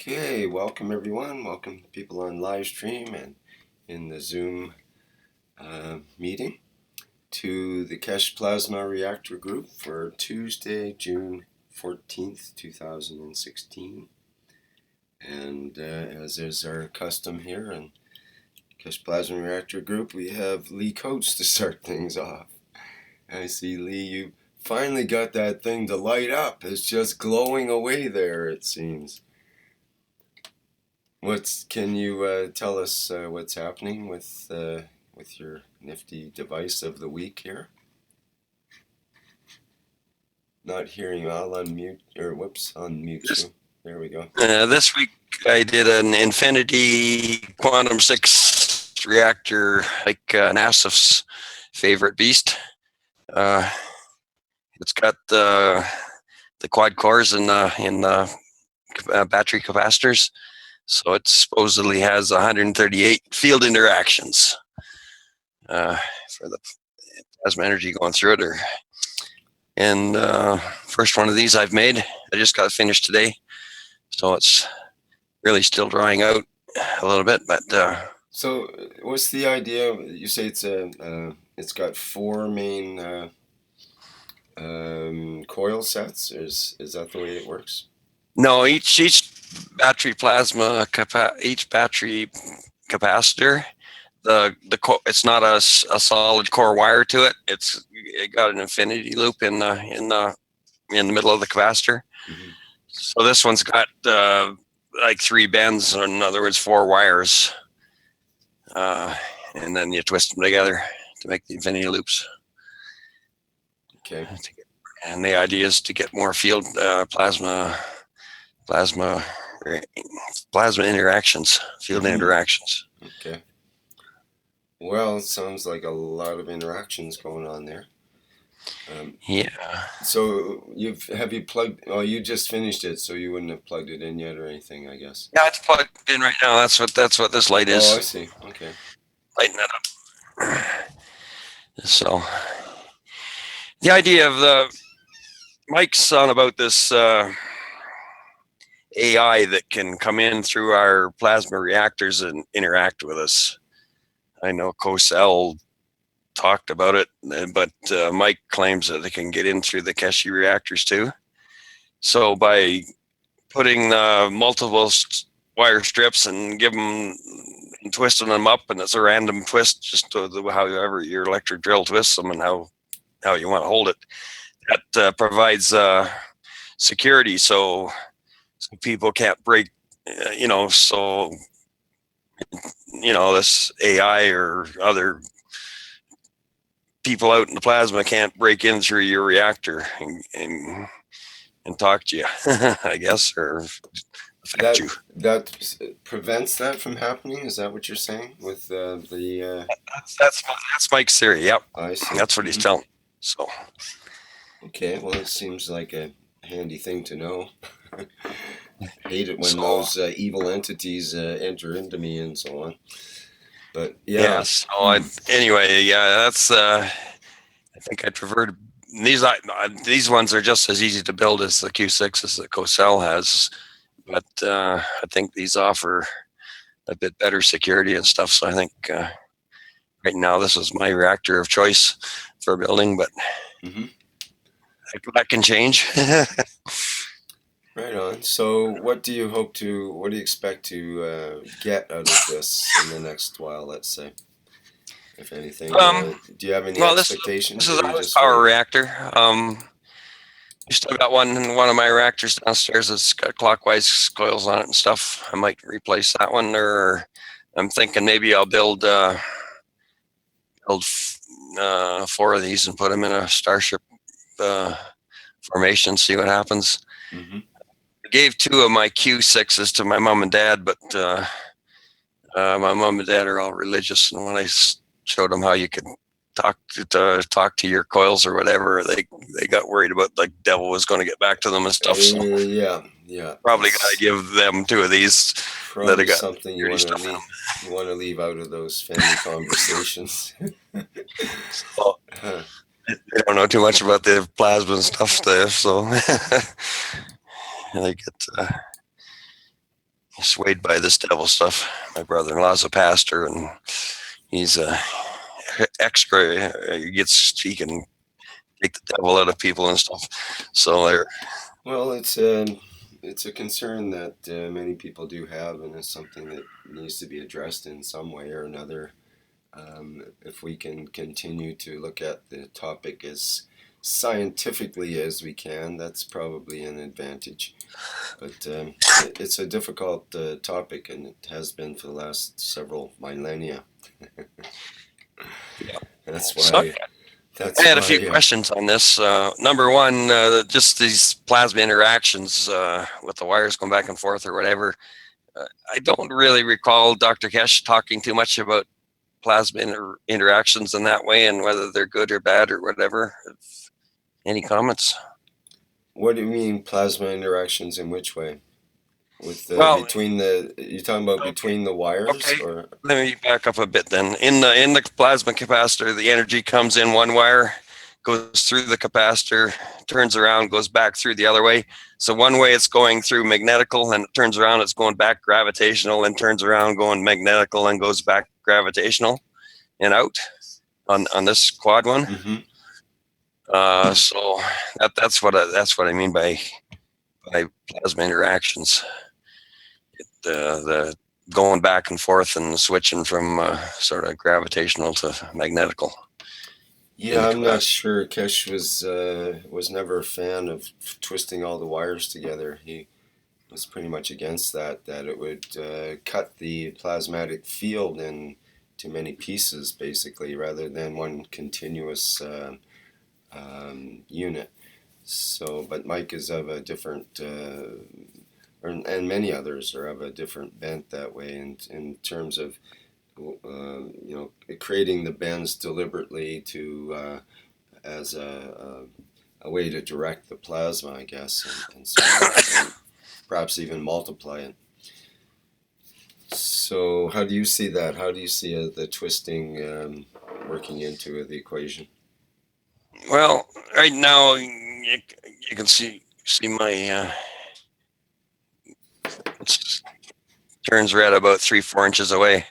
Okay, welcome everyone. Welcome people on live stream and in the Zoom meeting to the Keshe Plasma Reactor Group for Tuesday, June 14th, 2016. And as is our custom here in Keshe Plasma Reactor Group, we have Lee Coates to start things off. I see, Lee, you finally got that thing to light up. It's just glowing away there, it seems. Can you tell us what's happening with your nifty device of the week here? Not hearing you. I'll unmute, or whoops, unmute you. There we go. This week I did an Infinity Quantum 6 reactor, like NASA's favorite beast. It's got the quad cores and battery capacitors, so it supposedly has 138 field interactions for the plasma energy going through it. And first one of these I've made. I just got finished today, so it's really still drying out a little bit. But so, what's the idea? You say it's got four main coil sets. Is that the way it works? No, each battery plasma each battery capacitor, it's not a solid core wire to it. It got an infinity loop in the middle of the capacitor. Mm-hmm. So this one's got like three bends, or in other words, four wires, and then you twist them together to make the infinity loops. Okay. And the idea is to get more field plasma interactions, field interactions. Okay. Well, it sounds like a lot of interactions going on there. Yeah. So have you plugged? Oh, you just finished it, so you wouldn't have plugged it in yet or anything, I guess. Yeah, it's plugged in right now. That's what this light is. Oh, I see. Okay. Lighten that up. So the idea of Mike's on about this AI that can come in through our plasma reactors and interact with us. I know Keshe talked about it, but Mike claims that they can get in through the Keshe reactors too. So by putting multiple wire strips and twisting them up, and it's a random twist, just however your electric drill twists them and how you want to hold it, that provides security, so people can't break, this AI or other people out in the plasma can't break in through your reactor and talk to you, I guess, or affect you. That prevents that from happening? Is that what you're saying with the? That's Mike's theory. Yep. I see. That's what he's telling. So. Okay. Well, it seems like a handy thing to know. Hate it when those evil entities enter into me and so on. But yeah. Yeah. So anyway, yeah, that's. I think I'd prefer to. These ones are just as easy to build as the Q6s that Keshe has, but I think these offer a bit better security and stuff. So I think right now this is my reactor of choice for building, but that can change. Right on. So what do you expect to get out of this in the next while, let's say, if anything? Do you have any expectations? This is a power reactor. I still got one of my reactors downstairs that's got clockwise coils on it and stuff. I might replace that one, or I'm thinking maybe I'll build four of these and put them in a Starship formation, see what happens. I gave two of my Q6s to my mom and dad, but my mom and dad are all religious, and when I showed them how you could talk to your coils or whatever, they got worried about like devil was going to get back to them and stuff. So yeah. Probably got to give them two of these. Probably that got something you want to leave out of those family conversations. So, I don't know too much about the plasma and stuff there, so I get swayed by this devil stuff. My brother-in-law's a pastor, and he's a extra. He can take the devil out of people and stuff. So there. Well, it's a concern that many people do have, and it's something that needs to be addressed in some way or another. If we can continue to look at the topic as scientifically as we can, that's probably an advantage. But it's a difficult topic, and it has been for the last several millennia. Yeah. That's So why. I That's had a few why. questions on this. Number one, just these plasma interactions with the wires going back and forth or whatever. I don't really recall Dr. Keshe talking too much about plasma interactions in that way and whether they're good or bad or whatever. Any comments? What do you mean plasma interactions? In which way? With the Well, between the you talking about okay, between the wires okay. or? Let me back up a bit then. In the plasma capacitor, the energy comes in one wire, goes through the capacitor, turns around, goes back through the other way. So one way it's going through magnetical, and it turns around, it's going back gravitational, and turns around going magnetical and goes back gravitational and out on this quad one. Mm-hmm. So that's what I mean by plasma interactions. The going back and forth and switching from sort of gravitational to magnetical in Yeah, the I'm not capacitor. sure. Kesh was never a fan of twisting all the wires together. He was pretty much against that. That it would cut the plasmatic field into many pieces, basically, rather than one continuous unit. So, but Mike is of a different, and many others are of a different bent that way in terms of creating the bends deliberately to as a way to direct the plasma, I guess, and so on, and perhaps even multiply it. So, how do you see that? How do you see the twisting working into the equation? Well, right now you can see my it turns red about 3-4 inches away.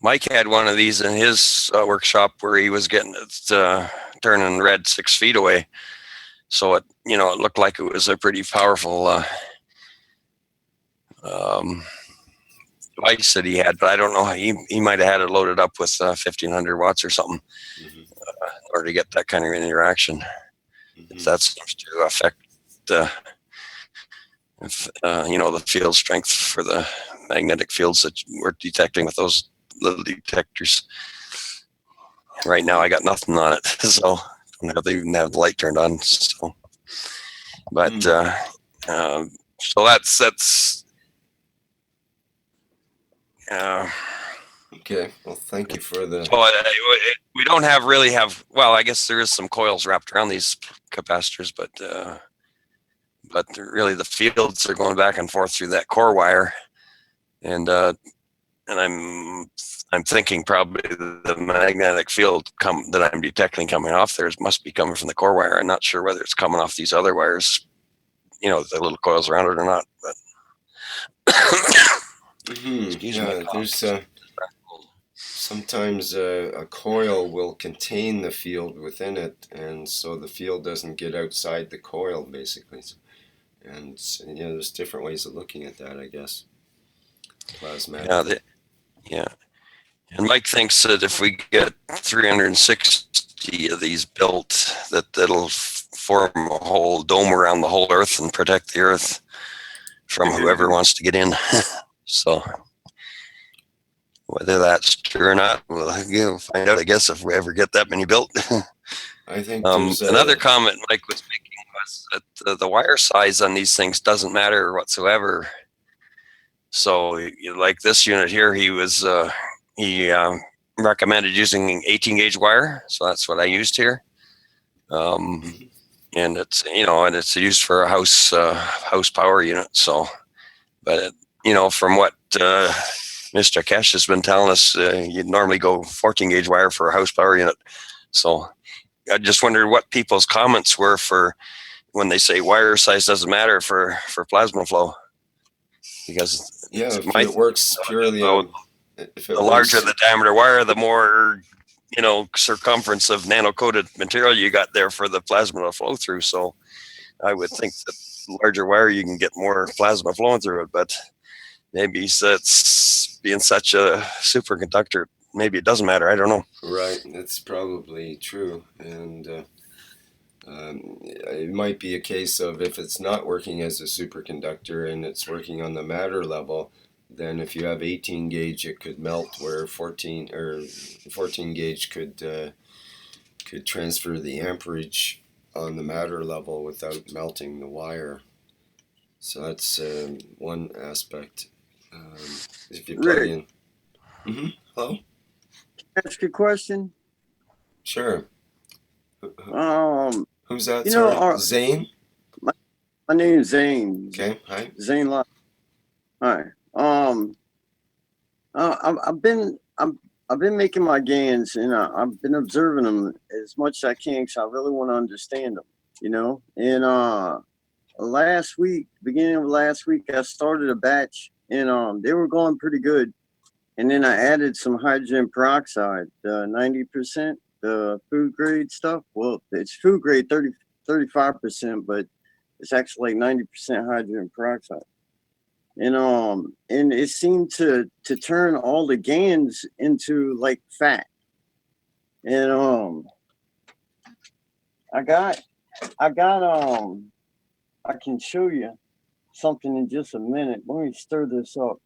Mike had one of these in his workshop where he was getting it turning red 6 feet away. So it looked like it was a pretty powerful um, device that he had, but I don't know how he might have had it loaded up with 1500 watts or something Mm-hmm. in order to get that kind of interaction. If Mm-hmm. that seems to affect uh, the field strength for the magnetic fields that we're detecting with those little detectors. Right now, I got nothing on it, so I don't even have the light turned on. So, but Mm. so that's uh, Okay. Well, thank you for the. so we don't really have. Well, I guess there is some coils wrapped around these capacitors, but really the fields are going back and forth through that core wire, and I'm thinking probably the magnetic field that I'm detecting coming off there must be coming from the core wire. I'm not sure whether it's coming off these other wires, the little coils around it or not. But Mm-hmm. excuse my Yeah, cough. there's sometimes a coil will contain the field within it, and so the field doesn't get outside the coil, basically. And there's different ways of looking at that, I guess, Yeah, plasmatically. yeah. And Mike thinks that if we get 360 of these built, that'll form a whole dome around the whole Earth and protect the Earth from whoever wants to get in. So whether that's true or not, we'll find out, I guess, if we ever get that many built. I think there's Another a. comment Mike was making was that the wire size on these things doesn't matter whatsoever. So, like this unit here, he recommended using 18 gauge wire, so that's what I used here. Mhm. And it's used for a house power unit. So, but from what Mr. Keshe has been telling us, you'd normally go 14 gauge wire for a house power unit. So I just wondered what people's comments were for when they say wire size doesn't matter for plasma flow. because Yeah, if my it works purely on, if the it larger works, the diameter wire, the more circumference of nano-coated material you got there for the plasma to flow through. So I would think that larger wire you can get more plasma flowing through it, but maybe it's being such a superconductor, maybe it doesn't matter. I don't know. right, that's probably true. And it might be a case of if it's not working as a superconductor and it's working on the matter level, then if you have 18 gauge, it could melt, where 14 gauge could transfer the amperage on the matter level without melting the wire. So that's one aspect. Um, if you plug Rick, in. Mm-hmm. Hello? ask you a question. Sure. Um, Who's that? you know, Sorry? Zane? my, my name is Zane. Okay, hi. Zane Lott. Hi. I've been making my GANs, and I've been observing them as much as I can, because I really want to understand them. And beginning of last week, I started a batch, and they were going pretty good. And then I added some hydrogen peroxide, 90%, the food grade stuff. Well, it's food grade 35%, but it's actually like 90% hydrogen peroxide. And it seemed to turn all the GANs into like fat. And I got I can show you something in just a minute. Let me stir this up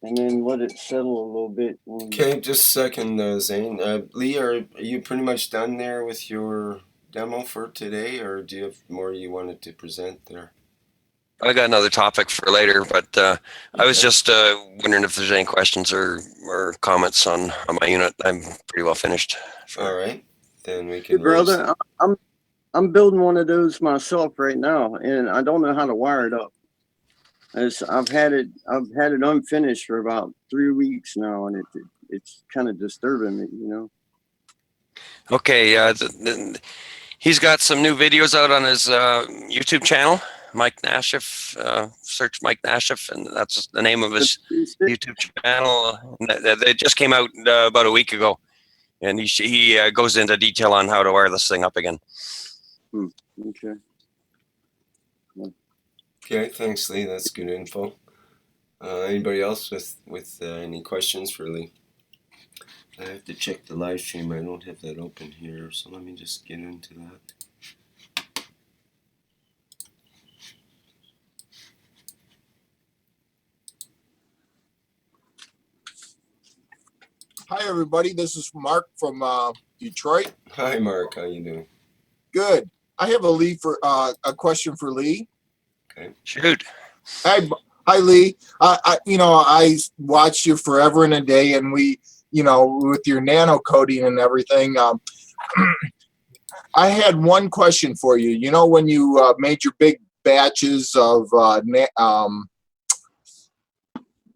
and then let it settle a little bit. Okay, just a second, Zane. Lee, are you pretty much done there with your demo for today, or do you have more you wanted to present there? I got another topic for later, but I was just wondering if there's any questions or comments on my unit. I'm pretty well finished. All right, then we can. Hey, brother, I'm building one of those myself right now, and I don't know how to wire it up. I've had it unfinished for about 3 weeks now, and it's kind of disturbing me. Okay, he's got some new videos out on his YouTube channel, Mike Nashif. Search Mike Nashif, and that's the name of his YouTube channel. They just came out about a week ago, and he goes into detail on how to wire this thing up again. Okay. Okay, thanks, Lee. That's good info. Anybody else with any questions for Lee? I have to check the live stream. I don't have that open here, so let me just get into that. Hi, everybody. This is Mark from Detroit. Hi, Mark. How you doing? Good. I have a question for Lee. Okay. Shoot. Hi, Lee. I watched you forever and a day, and we, with your nano coating and everything. I had one question for you. You know, when you made your big batches of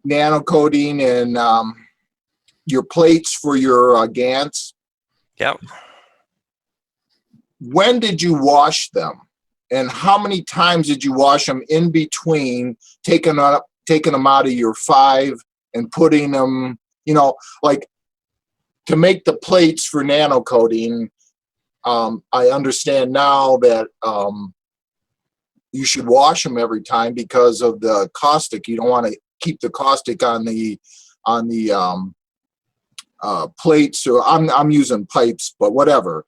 nano coating and your plates for your GANs. Yep. When did you wash them? And how many times did you wash them in between taking them out of your 5 and putting them, like to make the plates for nano coating? I understand now that you should wash them every time because of the caustic. You don't want to keep the caustic on the plates, or I'm using pipes, but whatever.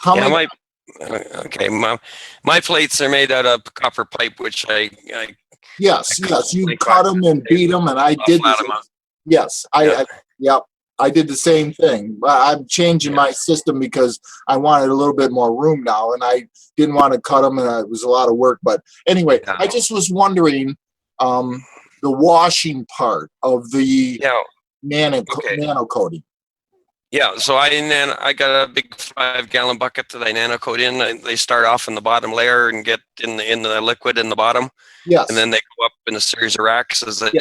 Okay, my plates are made out of copper pipe, which yes, you cut them and beat them, and I did this. Yes, I did the same thing. I'm changing my system because I wanted a little bit more room now, and I didn't want to cut them, and it was a lot of work. But anyway, I just was wondering the washing part of the nano coating. Yeah, so I got a big 5-gallon bucket that I nano coat in. They start off in the bottom layer and get in the liquid in the bottom. Yes. And then they go up in a series of racks as they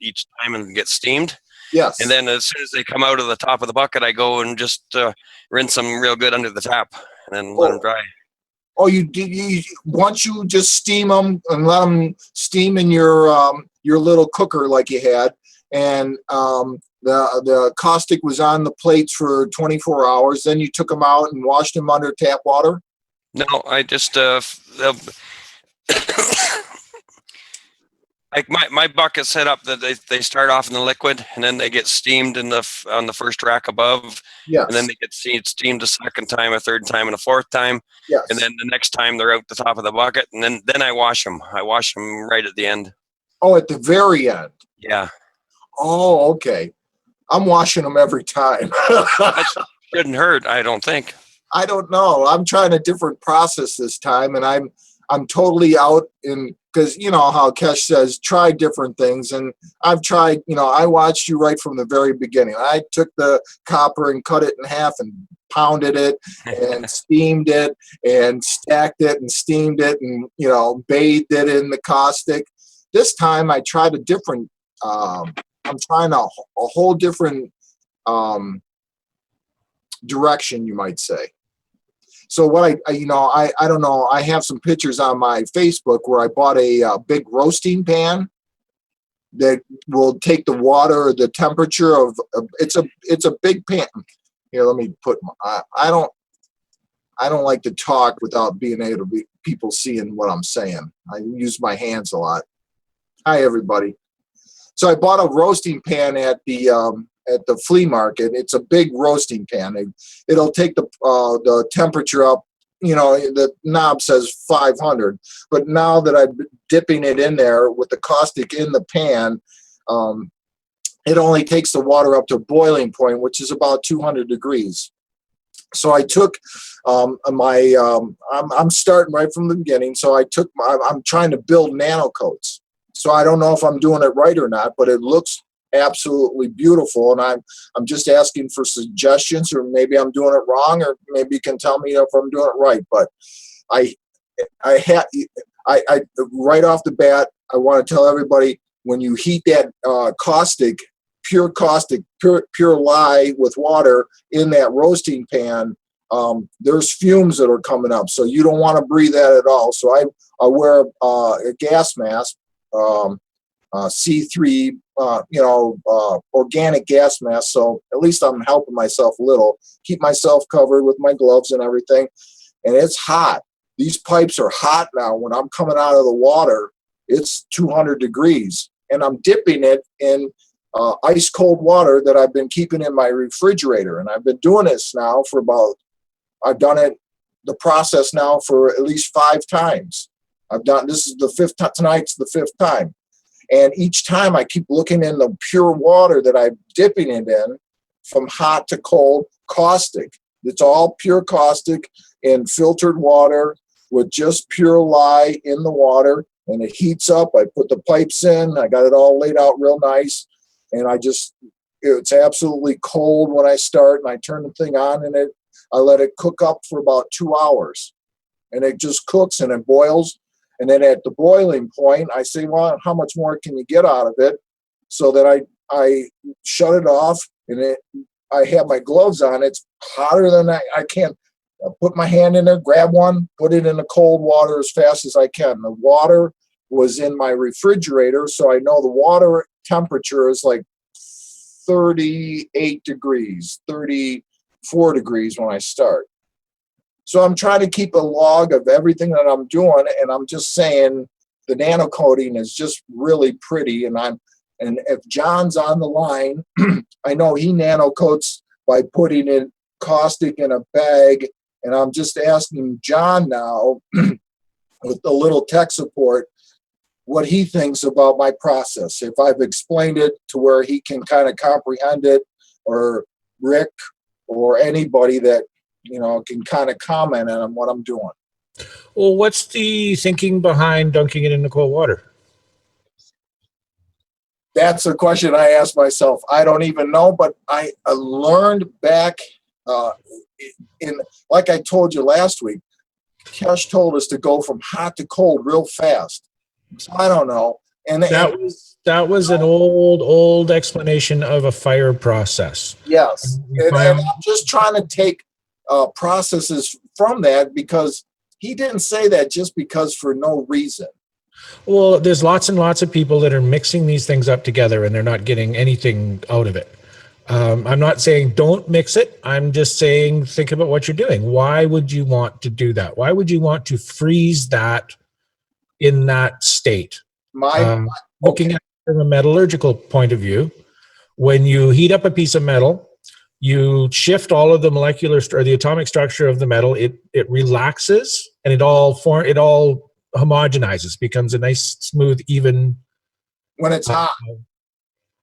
each time and get steamed. Yes. And then as soon as they come out of the top of the bucket, I go and just rinse them real good under the tap and then let them dry. Oh, once you just steam them and let them steam in your little cooker like you had, and the caustic was on the plates for 24 hours. Then you took them out and washed them under tap water. No, I just like my bucket's set up that they start off in the liquid and then they get steamed on the first rack above. Yes. And then they get steamed a second time, a third time, and a fourth time. Yes. And then the next time they're out the top of the bucket, and then I wash them. I wash them right at the end. Oh, at the very end. Yeah. Oh, okay. I'm washing them every time. That shouldn't hurt, I don't think. I don't know. I'm trying a different process this time, and I'm totally out in, because you know how Keshe says, try different things. And I've tried, I watched you right from the very beginning. I took the copper and cut it in half and pounded it and steamed it and stacked it and steamed it and, bathed it in the caustic. This time I tried a different, I'm trying a whole different direction, you might say. So what I don't know, I have some pictures on my Facebook where I bought a big roasting pan that will take the water, the temperature of, it's a big pan. Here, let me put, I don't like to talk without being able to be people seeing what I'm saying. I use my hands a lot. Hi, everybody. So I bought a roasting pan at the flea market. It's a big roasting pan. It'll take the temperature up. The knob says 500, but now that I'm dipping it in there with the caustic in the pan, it only takes the water up to boiling point, which is about 200 degrees. So I took I'm starting right from the beginning. So I'm trying to build nano coats. So I don't know if I'm doing it right or not, but it looks absolutely beautiful, and I'm just asking for suggestions, or maybe I'm doing it wrong, or maybe you can tell me if I'm doing it right. But I right off the bat, I want to tell everybody, when you heat that pure lye with water in that roasting pan, there's fumes that are coming up, so you don't want to breathe that at all. So I wear a gas mask, C3, organic gas mask. So at least I'm helping myself a little, keep myself covered with my gloves and everything. And it's hot. These pipes are hot now. When I'm coming out of the water, it's 200 degrees, and I'm dipping it in ice cold water that I've been keeping in my refrigerator. And I've been doing this now I've done the process now for at least 5 times. This is the 5th time, tonight's the 5th time. And each time I keep looking in the pure water that I'm dipping it in, from hot to cold, caustic. It's all pure caustic in filtered water with just pure lye in the water, and it heats up. I put the pipes in. I got it all laid out real nice, and it's absolutely cold when I start, and I turn the thing on, and I let it cook up for about 2 hours, and it just cooks and it boils. And then at the boiling point, I say, well, how much more can you get out of it? So that I shut it off, and I have my gloves on. It's hotter than I can. I put my hand in there, grab one, put it in the cold water as fast as I can. The water was in my refrigerator, so I know the water temperature is like 38 degrees, 34 degrees when I start. So I'm trying to keep a log of everything that I'm doing, and I'm just saying the nano coating is just really pretty. And if John's on the line, I know he nano coats by putting in caustic in a bag, and I'm just asking John now with a little tech support what he thinks about my process. If I've explained it to where he can kind of comprehend it, or Rick or anybody that can kind of comment on what I'm doing. Well, what's the thinking behind dunking it in the cold water? That's a question I ask myself. I don't even know, but I learned back like I told you last week, Keshe told us to go from hot to cold real fast. So I don't know. And that was an old explanation of a fire process. Yes. And I'm just trying to take processes from that, because he didn't say that just because for no reason. Well, there's lots and lots of people that are mixing these things up together and they're not getting anything out of it. I'm not saying don't mix it. I'm just saying think about what you're doing. Why would you want to do that? Why would you want to freeze that in that state? Looking at it from a metallurgical point of view, when you heat up a piece of metal, you shift all of the molecular or the atomic structure of the metal. It relaxes and it all homogenizes, becomes a nice, smooth, even. When it's hot.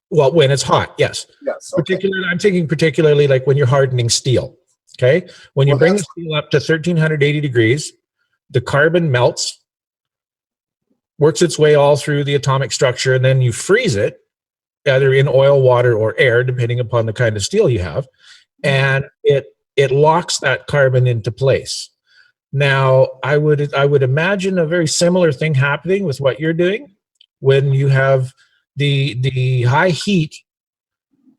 Well, when it's hot, yes. Yes. Okay. I'm thinking particularly like when you're hardening steel. Okay, when you bring the steel up to 1380 degrees, the carbon melts, works its way all through the atomic structure, and then you freeze it, either in oil, water, or air, depending upon the kind of steel you have, and it locks that carbon into place. Now, I would imagine a very similar thing happening with what you're doing when you have the high heat,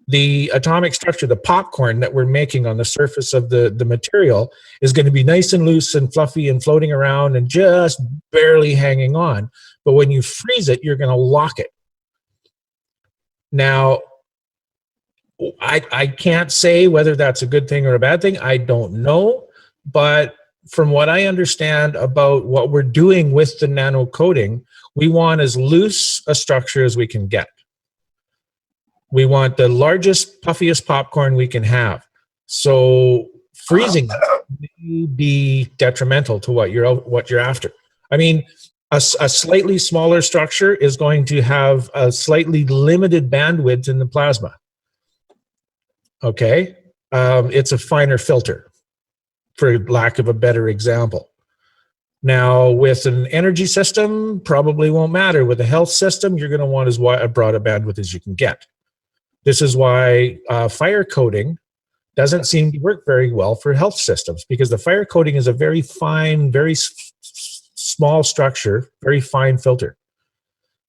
the atomic structure, the popcorn that we're making on the surface of the material is going to be nice and loose and fluffy and floating around and just barely hanging on. But when you freeze it, you're going to lock it. Now, I can't say whether that's a good thing or a bad thing. I don't know. But from what I understand about what we're doing with the nano coating, we want as loose a structure as we can get. We want the largest, puffiest popcorn we can have. So freezing may be detrimental to what you're after. I mean, a slightly smaller structure is going to have a slightly limited bandwidth in the plasma. Okay, it's a finer filter, for lack of a better example. Now, with an energy system, probably won't matter. With a health system, you're going to want as broad a bandwidth as you can get. This is why fire coating doesn't seem to work very well for health systems, because the fire coating is a very fine, very small structure, very fine filter.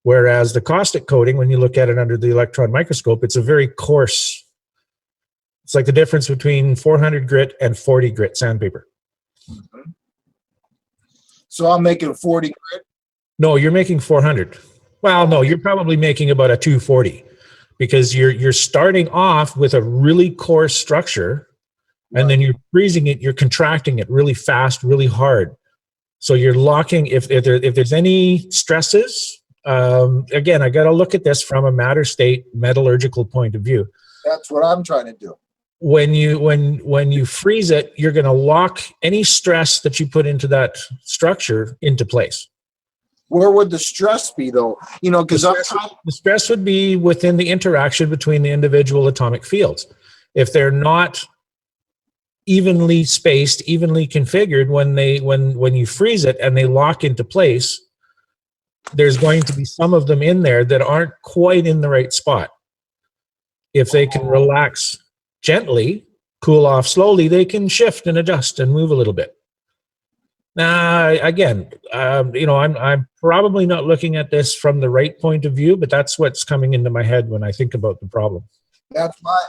Whereas the caustic coating, when you look at it under the electron microscope, it's a very coarse. It's like the difference between 400 grit and 40 grit sandpaper. Mm-hmm. So I'm making 40 grit? No, you're making 400. Well, no, you're probably making about a 240, because you're starting off with a really coarse structure, and then you're freezing it, you're contracting it really fast, really hard. So you're locking, if there's any stresses, again, I got to look at this from a matter state metallurgical point of view. That's what I'm trying to do. When you freeze it, you're going to lock any stress that you put into that structure into place. Where would the stress be, though? You know, because the stress would be within the interaction between the individual atomic fields. If they're not evenly spaced, evenly configured, when you freeze it and they lock into place, there's going to be some of them in there that aren't quite in the right spot. If they can relax gently, cool off slowly, they can shift and adjust and move a little bit. Now, again, I'm probably not looking at this from the right point of view, but that's what's coming into my head when I think about the problem. That's my.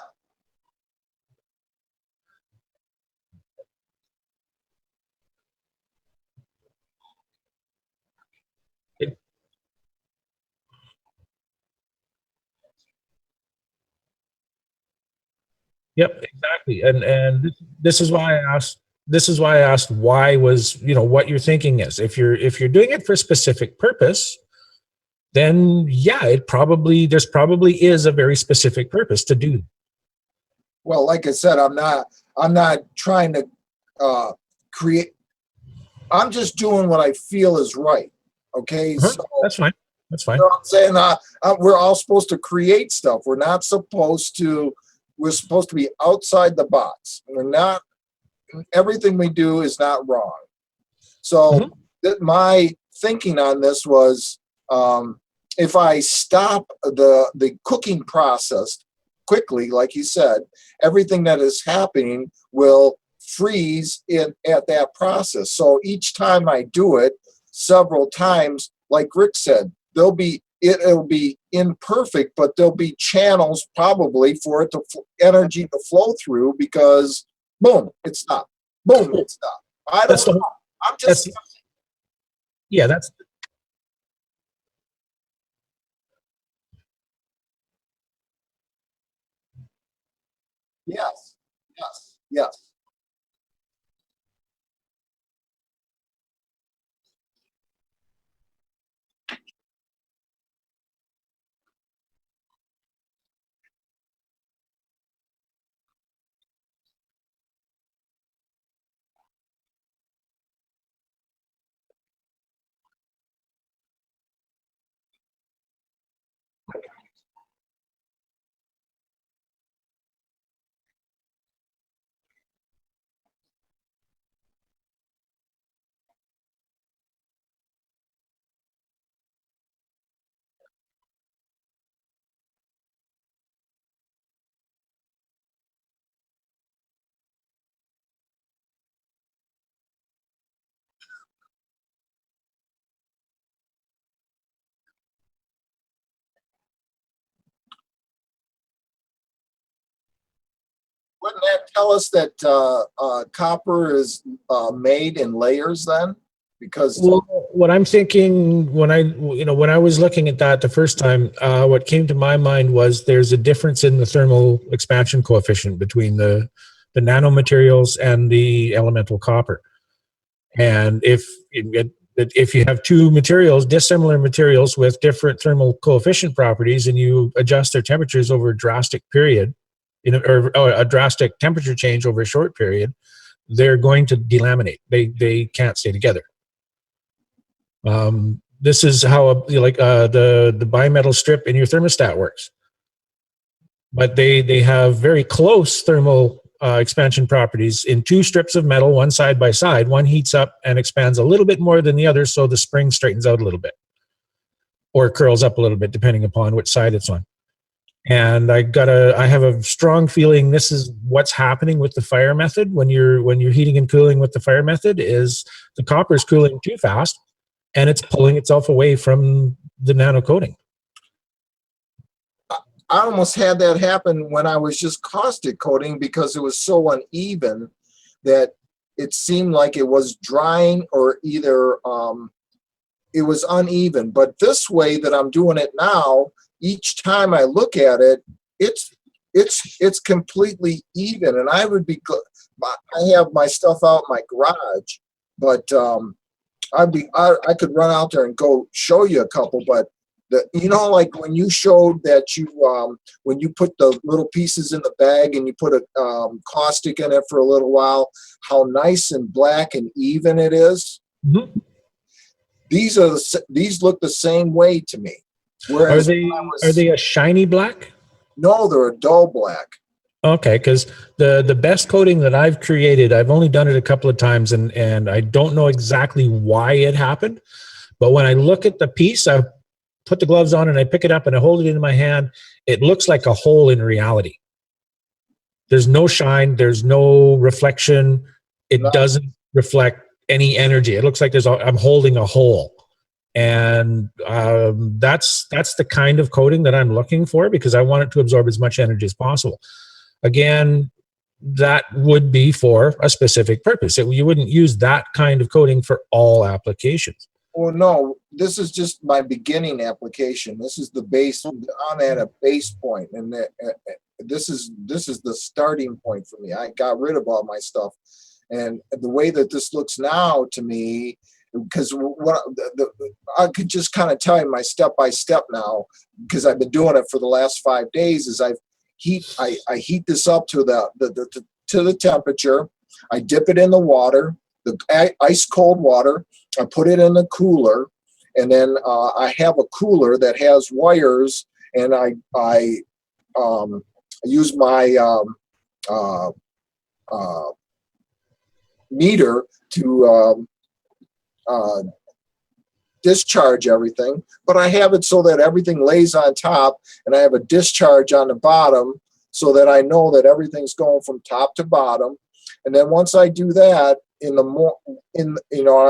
Yep, exactly. And this is why I asked. This is why I asked why was, what your thinking is. If you're doing it for a specific purpose, then yeah, there's probably is a very specific purpose to do. Well, like I said, I'm not trying to create. I'm just doing what I feel is right. Okay, So that's fine. That's fine. You know what I'm saying? We're all supposed to create stuff. We're not supposed to. We're supposed to be outside the box. We're not. Everything we do is not wrong. So my thinking on this was, if I stop the cooking process quickly, like you said, everything that is happening will freeze at that process. So each time I do it several times, like Rick said, it'll be imperfect, but there'll be channels probably for it to energy to flow through, because boom, it stopped. Boom, it stopped. I don't know. I'm just, yeah, that's yes, yes, yes. Wouldn't that tell us that copper is made in layers then? Because well, what I'm thinking when I was looking at that the first time, what came to my mind was there's a difference in the thermal expansion coefficient between the nanomaterials and the elemental copper. And if you have two materials, dissimilar materials with different thermal coefficient properties, and you adjust their temperatures over a drastic period, or a drastic temperature change over a short period, they're going to delaminate. They can't stay together. This is how the bimetal strip in your thermostat works. But they have very close thermal expansion properties in two strips of metal, one side by side. One heats up and expands a little bit more than the other, so the spring straightens out a little bit, or curls up a little bit, depending upon which side it's on. And I have a strong feeling this is what's happening with the fire method. When you're heating and cooling with the fire method, is the copper is cooling too fast, and it's pulling itself away from the nano coating. I almost had that happen when I was just caustic coating because it was so uneven that it seemed like it was drying, or either it was uneven. But this way that I'm doing it now, each time I look at it, it's completely even. And I have my stuff out in my garage, but I could run out there and go show you a couple, but like when you showed that when you put the little pieces in the bag and you put a caustic in it for a little while, how nice and black and even it is. Mm-hmm. These look the same way to me. Whereas are they a shiny black? No, they're a dull black. Okay, because the best coating that I've created, I've only done it a couple of times, and I don't know exactly why it happened. But when I look at the piece, I put the gloves on and I pick it up and I hold it in my hand. It looks like a hole in reality. There's no shine. There's no reflection. It doesn't reflect any energy. It looks like I'm holding a hole. And that's the kind of coating that I'm looking for, because I want it to absorb as much energy as possible. Again, that would be for a specific purpose. You wouldn't use that kind of coating for all applications. Well, no, this is just my beginning application. This is the base. I'm at a base point, and this is the starting point for me. I got rid of all my stuff, and the way that this looks now to me, because I could just kind of tell you my step by step now, because I've been doing it for the last 5 days. Is I heat this up to the temperature. I dip it in the water, the ice cold water. I put it in the cooler, and then I have a cooler that has wires, and I use my meter to discharge everything. But I have it so that everything lays on top, and I have a discharge on the bottom so that I know that everything's going from top to bottom. And then once I do that, I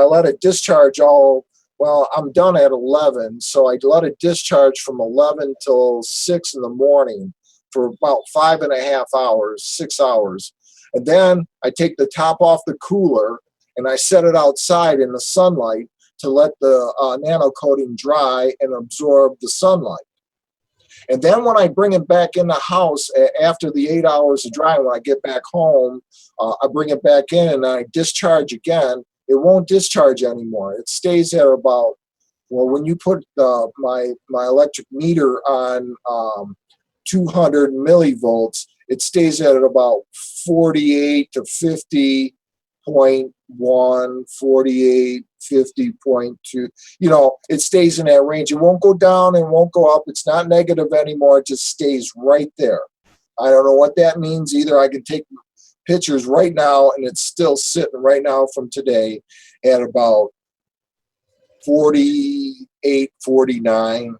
let it discharge I'm done at 11, so I let it discharge from 11 till 6 in the morning for about 5.5 hours, 6 hours. And then I take the top off the cooler and I set it outside in the sunlight to let the nano coating dry and absorb the sunlight. And then when I bring it back in the house after the 8 hours of drying, when I get back home, I bring it back in and I discharge again. It won't discharge anymore. It stays at about, well, when you put my electric meter on 200 millivolts, it stays at about 48 to 50.1, 48, 50.2. You know, it stays in that range. It won't go down and won't go up. It's not negative anymore. It just stays right there. I don't know what that means either. I can take pictures right now, and it's still sitting right now from today at about 48, 49.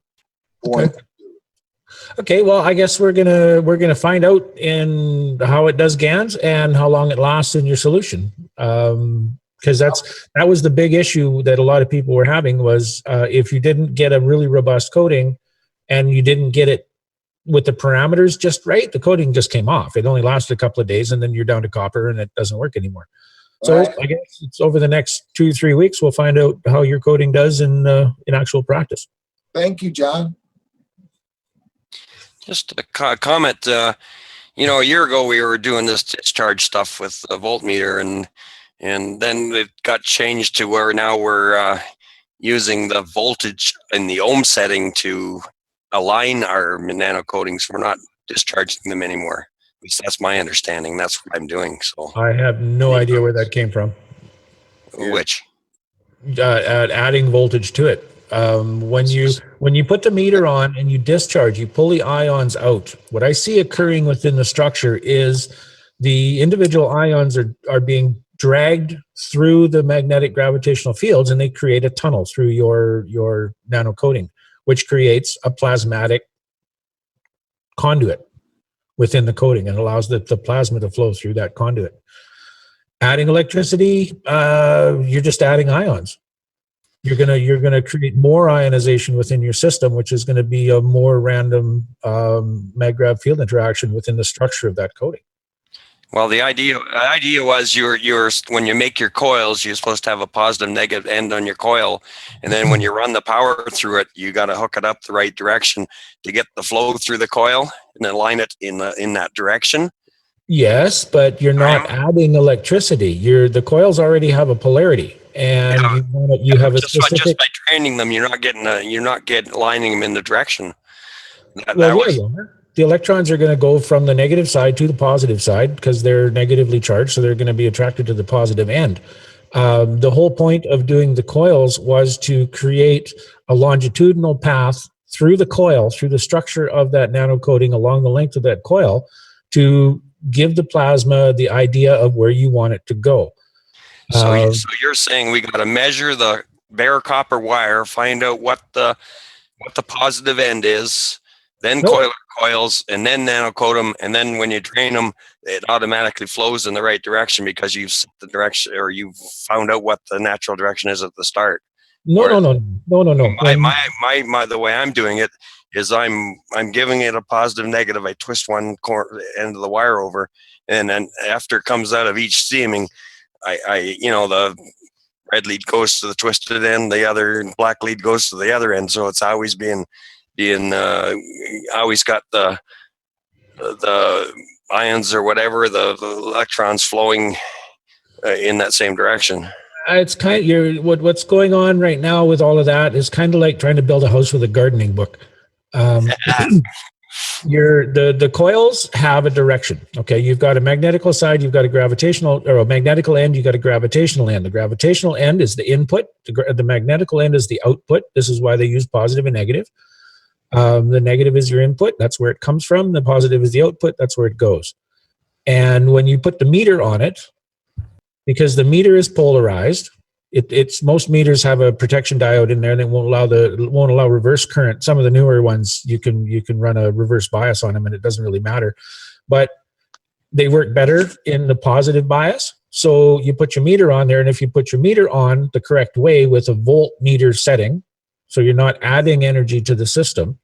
Okay, well, I guess we're gonna find out in how it does GANs and how long it lasts in your solution. Because that was the big issue that a lot of people were having was if you didn't get a really robust coating and you didn't get it with the parameters just right, the coating just came off. It only lasted a couple of days, and then you're down to copper, and it doesn't work anymore. So Right. I guess it's over the next 2-3 weeks we'll find out how your coating does in actual practice. Thank you, John. Just a comment. A year ago we were doing this discharge stuff with the voltmeter, and then it got changed to where now we're using the voltage in the ohm setting to align our nano coatings. We're not discharging them anymore. At least that's my understanding. That's what I'm doing. So I have no idea where that came from. which Adding voltage to it. When you put the meter on and you discharge, you pull the ions out. What I see occurring within the structure is the individual ions are being dragged through the magnetic gravitational fields, and they create a tunnel through your nano coating, which creates a plasmatic conduit within the coating and allows the plasma to flow through that conduit. Adding electricity, you're just adding ions. You're gonna create more ionization within your system, which is going to be a more random mag-grav field interaction within the structure of that coating. Well, the idea was you're when you make your coils, you're supposed to have a positive negative end on your coil, and then when you run the power through it, you got to hook it up the right direction to get the flow through the coil and align it in that direction. Yes, but you're not adding electricity. The coils already have a polarity, and you have a specific. Just by training them, you're not getting aligning them in the direction. The electrons are going to go from the negative side to the positive side because they're negatively charged, so they're going to be attracted to the positive end. The whole point of doing the coils was to create a longitudinal path through the coil, through the structure of that nano coating along the length of that coil, to give the plasma the idea of where you want it to go. So you're saying we got to measure the bare copper wire, find out what the positive end is, then coils, and then nano coat them, and then when you drain them, it automatically flows in the right direction because you've set the direction, or you've found out what the natural direction is at the start. No. The way I'm doing it is I'm giving it a positive negative. I twist one end of the wire over, and then after it comes out of each seaming, I the red lead goes to the twisted end, the other black lead goes to the other end. So it's always always got the ions or whatever, the electrons flowing in that same direction. It's kind of what's going on right now with all of that is kind of like trying to build a house with a gardening book. The coils have a direction. Okay, you've got a magnetical side, you've got a gravitational, or a magnetical end, you've got a gravitational end. The gravitational end is the input. The magnetical end is the output. This is why they use positive and negative. The negative is your input. That's where it comes from. The positive is the output. That's where it goes. And when you put the meter on it, because the meter is polarized, most meters have a protection diode in there that won't allow reverse current. Some of the newer ones you can run a reverse bias on them, and it doesn't really matter. But they work better in the positive bias. So you put your meter on there, and if you put your meter on the correct way with a voltmeter setting, so you're not adding energy to the system,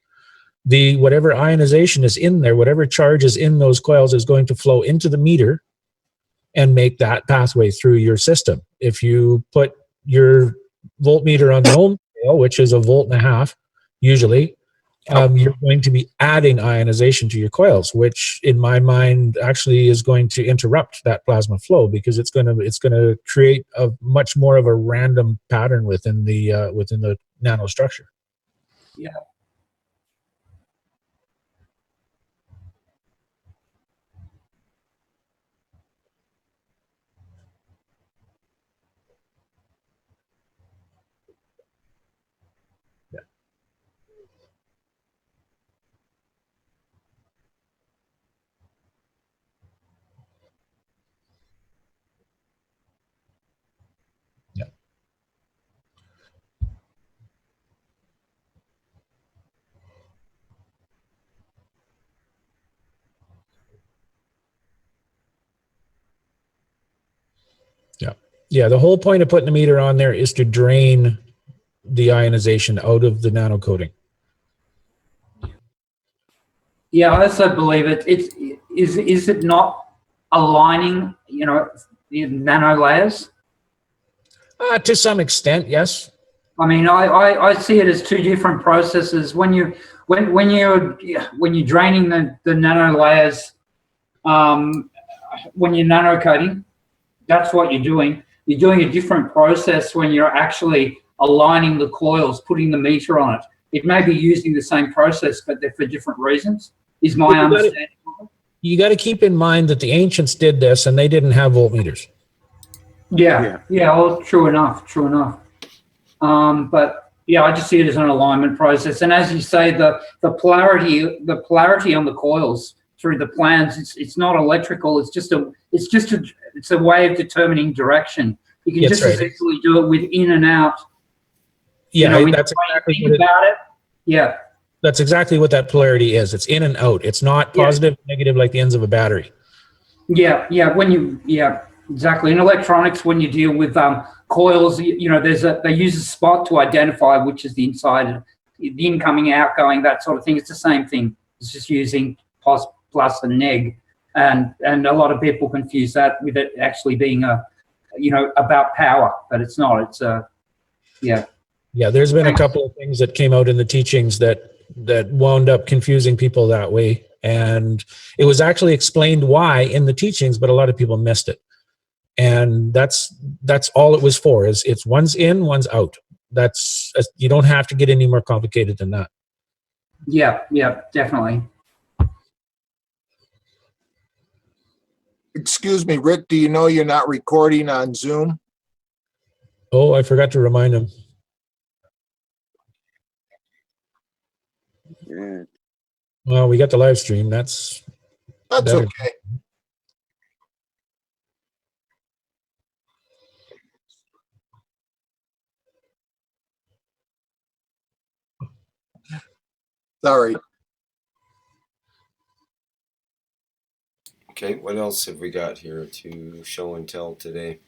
whatever ionization is in there, whatever charge is in those coils is going to flow into the meter and make that pathway through your system. If you put your voltmeter on the ohm scale, which is 1.5 volts, usually, you're going to be adding ionization to your coils, which in my mind actually is going to interrupt that plasma flow, because it's going to create a much more of a random pattern within the nanostructure. Yeah. Yeah, the whole point of putting the meter on there is to drain the ionization out of the nano coating. Yeah, I also believe is it not aligning, you know, the nano layers? To some extent, yes. I mean, I see it as two different processes. When you're draining the nano layers, when you're nano coating, that's what you're doing. You're doing a different process when you're actually aligning the coils, putting the meter on it. It may be using the same process, but they're for different reasons, is my understanding. You got to keep in mind that the ancients did this and they didn't have voltmeters. Yeah. Well, true enough. But yeah, I just see it as an alignment process. And as you say, the polarity on the coils through the plans, it's not electrical. It's a way of determining direction. You can just as easily do it with in and out. Yeah, you know, that's exactly what about it. Yeah. That's exactly what that polarity is. It's in and out. It's not positive, negative like the ends of a battery. Yeah. Exactly. In electronics, when you deal with coils, you know, they use a spot to identify which is the inside, the incoming, outgoing, that sort of thing. It's the same thing. It's just using plus and neg, and a lot of people confuse that with it actually being about power, but it's not. It's yeah. There's been a couple of things that came out in the teachings that wound up confusing people that way, and it was actually explained why in the teachings, but a lot of people missed it. And that's all it was for. Is it's one's in, one's out. You don't have to get any more complicated than that. Yeah, definitely. Excuse me, Rick, do you know you're not recording on Zoom? Oh, I forgot to remind him. Yeah. Well, we got the live stream. That's better. Okay. Sorry. Okay, what else have we got here to show and tell today?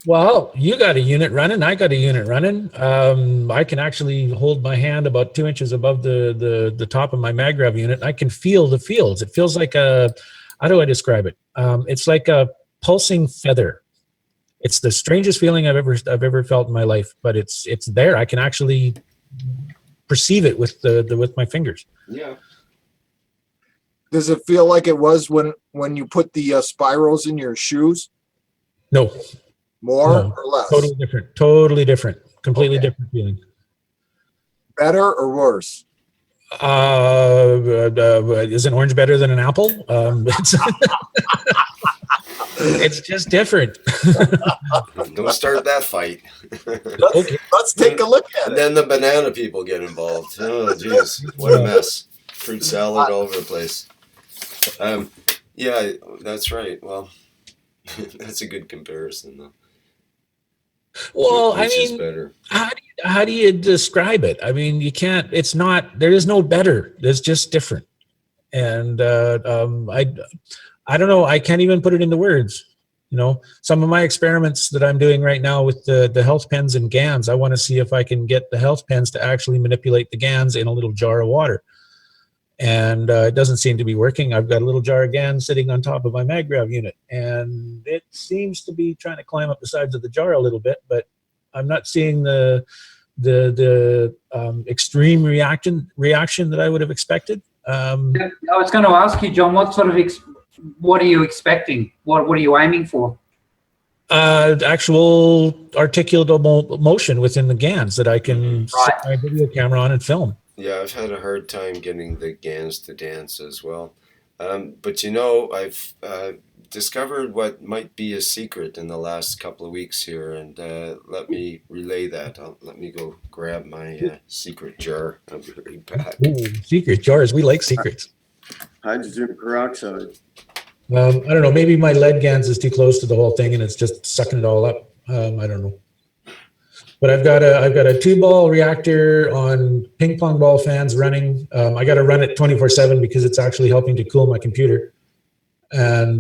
Well, you got a unit running. I got a unit running. I can actually hold my hand about 2 inches above the top of my maggrav unit. I can feel the fields. It feels like how do I describe it? It's like a pulsing feather. It's the strangest feeling I've ever felt in my life, but it's there. I can actually perceive it with my fingers. Yeah. Does it feel like it was when you put the spirals in your shoes? No. More or less? Totally different. Completely different feeling. Better or worse? Is an orange better than an apple? It's just different. Don't start that fight. Let's take a look at it. And then the banana people get involved. Oh, jeez. What a mess. Fruit salad all over the place. Yeah, that's right. Well, that's a good comparison, though. Well, Which is better? how do you describe it? I mean, you can't. It's not. There is no better. There's just different. And I don't know. I can't even put it into words. You know, some of my experiments that I'm doing right now with the health pens and GANs, I want to see if I can get the health pens to actually manipulate the GANs in a little jar of water. and it doesn't seem to be working. I've got a little jar of GAN sitting on top of my MagGrav unit, and it seems to be trying to climb up the sides of the jar a little bit, but I'm not seeing the extreme reaction that I would have expected. I was going to ask you, John, what sort of what are you expecting? What are you aiming for? Actual articulable motion within the GANs that I can set Right. my video camera on and film. Yeah, I've had a hard time getting the GANs to dance as well. But you know, I've discovered what might be a secret in the last couple of weeks here, and let me relay that. Let me go grab my secret jar. I'll be right back. Ooh, secret jars. We like secrets. Hydrogen peroxide. I don't know. Maybe my lead GANs is too close to the whole thing, and it's just sucking it all up. I don't know. But I've got a 2-ball reactor on ping pong ball fans running. I got to run it 24/7 because it's actually helping to cool my computer. And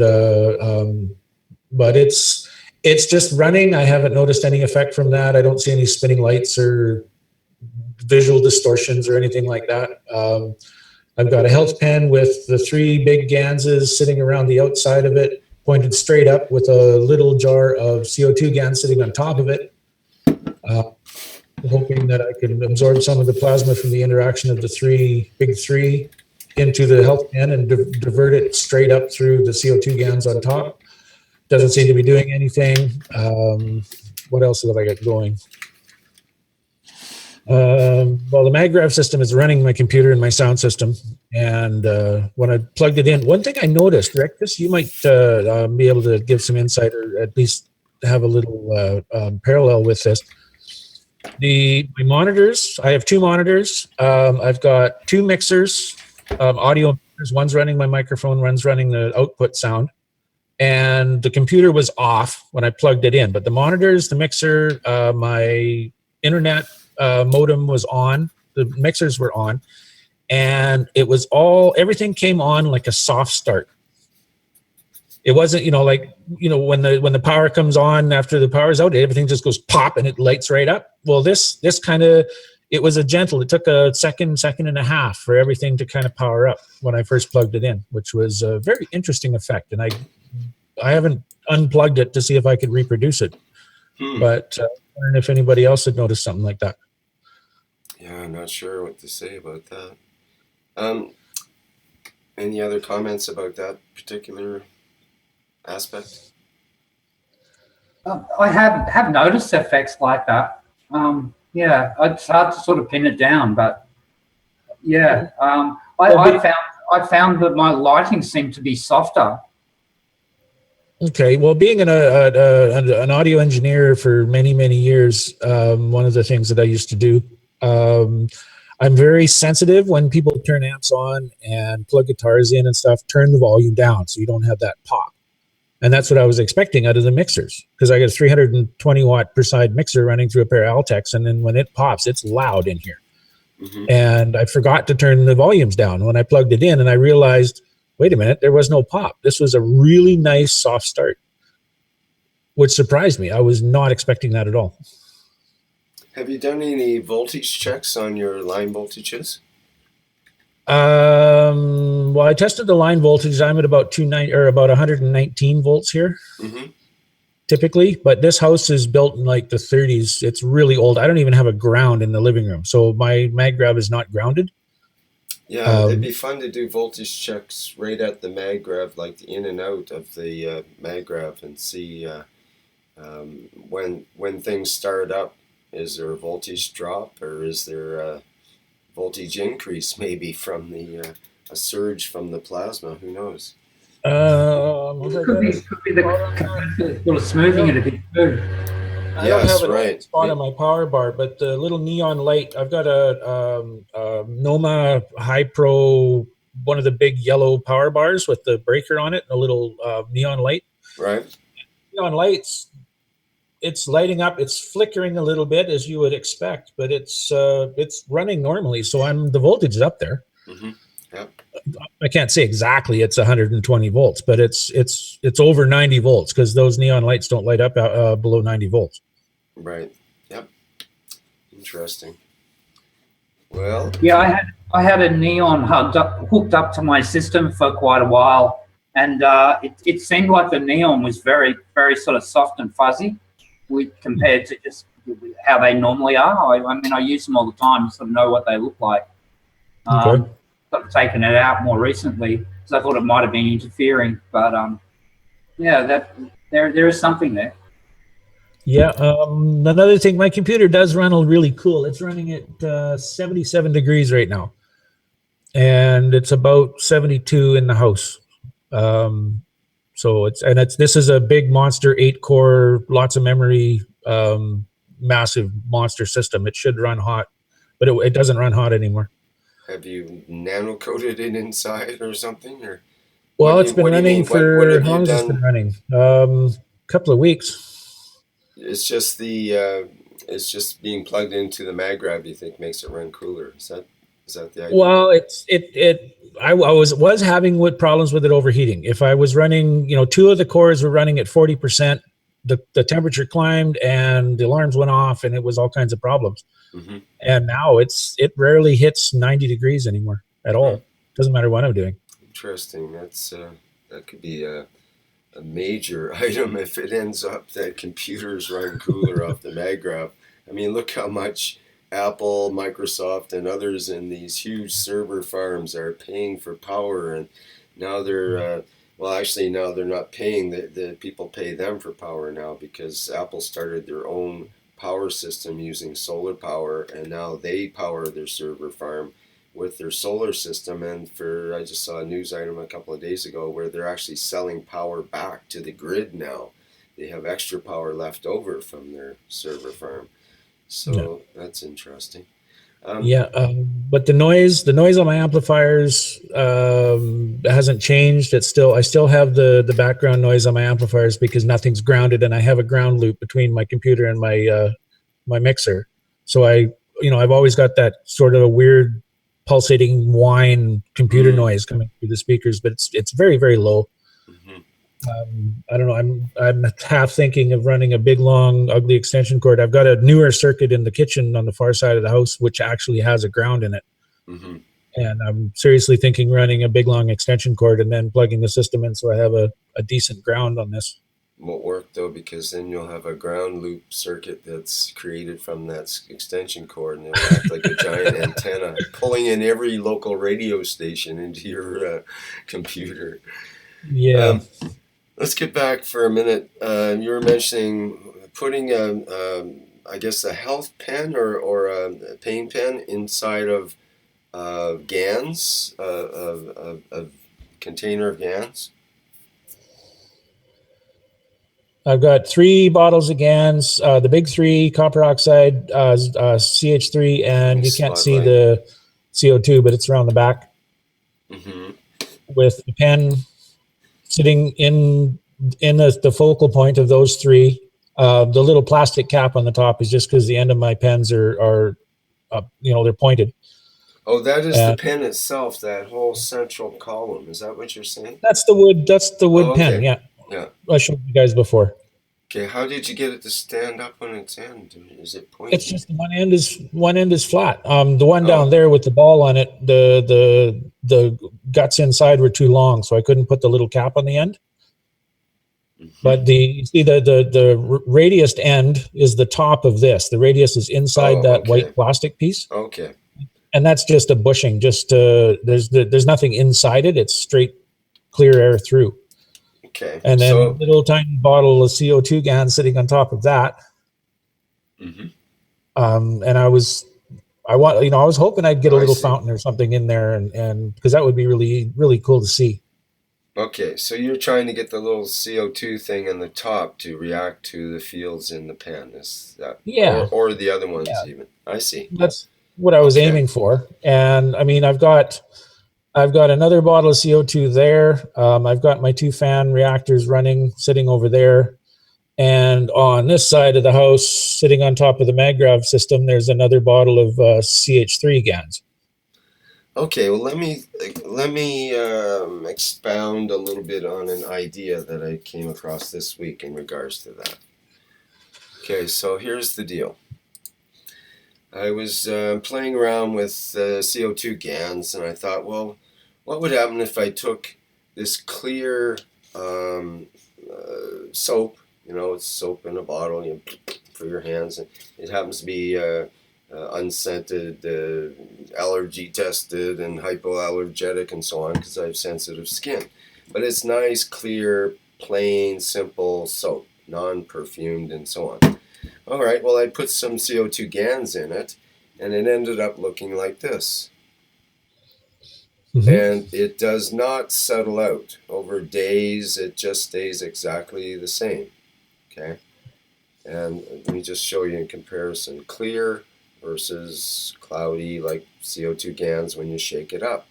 but it's just running. I haven't noticed any effect from that. I don't see any spinning lights or visual distortions or anything like that. I've got a health pen with the 3 big GANSes sitting around the outside of it, pointed straight up, with a little jar of CO2 GAN sitting on top of it. Hoping that I can absorb some of the plasma from the interaction of the big three into the health pen and divert it straight up through the CO2 GANs on top. Doesn't seem to be doing anything. What else have I got going? Well, the MagGrav system is running my computer and my sound system. And when I plugged it in, one thing I noticed, Rick, you might be able to give some insight, or at least have a little parallel with this. My monitors, I have 2 monitors. I've got 2 mixers, audio mixers. One's running my microphone, one's running the output sound. And the computer was off when I plugged it in. But the monitors, the mixer, my internet modem was on. The mixers were on. And it was everything came on like a soft start. It wasn't, like, when the power comes on after the power's out, everything just goes pop and it lights right up. Well, this kind of, it was it took a second and a half for everything to kind of power up when I first plugged it in, which was a very interesting effect. And I haven't unplugged it to see if I could reproduce it. But I wonder if anybody else had noticed something like that. Yeah, I'm not sure what to say about that. Any other comments about that particular aspect? I have noticed effects like that. Yeah, it's hard to sort of pin it down, but yeah, I found that my lighting seemed to be softer. Okay, well, being an audio engineer for many, many years, one of the things that I used to do, I'm very sensitive when people turn amps on and plug guitars in and stuff, turn the volume down so you don't have that pop. And that's what I was expecting out of the mixers, because I got a 320 watt per side mixer running through a pair of Altex, and then when it pops, it's loud in here. Mm-hmm. And I forgot to turn the volumes down when I plugged it in, and I realized, wait a minute, there was no pop. This was a really nice soft start, which surprised me. I was not expecting that at all. Have you done any voltage checks on your line voltages? Well, I tested the line voltage. I'm at about 119 volts here, typically. But this house is built in like the 30s. It's really old. I don't even have a ground in the living room, so my MagGrav is not grounded. Yeah, it'd be fun to do voltage checks right at the MagGrav, like the in and out of the MagGrav, and see when things start up. Is there a voltage drop, or is there a voltage increase, maybe from the a surge from the plasma? Who knows? Could be the sort of smoothing it a bit too. I don't have a spot on my power bar, but the little neon light, I've got a Noma High Pro, one of the big yellow power bars with the breaker on it, a little neon light. Right. Neon lights, it's lighting up, it's flickering a little bit as you would expect, but it's running normally, so the voltage is up there. Mm-hmm. Yep. I can't say exactly it's 120 volts, but it's over 90 volts, because those neon lights don't light up below 90 volts. Right. Yep. Interesting. Well. Yeah, I had a neon hooked up to my system for quite a while, and it seemed like the neon was very, very sort of soft and fuzzy compared to just how they normally are. I mean, I use them all the time, so I know what they look like. Okay. I've taken it out more recently because I thought it might have been interfering, but yeah, that there is something there. Yeah. Another thing, my computer does run really cool. It's running at 77 degrees right now, and it's about 72 in the house. So this is a big monster 8-core, lots of memory, massive monster system. It should run hot, but it doesn't run hot anymore. Have you nano coated it inside or something? Or Well, it's been running What for have how you long has it done? been running? Couple of weeks. It's just it's just being plugged into the mag grab. You think makes it run cooler? Is that the idea? Well, I was having problems with it overheating. If I was running, 2 of the cores were running at 40%, the temperature climbed and the alarms went off, and it was all kinds of problems. Mm-hmm. And now it rarely hits 90 degrees anymore at all. Doesn't matter what I'm doing. Interesting. That could be a major item if it ends up that computers run cooler off the mag graph. I mean, look how much Apple, Microsoft, and others in these huge server farms are paying for power, and now they're now they're not paying. The people pay them for power now because Apple started their own power system using solar power, and now they power their server farm with their solar system. And I just saw a news item a couple of days ago where they're actually selling power back to the grid now. They have extra power left over from their server farm. So that's interesting. But the noise on my amplifiers hasn't changed. I still have the background noise on my amplifiers because nothing's grounded, and I have a ground loop between my computer and my mixer. So I've always got that sort of a weird pulsating whine computer noise coming through the speakers, but it's very, very low. I don't know. I'm half thinking of running a big, long, ugly extension cord. I've got a newer circuit in the kitchen on the far side of the house, which actually has a ground in it. And I'm seriously thinking running a big, long extension cord and then plugging the system in so I have a decent ground on this. Won't work though, because then you'll have a ground loop circuit that's created from that extension cord, and it'll act like a giant antenna pulling in every local radio station into your computer. Yeah. Let's get back for a minute. You were mentioning putting I guess a health pen or a pain pen inside of GANs, a container of GANs. I've got 3 bottles of GANs, the big 3, copper oxide, CH3, and you can't see the CO2, but it's around the back. With the pen sitting in the focal point of those 3. The little plastic cap on the top is just because the end of my pens are they're pointed. Oh, that is the pen itself, that whole central column. Is that what you're saying? That's the wood pen, yeah. I showed you guys before. Okay, how did you get it to stand up on its end? Is it pointed? It's just one end is flat. The one down there with the ball on it, the guts inside were too long, so I couldn't put the little cap on the end. But the radius end is the top of this. The radius is inside that white plastic piece. Okay. And that's just a bushing. There's nothing inside it. It's straight, clear air through. Okay. And then a little tiny bottle of CO2 GAN sitting on top of that. And I was hoping I'd get a little fountain or something in there, and because that would be really, really cool to see. Okay, so you're trying to get the little CO2 thing on the top to react to the fields in the pen. Is that or the other ones even? I see. That's what I was aiming for. And I mean, I've got another bottle of CO2 there. I've got my 2 fan reactors running, sitting over there. And on this side of the house, sitting on top of the MagGrav system, there's another bottle of CH3 GANs. Okay, well, let me expound a little bit on an idea that I came across this week in regards to that. Okay, so here's the deal. I was playing around with CO2 GANs, and I thought, well, what would happen if I took this clear soap, it's soap in a bottle, for your hands, and it happens to be unscented, allergy tested, and hypoallergenic, and so on, because I have sensitive skin. But it's nice, clear, plain, simple soap, non-perfumed, and so on. All right, well, I put some CO2 GANs in it, and it ended up looking like this. And it does not settle out. Over days, it just stays exactly the same. Okay? And let me just show you in comparison. Clear versus cloudy, like CO2 GANs when you shake it up.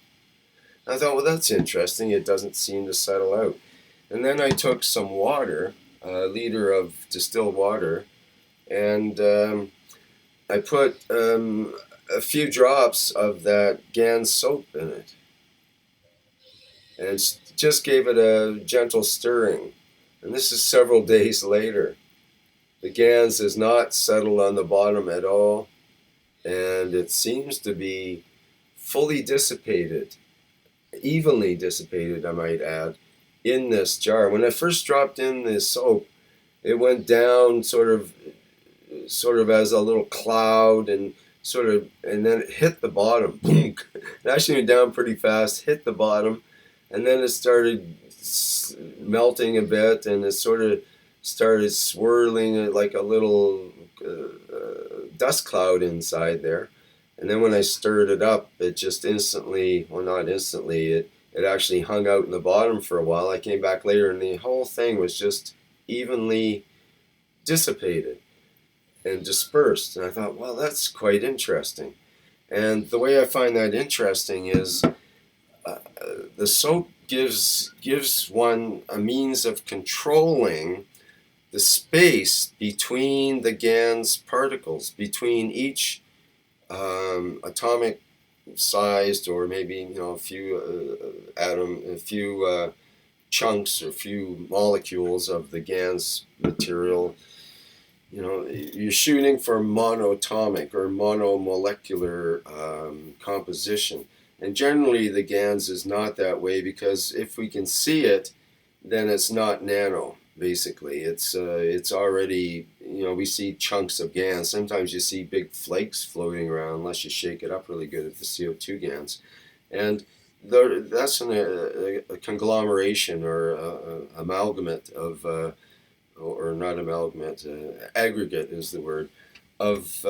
I thought, well, that's interesting. It doesn't seem to settle out. And then I took some water, a liter of distilled water, and I put a few drops of that GAN soap in it. And just gave it a gentle stirring. And this is several days later. The GANs has not settled on the bottom at all, and it seems to be fully dissipated, evenly dissipated, I might add, in this jar. When I first dropped in this soap, it went down sort of as a little cloud, and then it hit the bottom. Boom! It actually went down pretty fast, hit the bottom, and then it started melting a bit, and it sort of started swirling like a little dust cloud inside there. And then when I stirred it up, it just instantly, well, not instantly, it actually hung out in the bottom for a while. I came back later, and the whole thing was just evenly dissipated and dispersed. And I thought, well, that's quite interesting. And the way I find that interesting is the soap gives one a means of controlling the space between the GAN's particles, between each atomic sized, or maybe a few chunks or few molecules of the GAN's material. You're shooting for monatomic or monomolecular composition. And generally the GANs is not that way, because if we can see it, then it's not nano, basically. It's already, we see chunks of GANs. Sometimes you see big flakes floating around, unless you shake it up really good at the CO2 GANs. And that's a conglomeration or amalgamate of or not amalgamate, aggregate is the word, of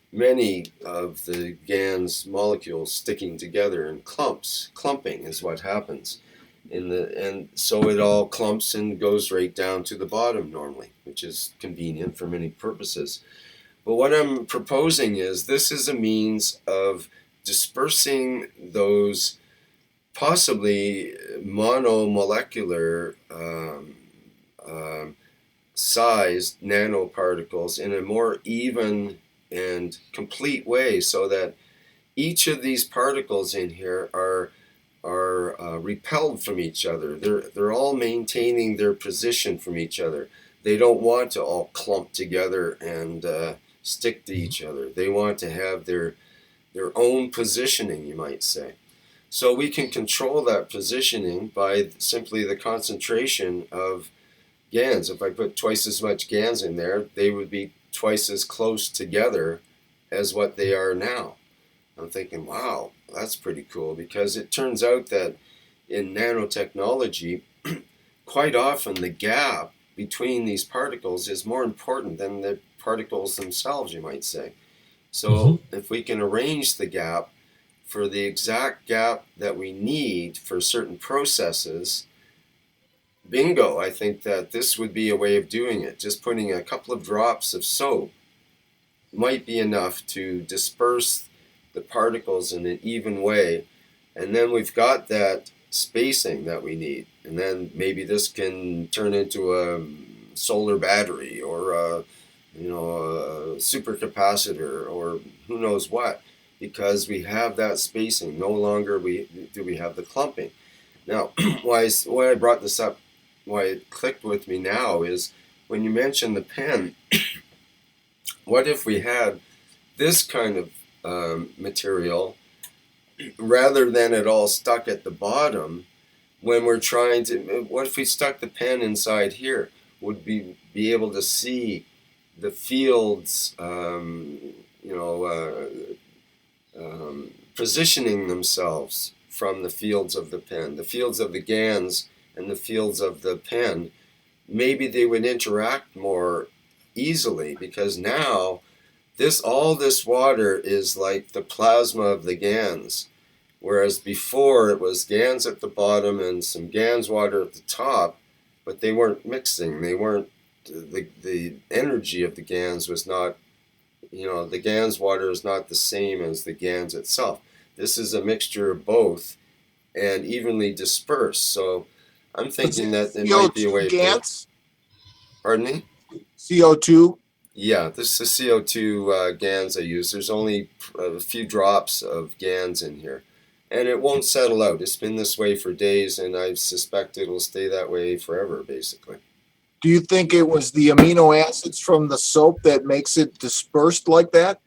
many of the GAN's molecules sticking together in clumps. Clumping is what happens. And so it all clumps and goes right down to the bottom normally, which is convenient for many purposes. But what I'm proposing is this is a means of dispersing those possibly monomolecular sized nanoparticles in a more even and complete way, so that each of these particles in here are repelled from each other. They're all maintaining their position from each other. They don't want to all clump together and stick to each other. They want to have their own positioning, you might say. So we can control that positioning by simply the concentration of GANs. If I put twice as much GANs in there, they would be twice as close together as what they are now. I'm thinking, wow, that's pretty cool, because it turns out that in nanotechnology, quite often the gap between these particles is more important than the particles themselves, you might say. So if we can arrange the gap for the exact gap that we need for certain processes, bingo, I think that this would be a way of doing it. Just putting a couple of drops of soap might be enough to disperse the particles in an even way, and then we've got that spacing that we need. And then maybe this can turn into a solar battery, or a supercapacitor, or who knows what, because we have that spacing. No longer do we have the clumping. Now, why I brought this up, why it clicked with me now, is when you mentioned the pen. What if we had this kind of material, rather than it all stuck at the bottom, when we're trying to, what if we stuck the pen inside here? Would we be able to see the fields, positioning themselves from the fields of the pen, the fields of the GANs and the fields of the pen? Maybe they would interact more easily, because now all this water is like the plasma of the GANs. Whereas before it was GANs at the bottom and some GANs water at the top, but they weren't mixing. They weren't, the energy of the GANs was not, the GANs water is not the same as the GANs itself. This is a mixture of both and evenly dispersed. So I'm thinking that it might be a way GANs? Pardon me? CO2? Yeah, this is CO2 GANs I use. There's only a few drops of GANs in here. And it won't settle out. It's been this way for days, and I suspect it'll stay that way forever, basically. Do you think it was the amino acids from the soap that makes it dispersed like that?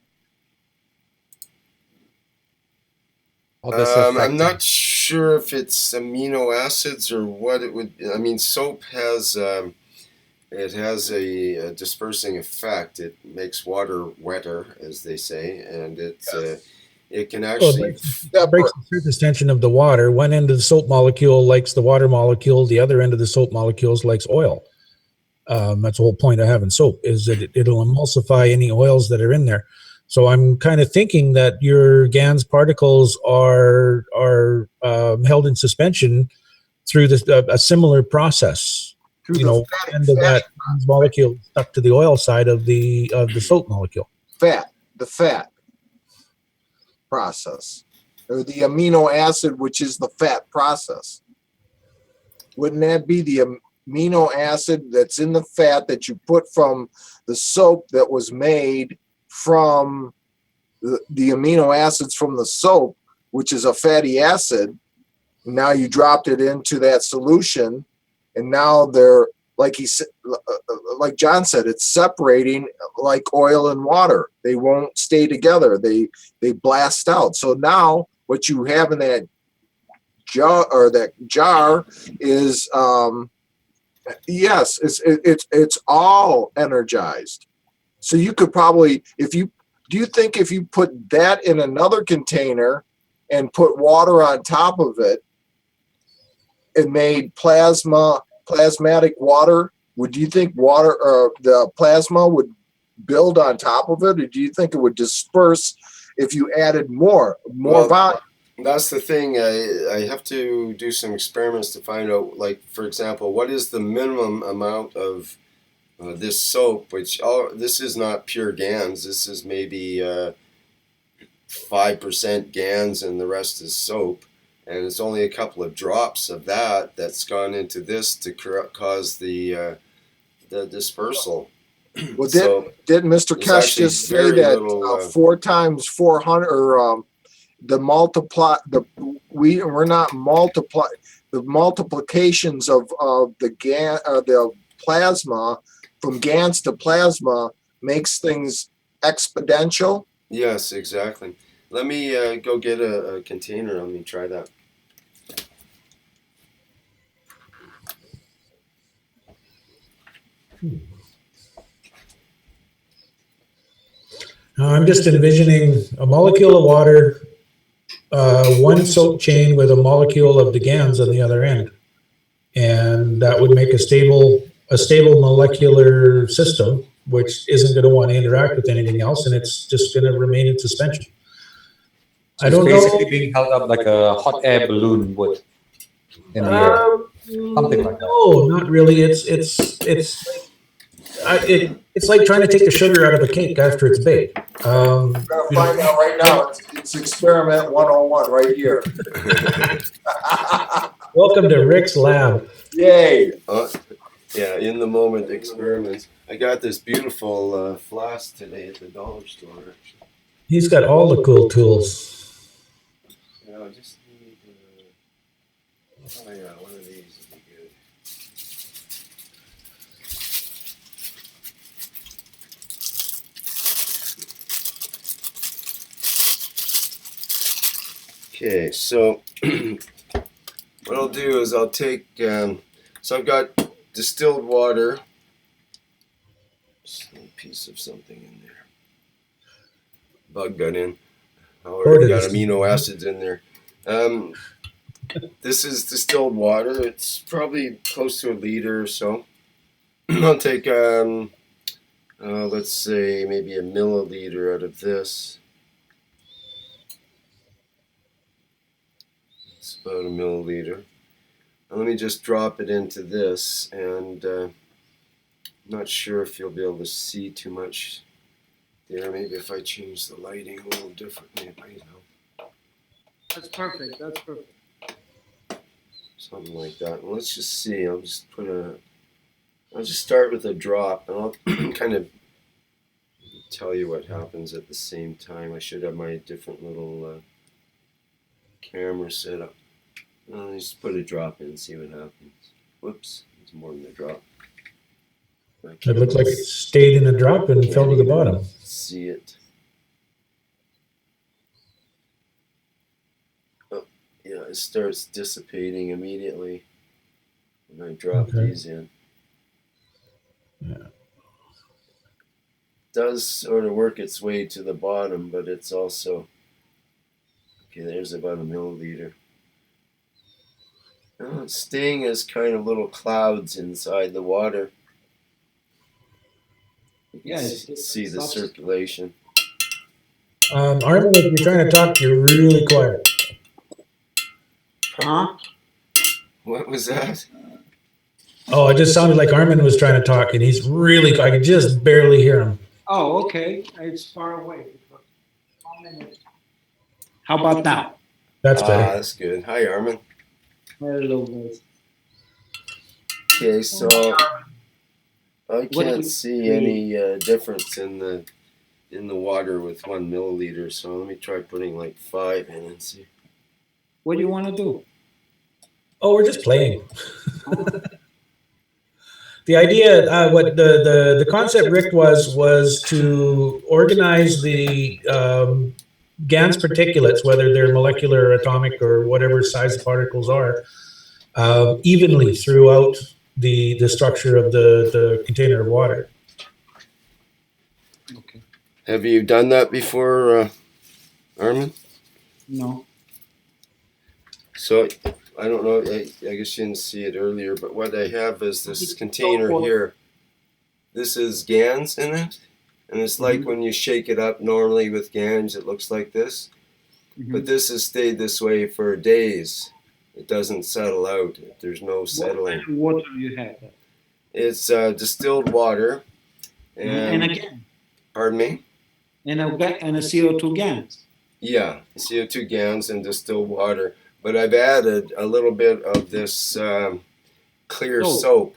I'm not sure if it's amino acids or what it would. I mean, soap has it has a dispersing effect. It makes water wetter, as they say, and it can actually it breaks the surface tension of the water. One end of the soap molecule likes the water molecule. The other end of the soap molecules likes oil. That's the whole point of having soap, is that it'll emulsify any oils that are in there. So I'm kind of thinking that your GANs particles are held in suspension through this a similar process. One end of that molecule stuck to the oil side of the soap molecule. The fat process, or the amino acid, which is the fat process. Wouldn't that be the amino acid that's in the fat that you put from the soap that was made from the amino acids from the soap, which is a fatty acid? Now you dropped it into that solution, and now they're, like he said, like John said, it's separating like oil and water. They won't stay together. They blast out. So now what you have in that jar is yes, it's all energized. So you could probably, do you think if you put that in another container and put water on top of it and made plasmatic water, would you think water or the plasma would build on top of it, or do you think it would disperse if you added more volume? That's the thing. I have to do some experiments to find out, like, for example, what is the minimum amount of this soap, which this is not pure GANs. This is maybe 5% GANs and the rest is soap. And it's only a couple of drops of that's gone into this to cause the dispersal. Well, did Mr. Keshe just say that 4 times 400, or we're not multiply the multiplications of the GAN the plasma from GANs to plasma makes things exponential? Yes, exactly. Let me go get a container. Let me try that. I'm just envisioning a molecule of water, one soap chain with a molecule of the GANs on the other end, and that would make a stable molecular system, which isn't going to want to interact with anything else, and it's just going to remain in suspension. So I don't know. It's basically being held up like a hot air balloon would in the air, something like that. No, not really. It's like trying to take the sugar out of a cake after it's baked. We're going to find out right now. It's experiment 101 right here. Welcome to Rick's lab. Yay. Yeah, in the moment experiments. I got this beautiful flask today at the dollar store. Actually. He's got all the cool tools. I just need oh yeah, one of these would be good. Okay, so what I'll do is I'll take, so I've got distilled water, just a piece of something in there. Bug got in. I already got amino acids in there. This is distilled water. It's probably close to a liter or so. I'll take, let's say maybe a milliliter out of this. It's about a milliliter. Now let me just drop it into this, and I'm not sure if you'll be able to see too much there. Maybe if I change the lighting a little differently, it might help. That's perfect. That's perfect. Something like that. And let's just see. I'll just start with a drop, and I'll kind of tell you what happens at the same time. I should have my different little camera set up. I'll just put a drop in and see what happens. Whoops, it's more than a drop. It looked like it stayed in a drop and fell to the bottom. See it. Oh, yeah, it starts dissipating immediately when I drop these in. Yeah. It does sort of work its way to the bottom, but it's also, okay, there's about a milliliter. Oh, it's staying as kind of little clouds inside the water. You can see the circulation. Armin, if you're trying to talk, you're really quiet. Huh? What was that? Oh, it just sounded like Armin was trying to talk, and he's really, I could just barely hear him. Oh, okay. It's far away. How about now? That's better. That's good. Hi, Armin. Hello, guys. Okay, so I can't see any difference in the water with 1 milliliter. So let me try putting like 5 in and see. What do you want to do? Oh, we're just playing. The idea, what the concept, Rick, was to organize the GAN's particulates, whether they're molecular, atomic, or whatever size the particles are, evenly throughout the structure of the container of water. Okay. Have you done that before, Armin? No. So I don't know. I guess you didn't see it earlier, but what I have is this container here. This is GANs in it, and it's like when you shake it up normally with GANs, it looks like this. But this has stayed this way for days. It doesn't settle out. There's no settling. What kind of water you have? It's distilled water. And again. Pardon me? And a CO2 gas. Yeah, CO2 GANs and distilled water. But I've added a little bit of this clear soap.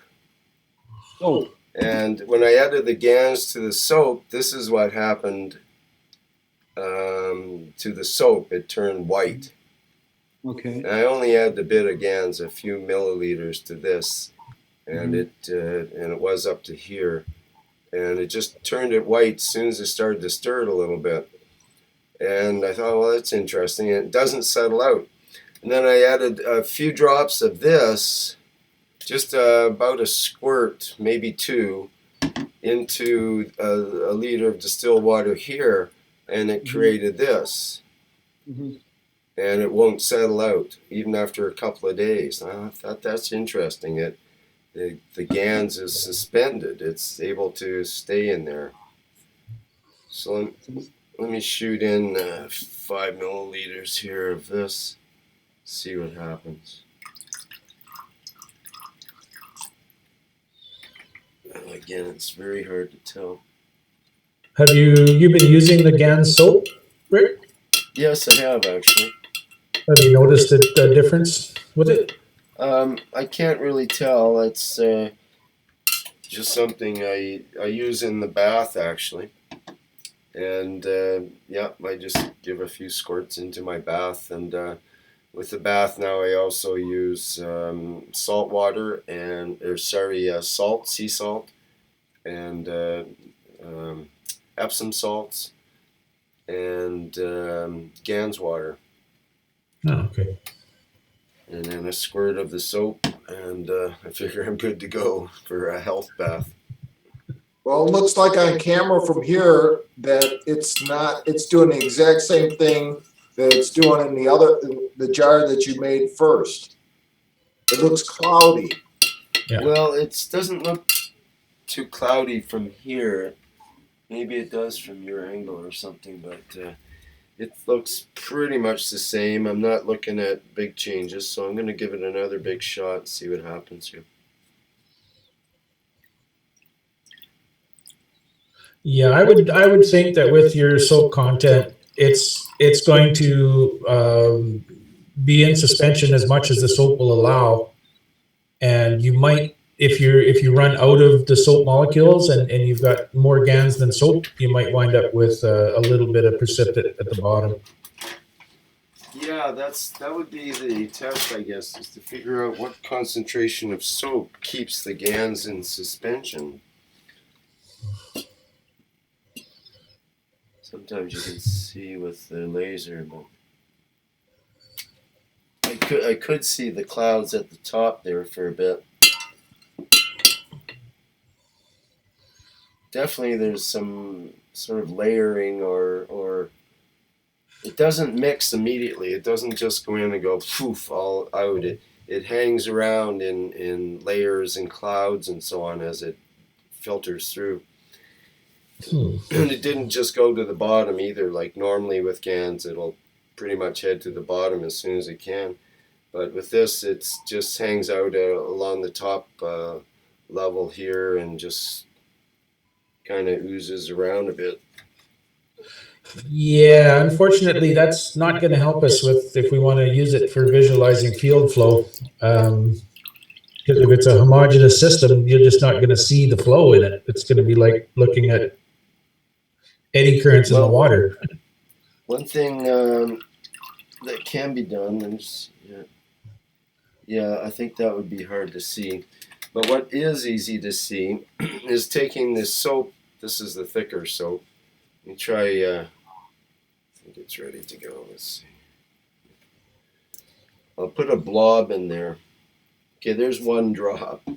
Oh. And when I added the GANs to the soap, this is what happened to the soap. It turned white. Okay. And I only added a bit of GANs, a few milliliters to this, and it was up to here, and it just turned it white as soon as I started to stir it a little bit. And I thought, well, that's interesting. And it doesn't settle out. And then I added a few drops of this, just about a squirt, maybe 2, into a liter of distilled water here, and it created this. And it won't settle out, even after a couple of days. I thought that's interesting. The GANs is suspended. It's able to stay in there. So let me shoot in 5 milliliters here of this. See what happens. Well, again, it's very hard to tell. Have you been using the GAN soap, Rick? Yes, I have actually. Have you noticed the difference with it? I can't really tell. It's just something I use in the bath actually. And yeah, I just give a few squirts into my bath, and with the bath now I also use salt water salt, sea salt, and Epsom salts, and GANS water. Oh, okay. And then a squirt of the soap, and I figure I'm good to go for a health bath. Well, it looks like on camera from here that it's not, it's doing the exact same thing that it's doing in the jar that you made first. It looks cloudy. Yeah. Well, it doesn't look too cloudy from here. Maybe it does from your angle or something, but it looks pretty much the same. I'm not looking at big changes, so I'm going to give it another big shot and see what happens here. Yeah, I would think that with your soap content, it's going to be in suspension as much as the soap will allow, and you might, if you run out of the soap molecules and you've got more GANs than soap, you might wind up with a little bit of precipitate at the bottom. Yeah, that would be the test, I guess, is to figure out what concentration of soap keeps the GANs in suspension. Sometimes you can see with the laser, but I could see the clouds at the top there for a bit. Definitely there's some sort of layering or it doesn't mix immediately. It doesn't just go in and go poof all out. It hangs around in layers and clouds and so on as it filters through. And it didn't just go to the bottom either. Like normally with GANs, it'll pretty much head to the bottom as soon as it can. But with this, it just hangs out along the top level here and just kind of oozes around a bit. Yeah, unfortunately, that's not going to help us with if we want to use it for visualizing field flow. Because if it's a homogeneous system, you're just not going to see the flow in it. It's going to be like looking at eddy currents in the water. One thing that can be done, and yeah, I think that would be hard to see. But what is easy to see is taking this soap. This is the thicker soap. Let me try. I think it's ready to go. Let's see. I'll put a blob in there. Okay, there's one drop.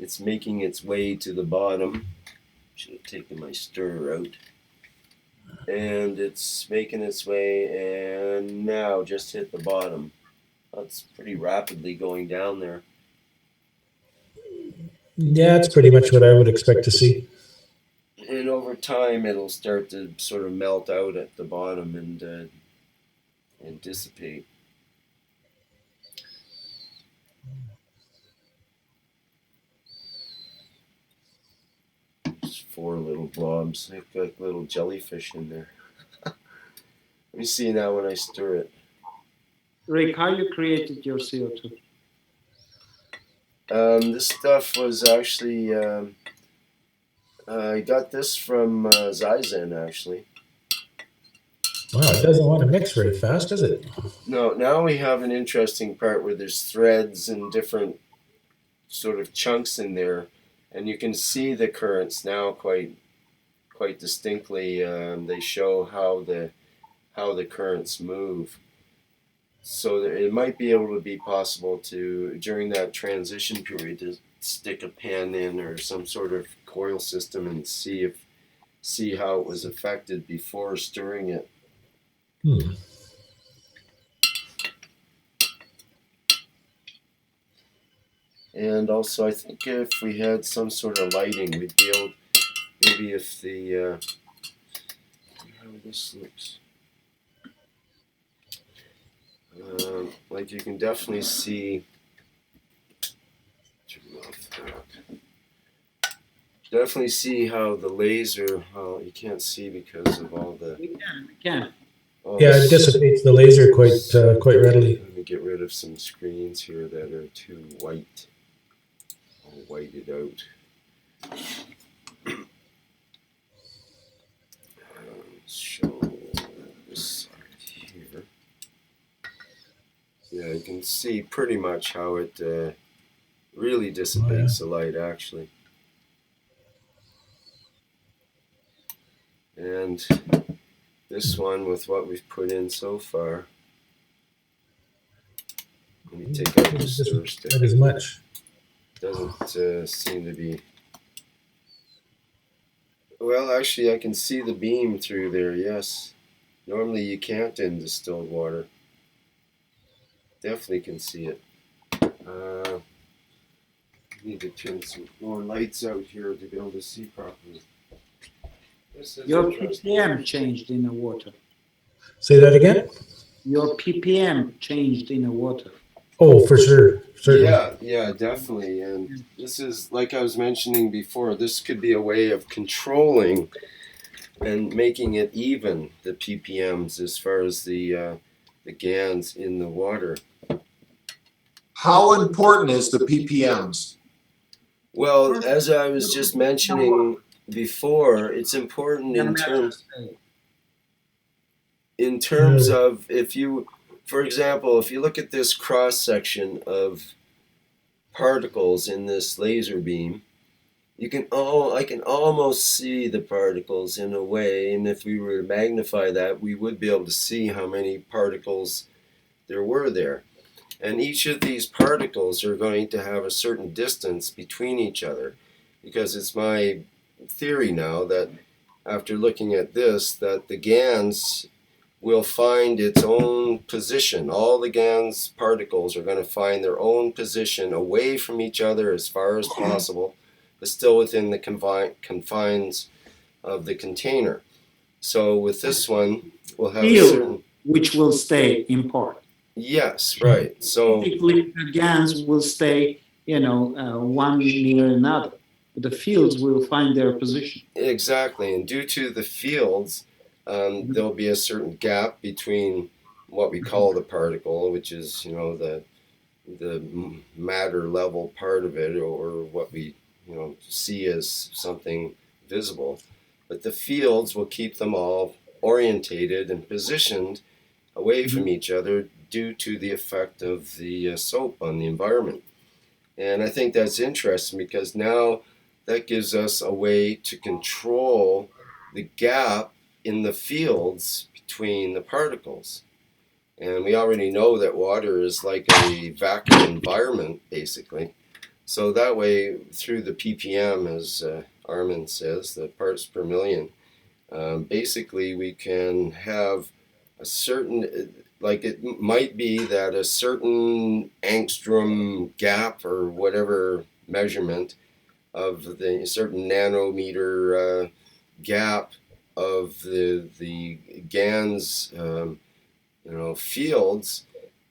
It's making its way to the bottom. Should have taken my stirrer out. And it's making its way, and now just hit the bottom. That's pretty rapidly going down there. Yeah, that's pretty much what I would expect to see. And over time, it'll start to sort of melt out at the bottom and dissipate. There's 4 little blobs, like little jellyfish in there. Let me see now when I stir it. Rick, how you created your CO2? This stuff was actually, I got this from Zyzen, actually. Wow, it doesn't want to mix very fast, does it? No, now we have an interesting part where there's threads and different sort of chunks in there, and you can see the currents now quite distinctly. They show how the currents move. So it might be able to be possible to, during that transition period, to stick a pen in or some sort of coil system and see how it was affected before stirring it. And also, I think if we had some sort of lighting, we'd be able, maybe if the, how this looks. Like you can definitely see, definitely see how the laser, well, you can't see because of all the. We can. Yeah, it dissipates the laser quite readily. Let me get rid of some screens here that are too white. I'll white it out. Show this side here. Yeah, you can see pretty much how it really dissipates the light, actually. And this one, with what we've put in so far, Let me take out the stir stick. Not as much. Doesn't seem to be. Well, actually, I can see the beam through there, yes. Normally you can't in distilled water. Definitely can see it. Need to turn some more lights out here to be able to see properly. Your ppm changed in the water. Say that again? Your ppm changed in the water. Oh, for sure. Certainly. Yeah, definitely. And this is, like I was mentioning before, this could be a way of controlling and making it even, the ppms, as far as the GANs in the water. How important is the ppms? Well, as I was just mentioning before, it's important in terms of, if you, for example, if you look at this cross section of particles in this laser beam, you can I can almost see the particles in a way, and if we were to magnify that, we would be able to see how many particles there were there. And each of these particles are going to have a certain distance between each other, because it's my theory now that after looking at this, that the GANs will find its own position. All the GANs particles are going to find their own position away from each other as far as possible, but still within the confines of the container. So with this one, we'll have a certain... which will stay in part. Yes, right. So typically the GANs will stay, one near another. The fields will find their position. Exactly, and due to the fields, there'll be a certain gap between what we call the particle, which is, the matter level part of it, or what we, see as something visible. But the fields will keep them all orientated and positioned away from each other due to the effect of the soap on the environment. And I think that's interesting, because now that gives us a way to control the gap in the fields between the particles. And we already know that water is like a vacuum environment, basically. So that way, through the ppm, as Armin says, the parts per million, basically we can have a certain, like it might be that a certain angstrom gap or whatever measurement of the certain nanometer gap of the GANs, fields,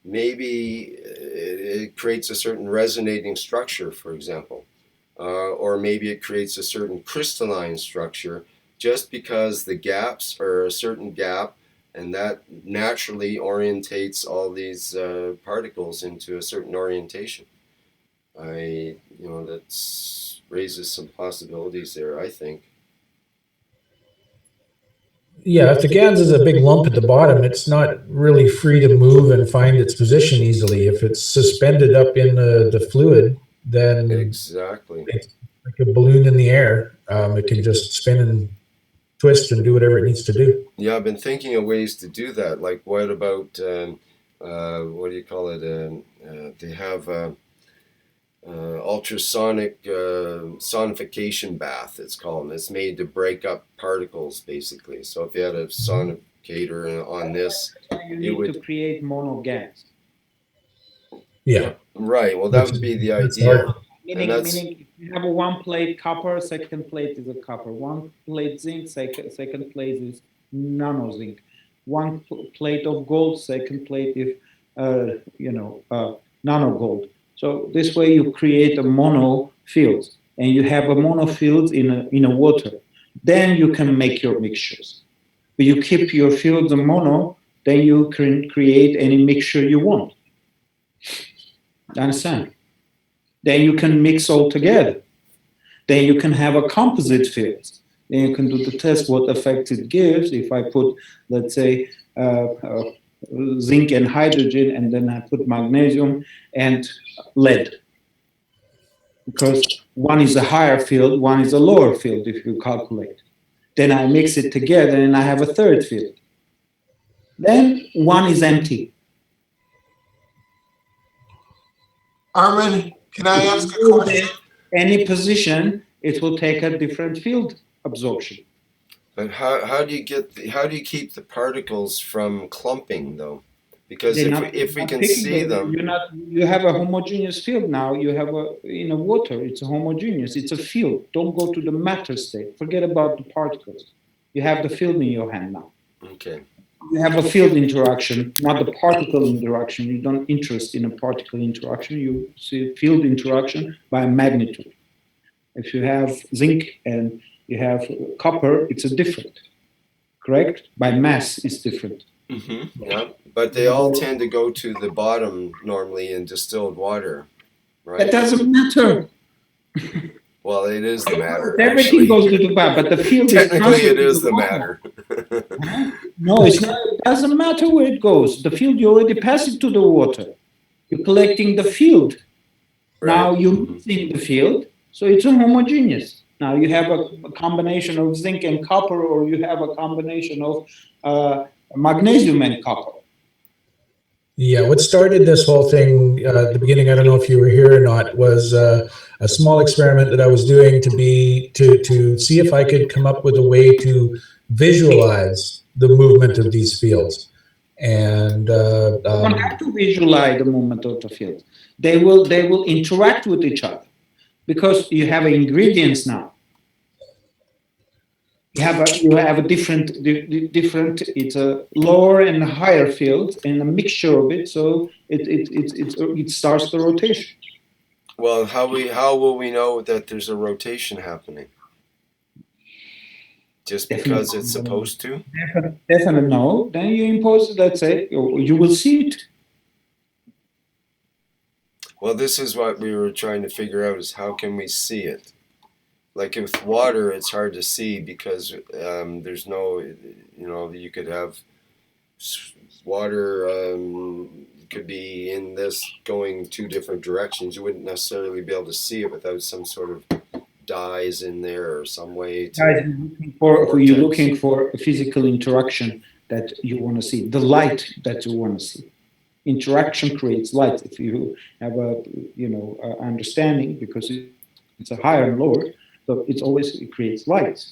maybe it creates a certain resonating structure, for example, or maybe it creates a certain crystalline structure just because the gaps are a certain gap, and that naturally orientates all these particles into a certain orientation. That raises some possibilities there, I think. Yeah, if the GANs is a big lump at the bottom, it's not really free to move and find its position easily. If it's suspended up in the fluid, then exactly, it's like a balloon in the air. It can just spin and twist and do whatever it needs to do. Yeah, I've been thinking of ways to do that. Like, what about what do you call it? They have ultrasonic sonification bath, it's called. It's made to break up particles, basically. So if you had a sonicator on this, you need to create mono GANs. Yeah. Right. Well, that would be the idea. Meaning, if you have a one plate copper, second plate is a copper. One plate zinc, second plate is nano zinc. One plate of gold, second plate is nano gold. So this way you create a mono field, and you have a mono field in a water. Then you can make your mixtures. But you keep your fields a mono, then you can create any mixture you want. Understand? Then you can mix all together. Then you can have a composite field. Then you can do the test what effect it gives. If I put, let's say, zinc and hydrogen, and then I put magnesium and lead. Because one is a higher field, one is a lower field if you calculate. Then I mix it together and I have a third field. Then one is empty. Armin, can I ask a Hold question? it any position, it will take a different field absorption. But how do you keep the particles from clumping though? Because if we can see them, You have a homogeneous field now. You have in a water, it's a homogeneous. It's a field. Don't go to the matter state. Forget about the particles. You have the field in your hand now. okay. You have a field interaction, not the particle interaction. You don't interest in a particle interaction. You see field interaction by magnitude. If you have zinc and you have copper, it's a different. Correct? By mass, it's different. Mm-hmm. Yeah, but they all tend to go to the bottom normally in distilled water, right? That doesn't matter. Well, it is the matter. Everything Actually. goes to the bottom, but the field Technically, is it is the bottom. matter. No, it's not. It doesn't matter where it goes. The field, you already pass it to the water. You're collecting the field. Right. Now you're mixing the field, so it's a homogeneous. Now you have a combination of zinc and copper, or you have a combination of magnesium and copper. Yeah, what started this whole thing at the beginning, I don't know if you were here or not, was a small experiment that I was doing to see if I could come up with a way to visualize the movement of these fields. And You don't have to visualize the movement of the field. They will interact with each other because you have ingredients now. You have a different. It's a lower and higher field and a mixture of it, so it starts the rotation. Well, how will we know that there's a rotation happening? Just because it's supposed to? Definitely no. Then you impose, let's say, you will see it. Well, this is what we were trying to figure out: is how can we see it? Like with water, it's hard to see because there's no, you could have water could be in this going two different directions. You wouldn't necessarily be able to see it without some sort of dyes in there or some way to. You're looking for a physical interaction that you want to see, the light that you want to see. Interaction creates light. If you have a understanding, because it's a higher and lower. So it creates light.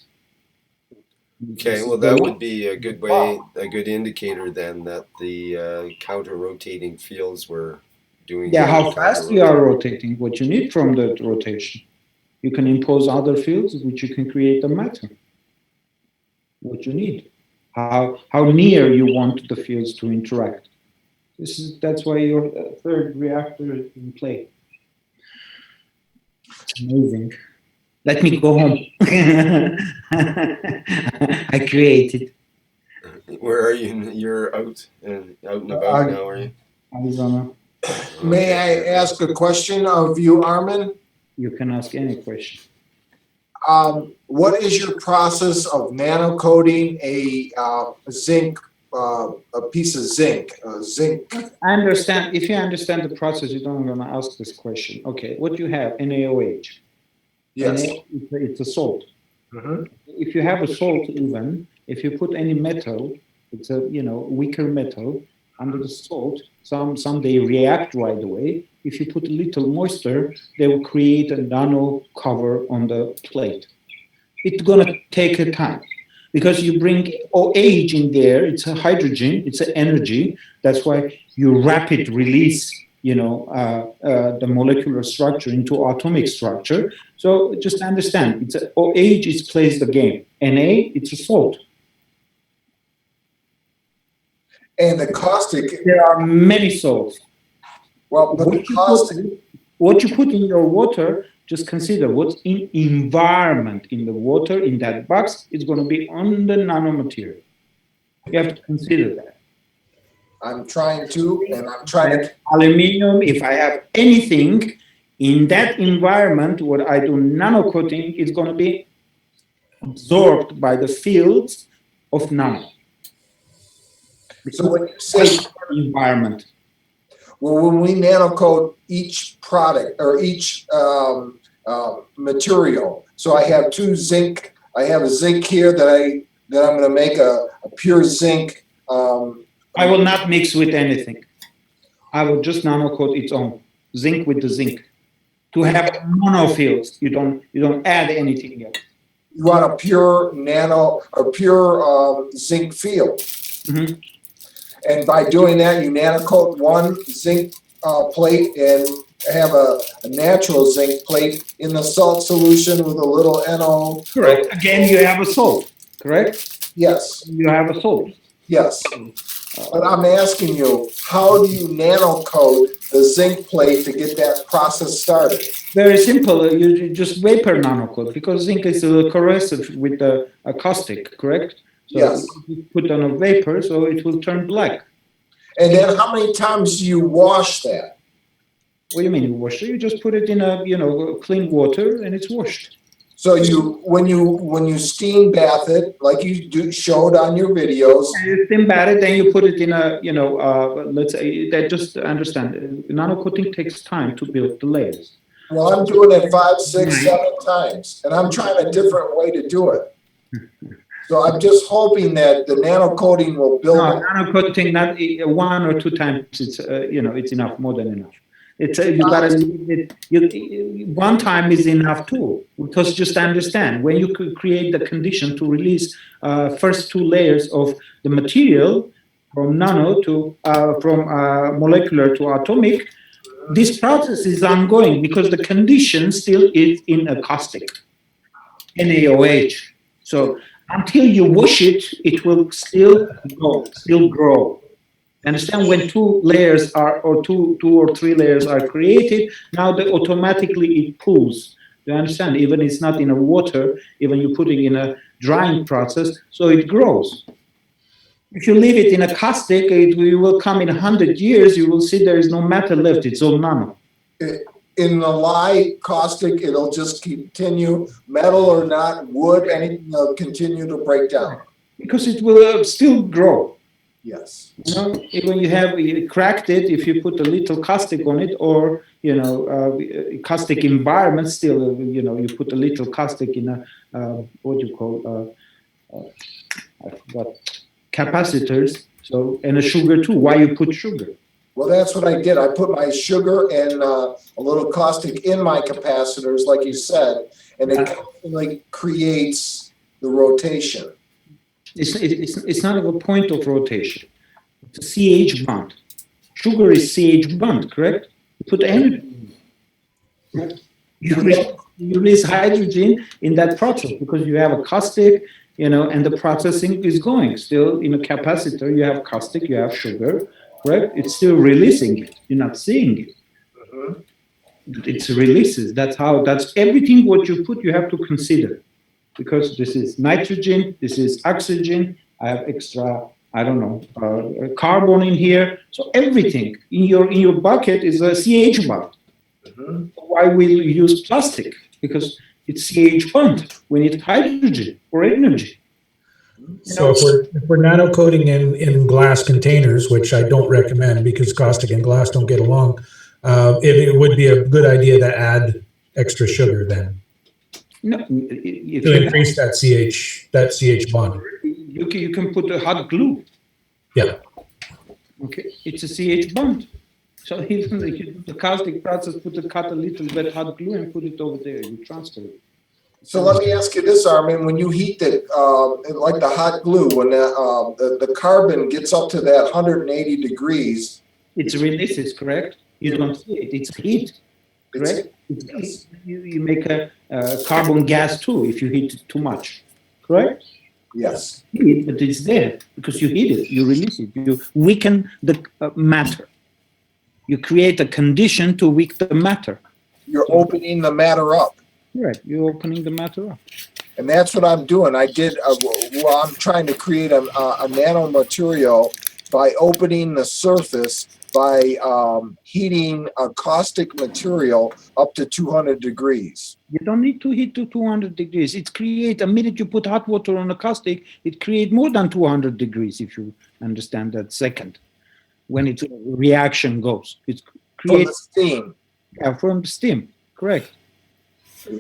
Okay, well that would be a good way, a good indicator then that the counter-rotating fields were doing. Yeah, how fast you are rotating, what you need from that rotation. You can impose other fields which you can create a matter. What you need. How near you want the fields to interact. That's why your third reactor is in play. It's amazing. Let me go home. I created. Where are you? You're out and about now, are you? Arizona. May I ask a question of you, Armin? You can ask any question. What is your process of nano-coating a zinc, a piece of zinc? I understand. If you understand the process, you don't want to ask this question. Okay, what do you have? NaOH. Yes. It's a salt. Mm-hmm. If you have a salt, even if you put any metal, it's a weaker metal under the salt. Some they react right away. If you put a little moisture, they will create a nano cover on the plate. It's gonna take a time because you bring OH in there. It's a hydrogen. It's an energy. That's why you rapid release. The molecular structure into atomic structure. So just understand, it's OH plays the game. Na, it's a salt. And the caustic. There are many salts. Well, but what you put in your water, just consider what's in environment in the water, in that box, it's going to be on the nanomaterial. You have to consider that. I'm trying to. Aluminium, if I have anything in that environment, what I do nano coating is going to be absorbed by the fields of nano. So when you say environment. Well, when we nano coat each product or each material, so I have two zinc. I have a zinc here that I'm going to make a pure zinc. I will not mix with anything. I will just nano coat its own. zinc with the zinc, to have monofields. You don't add anything yet. You want a pure nano or pure zinc field. Mhm. And by doing that, you nanocoat one zinc plate and have a natural zinc plate in the salt solution with a little NO. Correct. Again, you have a salt, correct? Yes, You have a salt. yes. But I'm asking you, how do you nanocoat the zinc plate to get that process started? Very simple. You just vapor nanocoat because zinc is corrosive with the caustic, correct? So Yes. you put on a vapor, so it will turn black. And then how many times do you wash that? What do you mean you wash it? You just put it in a clean water and it's washed. So when you steam bath it, like you showed on your videos. You steam bath it, then you put it in a let's say that just understand. Nanocoating takes time to build the layers. Well, I'm doing it 5, 6, 7 times, and I'm trying a different way to do it. So I'm just hoping that the nano coating will build. No, nano coating not 1 or 2 times. It's it's enough, more than enough. It's you gotta leave it. One time is enough too, because just understand when you could create the condition to release first 2 layers of the material from nano to from molecular to atomic. This process is ongoing because the condition still is in a caustic, NaOH. So until you wash it, it will still grow. Understand when 2 layers are, or two or 3 layers are created, now automatically it pools. You understand? Even it's not in a water, even you're putting in a drying process, so it grows. If you leave it in a caustic, it will come in 100 years, you will see there is no matter left, it's all nano. In the lye caustic, it'll just continue, metal or not, wood, anything will continue to break down. Because it will still grow. Yes. When you cracked it, if you put a little caustic on it, or caustic environment, still you put a little caustic in a what do you call I forgot, capacitors. So and a sugar too. Why you put sugar? Well, that's what I did. I put my sugar and a little caustic in my capacitors, like you said, and it constantly creates the rotation. It's not a point of rotation. It's a CH bond. Sugar is CH bond, correct? You put energy. You release hydrogen in that process because you have a caustic, and the processing is going. Still in a capacitor, you have caustic, you have sugar, correct? It's still releasing it. You're not seeing it. It's releases. That's everything what you put, you have to consider. Because this is nitrogen, this is oxygen, I have extra, I don't know, carbon in here. So everything in your bucket is a CH bond. Why will you use plastic? Because it's CH bond. We need hydrogen for energy. So if we're nano coating in glass containers, which I don't recommend because caustic and glass don't get along, it would be a good idea to add extra sugar then. No, to increase that CH bond. You can put a hot glue. Yeah. Okay, it's a CH bond. So even the caustic process, cut a little bit hot glue and put it over there. You transfer it. So let me ask you this, Armin. When you heat it, like the hot glue, when the carbon gets up to that 180 degrees, it releases, correct? You don't see it. It's heat, correct? Yes. You make a carbon gas too if you heat it too much, correct? Yes. But it's there because you heat it, you release it, you weaken the matter. You create a condition to weaken the matter. You're opening the matter up. Right, you're opening the matter up. And that's what I'm doing. I did, well, I'm trying to create a nanomaterial by opening the surface by heating a caustic material up to 200 degrees. You don't need to heat to 200 degrees. It creates, a minute you put hot water on a caustic, it creates more than 200 degrees, if you understand that second. When its reaction goes, it creates from the steam. Yeah, from steam, correct.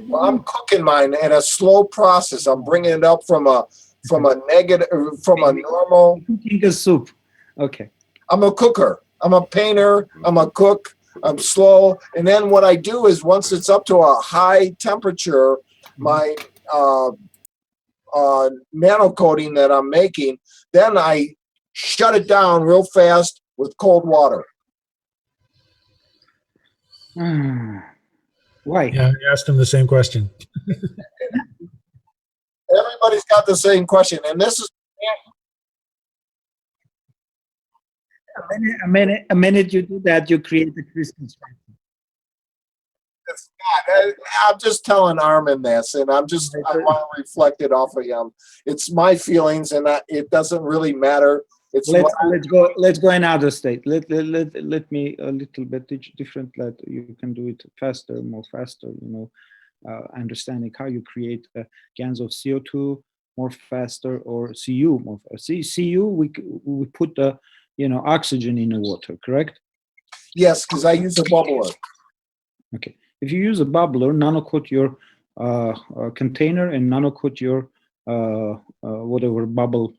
Well, I'm cooking mine in a slow process. I'm bringing it up from a normal. Cooking a soup. Okay. I'm a cooker. I'm a painter. I'm a cook. I'm slow. And then what I do is once it's up to a high temperature, my nano coating that I'm making, then I shut it down real fast with cold water. Why? Yeah, I asked him the same question. Everybody's got the same question, and this is A minute you do that, you create the crystal structure. it's not. I'm just telling Armin this, and I want to reflect it off of him. It's my feelings, and it doesn't really matter. It's Let's go another state. Let me a little bit different. That you can do it faster, more faster. Understanding how you create GANs of CO2 more faster, or Cu more faster. Cu we put the oxygen in the water, correct? Yes, because I use a bubbler. Okay. If you use a bubbler, nano coat your container and nano coat your whatever bubble.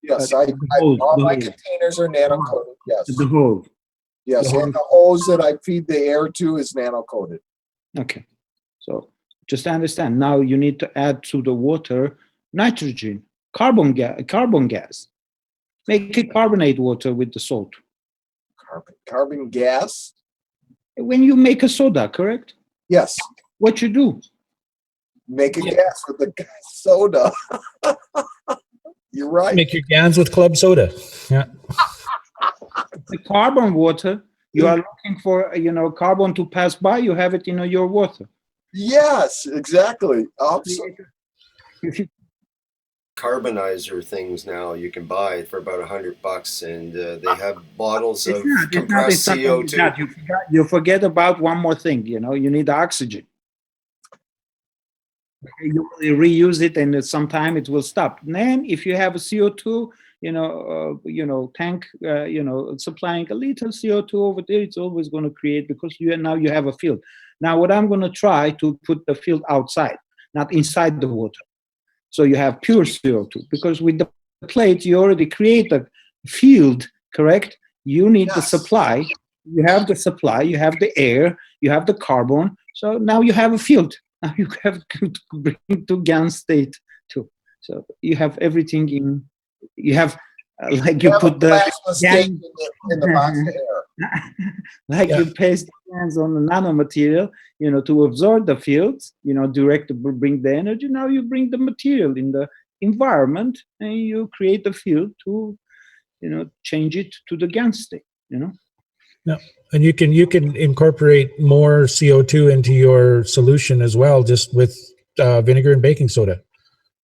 Yes, all my containers are nano coated. Yes. The hose. Yes, and the hose that I feed the air to is nano coated. Okay. So just understand. Now you need to add to the water nitrogen, carbon gas. Make it carbonate water with the salt. Carbon gas? When you make a soda, correct? Yes. What you do? Make a gas with the soda. You're right. Make your GANs with club soda. Yeah. The carbon water, you are looking for, carbon to pass by, you have it in your water. Yes, exactly. Carbonizer things now you can buy for about $100, and they have bottles of compressed CO2. You forget about one more thing. You need oxygen. You reuse it, and sometime it will stop. Then, if you have a CO2, tank, supplying a little CO2 over there, it's always going to create, because now you have a field. Now, what I'm going to try to put the field outside, not inside the water. So you have pure CO2, because with the plate, you already create a field, correct? You need the supply. You have the supply, you have the air, you have the carbon. So now you have a field. Now you have to bring to GAN state too. So you have everything you have, you put the GAN in the box of air. You paste the GANs on the nanomaterial, to absorb the fields, direct to bring the energy. Now you bring the material in the environment, and you create the field to, change it to the GAN state, Yeah, and you can incorporate more CO2 into your solution as well, just with vinegar and baking soda.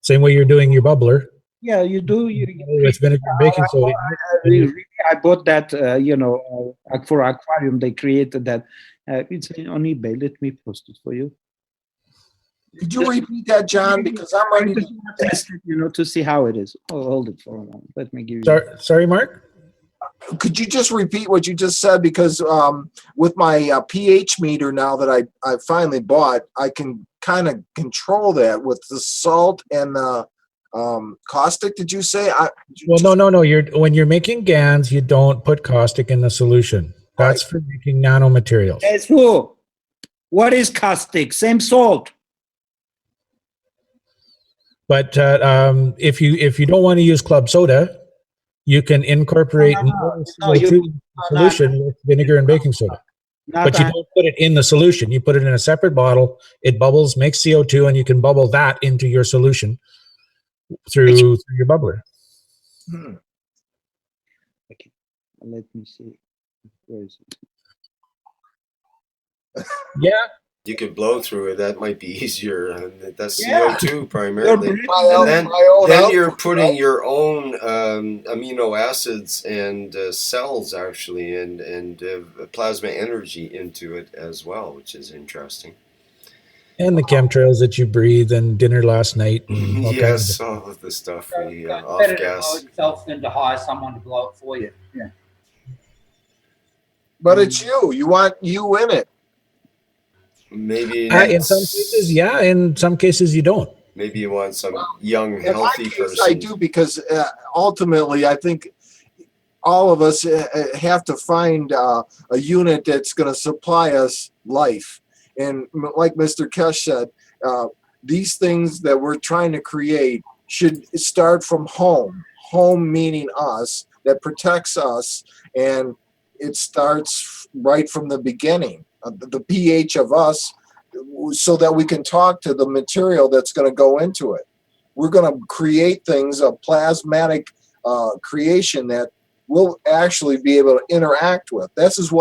Same way you're doing your bubbler. Yeah, you do. With vinegar and baking soda. I bought that, for aquarium. They created that. It's on eBay. Let me post it for you. Could you repeat that, John? Because I'm ready to test it, to see how it is. Oh, hold it for a moment. Let me give you. Sorry, Mark? Could you just repeat what you just said? Because with my pH meter now that I finally bought, I can kind of control that with the salt and the caustic. Did you say? No. When you're making GANs, you don't put caustic in the solution. That's for making nanomaterials. That's true. What is caustic? Same salt. But if you don't want to use club soda, you can incorporate more CO2 solution with vinegar and baking soda. But you don't put it in the solution. You put it in a separate bottle. It bubbles, makes CO2, and you can bubble that into your solution through your bubbler. Okay. Let me see. Where is it? Yeah. You could blow through it. That might be easier. That's CO2 primarily. And then you're putting your own amino acids and cells actually, and plasma energy into it as well, which is interesting. And the chemtrails that you breathe and dinner last night. And all of the stuff we off better to gas. blow it yourself than to hire someone to blow it for you. Yeah. But it's you. You want you in it. Maybe in some cases, yeah. In some cases, you don't. Maybe you want some young, healthy person. I do, because ultimately, I think all of us have to find a unit that's going to supply us life. And like Mr. Keshe said, these things that we're trying to create should start from home. Home meaning us, that protects us, and it starts right from the beginning. The pH of us, so that we can talk to the material that's going to go into it. We're going to create things, a plasmatic creation that we'll actually be able to interact with. That's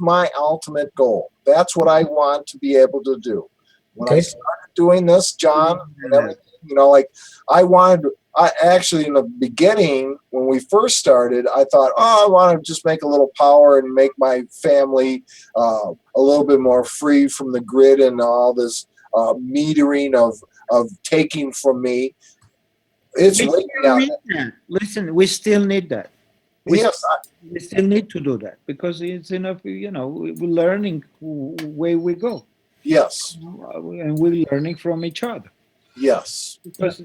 my ultimate goal. That's what I want to be able to do. When I started doing this, John, and everything, like I actually in the beginning, when we first started, I thought, I want to just make a little power and make my family a little bit more free from the grid and all this metering of taking from me. It's We way still beyond need that. Listen, we still need that. We still need to do that because it's enough. We're learning where we go. Yes. And we're learning from each other. Yes. Because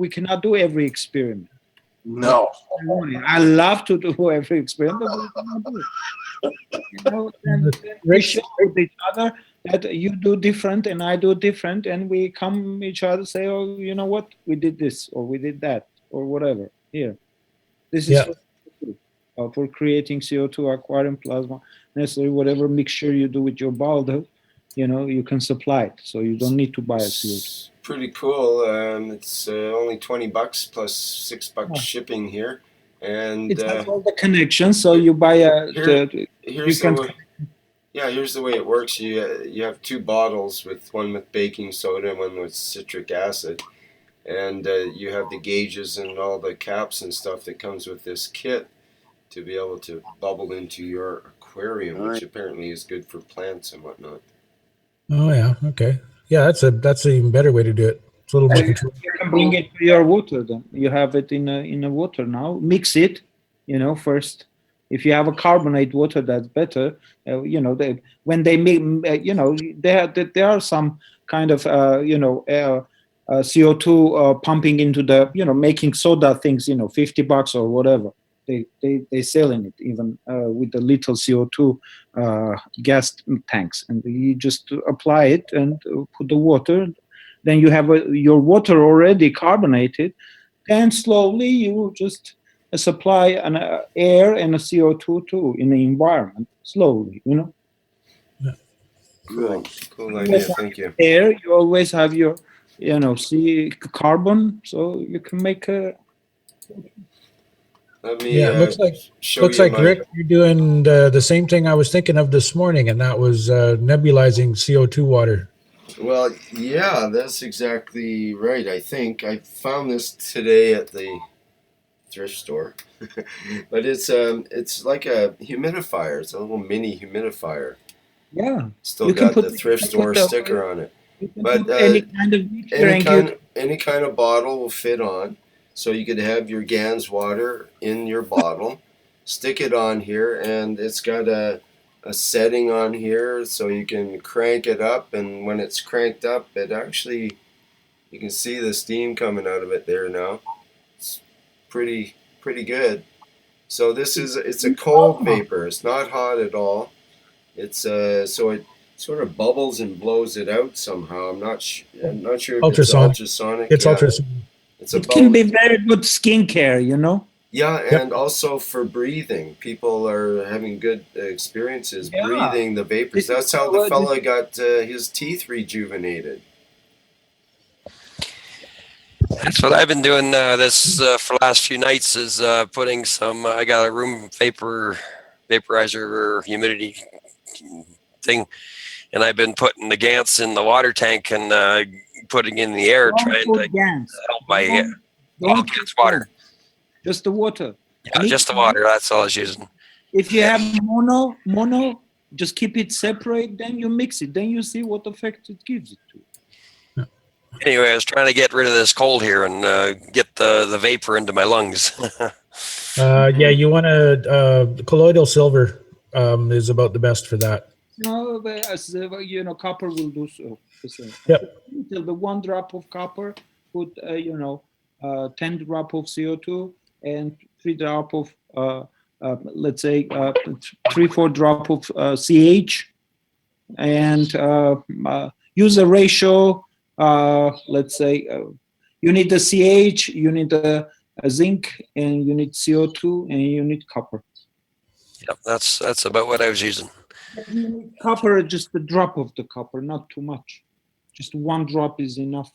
we cannot do every experiment. No. I love to do every experiment, but we cannot do it. And we show with each other that you do different and I do different, and we come each other say, oh, you know what, we did this or we did that or whatever. Here, this is for creating CO2, aquarium plasma, necessarily whatever mixture you do with your baldo, you can supply it, so you don't need to buy a CO2. Pretty cool. It's only $20 plus $6 shipping here, and it has all the connections. So you buy here's the way it works. You have two bottles, one with baking soda and one with citric acid, and you have the gauges and all the caps and stuff that comes with this kit to be able to bubble into your aquarium, which apparently is good for plants and whatnot. Oh yeah, okay. Yeah, that's an even better way to do it. It's a little more control. You can bring it to your water then. You have it in a water now. Mix it, first. If you have a carbonate water, that's better. When they make, there are some kind of, CO2 pumping into the, making soda things, $50 or whatever. They sell in it even with the little CO2 gas tanks, and you just apply it and put the water. Then you have your water already carbonated. Then slowly you just supply an air and a CO2 too in the environment. Slowly, Yeah. Cool idea. Thank you. Air, you always have your, carbon, so you can make a. Let me it looks like Rick, you're doing the same thing I was thinking of this morning, and that was nebulizing CO2 water. Well, yeah, that's exactly right. I think I found this today at the thrift store, but it's like a humidifier. It's a little mini humidifier. Yeah, still got the thrift store sticker on it. But any kind of bottle will fit on. So you could have your Gans water in your bottle, stick it on here, and it's got a setting on here so you can crank it up, and when it's cranked up, it actually, you can see the steam coming out of it there now. It's pretty good. So it's a cold vapor. It's not hot at all. It's so it sort of bubbles and blows it out somehow. I'm not sure if it's ultrasonic. It's ultrasonic. It can be very good skincare, Yeah, and also for breathing. People are having good experiences breathing the vapors. That's how the fella got his teeth rejuvenated. That's what I've been doing for the last few nights is putting some, I got a room vaporizer or humidity thing, and I've been putting the Gans in the water tank and putting in the air, trying to help my Gans water. Just the water. Yeah, just the water. That's all I was using. If you have mono, just keep it separate. Then you mix it. Then you see what effect it gives it to. Anyway, I was trying to get rid of this cold here and get the vapor into my lungs. Yeah, you want to colloidal silver is about the best for that. No, copper will do so. Yep. Until the 1 drop of copper, put 10 drop of CO2 and 3 drop of let's say 3-4 drop of CH, and use a ratio. Let's say you need the CH, you need a zinc, and you need CO2, and you need copper. Yep, that's about what I was using. You need copper, just a drop of the copper, not too much. Just 1 drop is enough.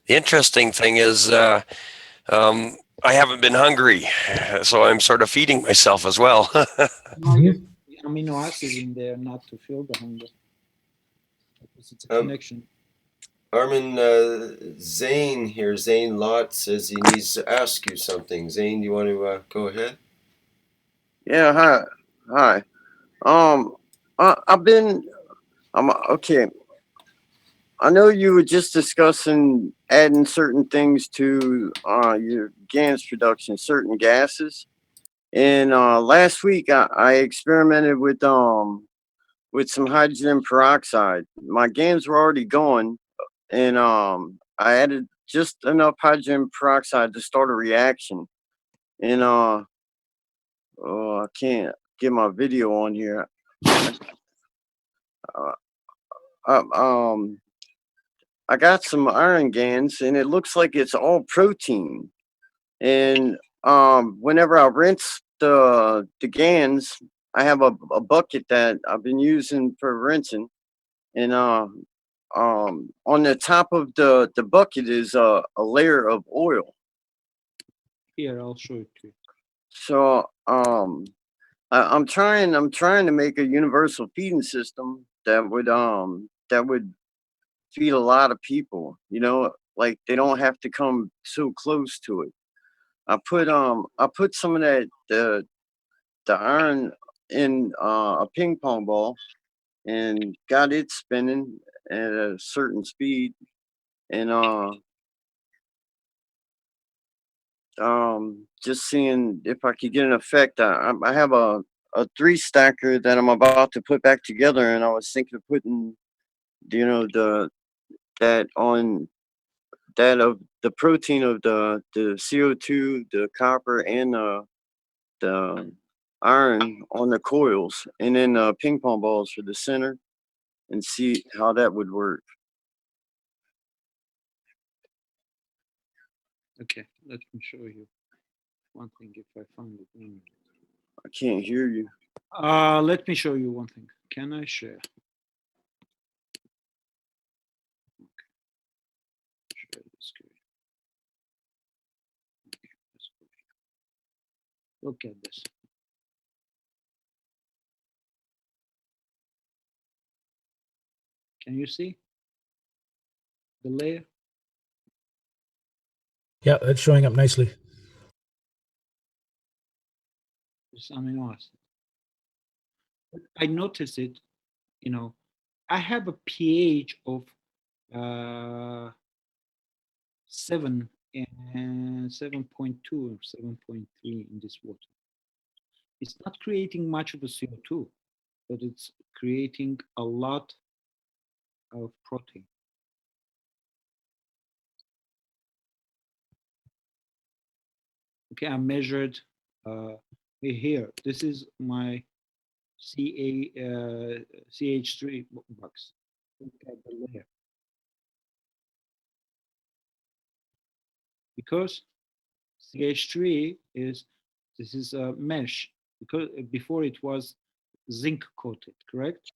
The interesting thing is I haven't been hungry, so I'm sort of feeding myself as well. Now you amino acids in there not to feel the hunger. Because it's a connection. Armin, Zane here, Zane Lott says he needs to ask you something. Zane, do you want to go ahead? Yeah, hi. Okay. I know you were just discussing adding certain things to your GANs production, certain gases. And last week I experimented with some hydrogen peroxide. My GANs were already going, and I added just enough hydrogen peroxide to start a reaction. And I can't get my video on here. I got some iron GANs, and it looks like it's all protein. And whenever I rinse the GANs, I have a bucket that I've been using for rinsing, and on the top of the bucket is a layer of oil. Here, I'll show it to you. So I'm trying to make a universal feeding system that would feed a lot of people. You know, like they don't have to come so close to it. I put some of that the iron in a ping pong ball and got it spinning at a certain speed, and just seeing if I could get an effect. I have a 3-stacker that I'm about to put back together, and I was thinking of putting that on that of the protein of the CO2, the copper, and the iron on the coils, and then ping pong balls for the center, and see how that would work. Okay, let me show you one thing if I find it. I can't hear you. Let me show you one thing. Can I share? Okay. Share the screen. Okay, let's go here. Look at this. Can you see the layer? Yeah, that's showing up nicely. It's amino acid. I noticed it, you know, I have a pH of 7 and 7.2 or 7.3 in this water. It's not creating much of a CO2, but it's creating a lot of protein. Okay, I measured here. This is my CH3 box. Look at the layer. Because CH3 this is a mesh, because before it was zinc coated, correct?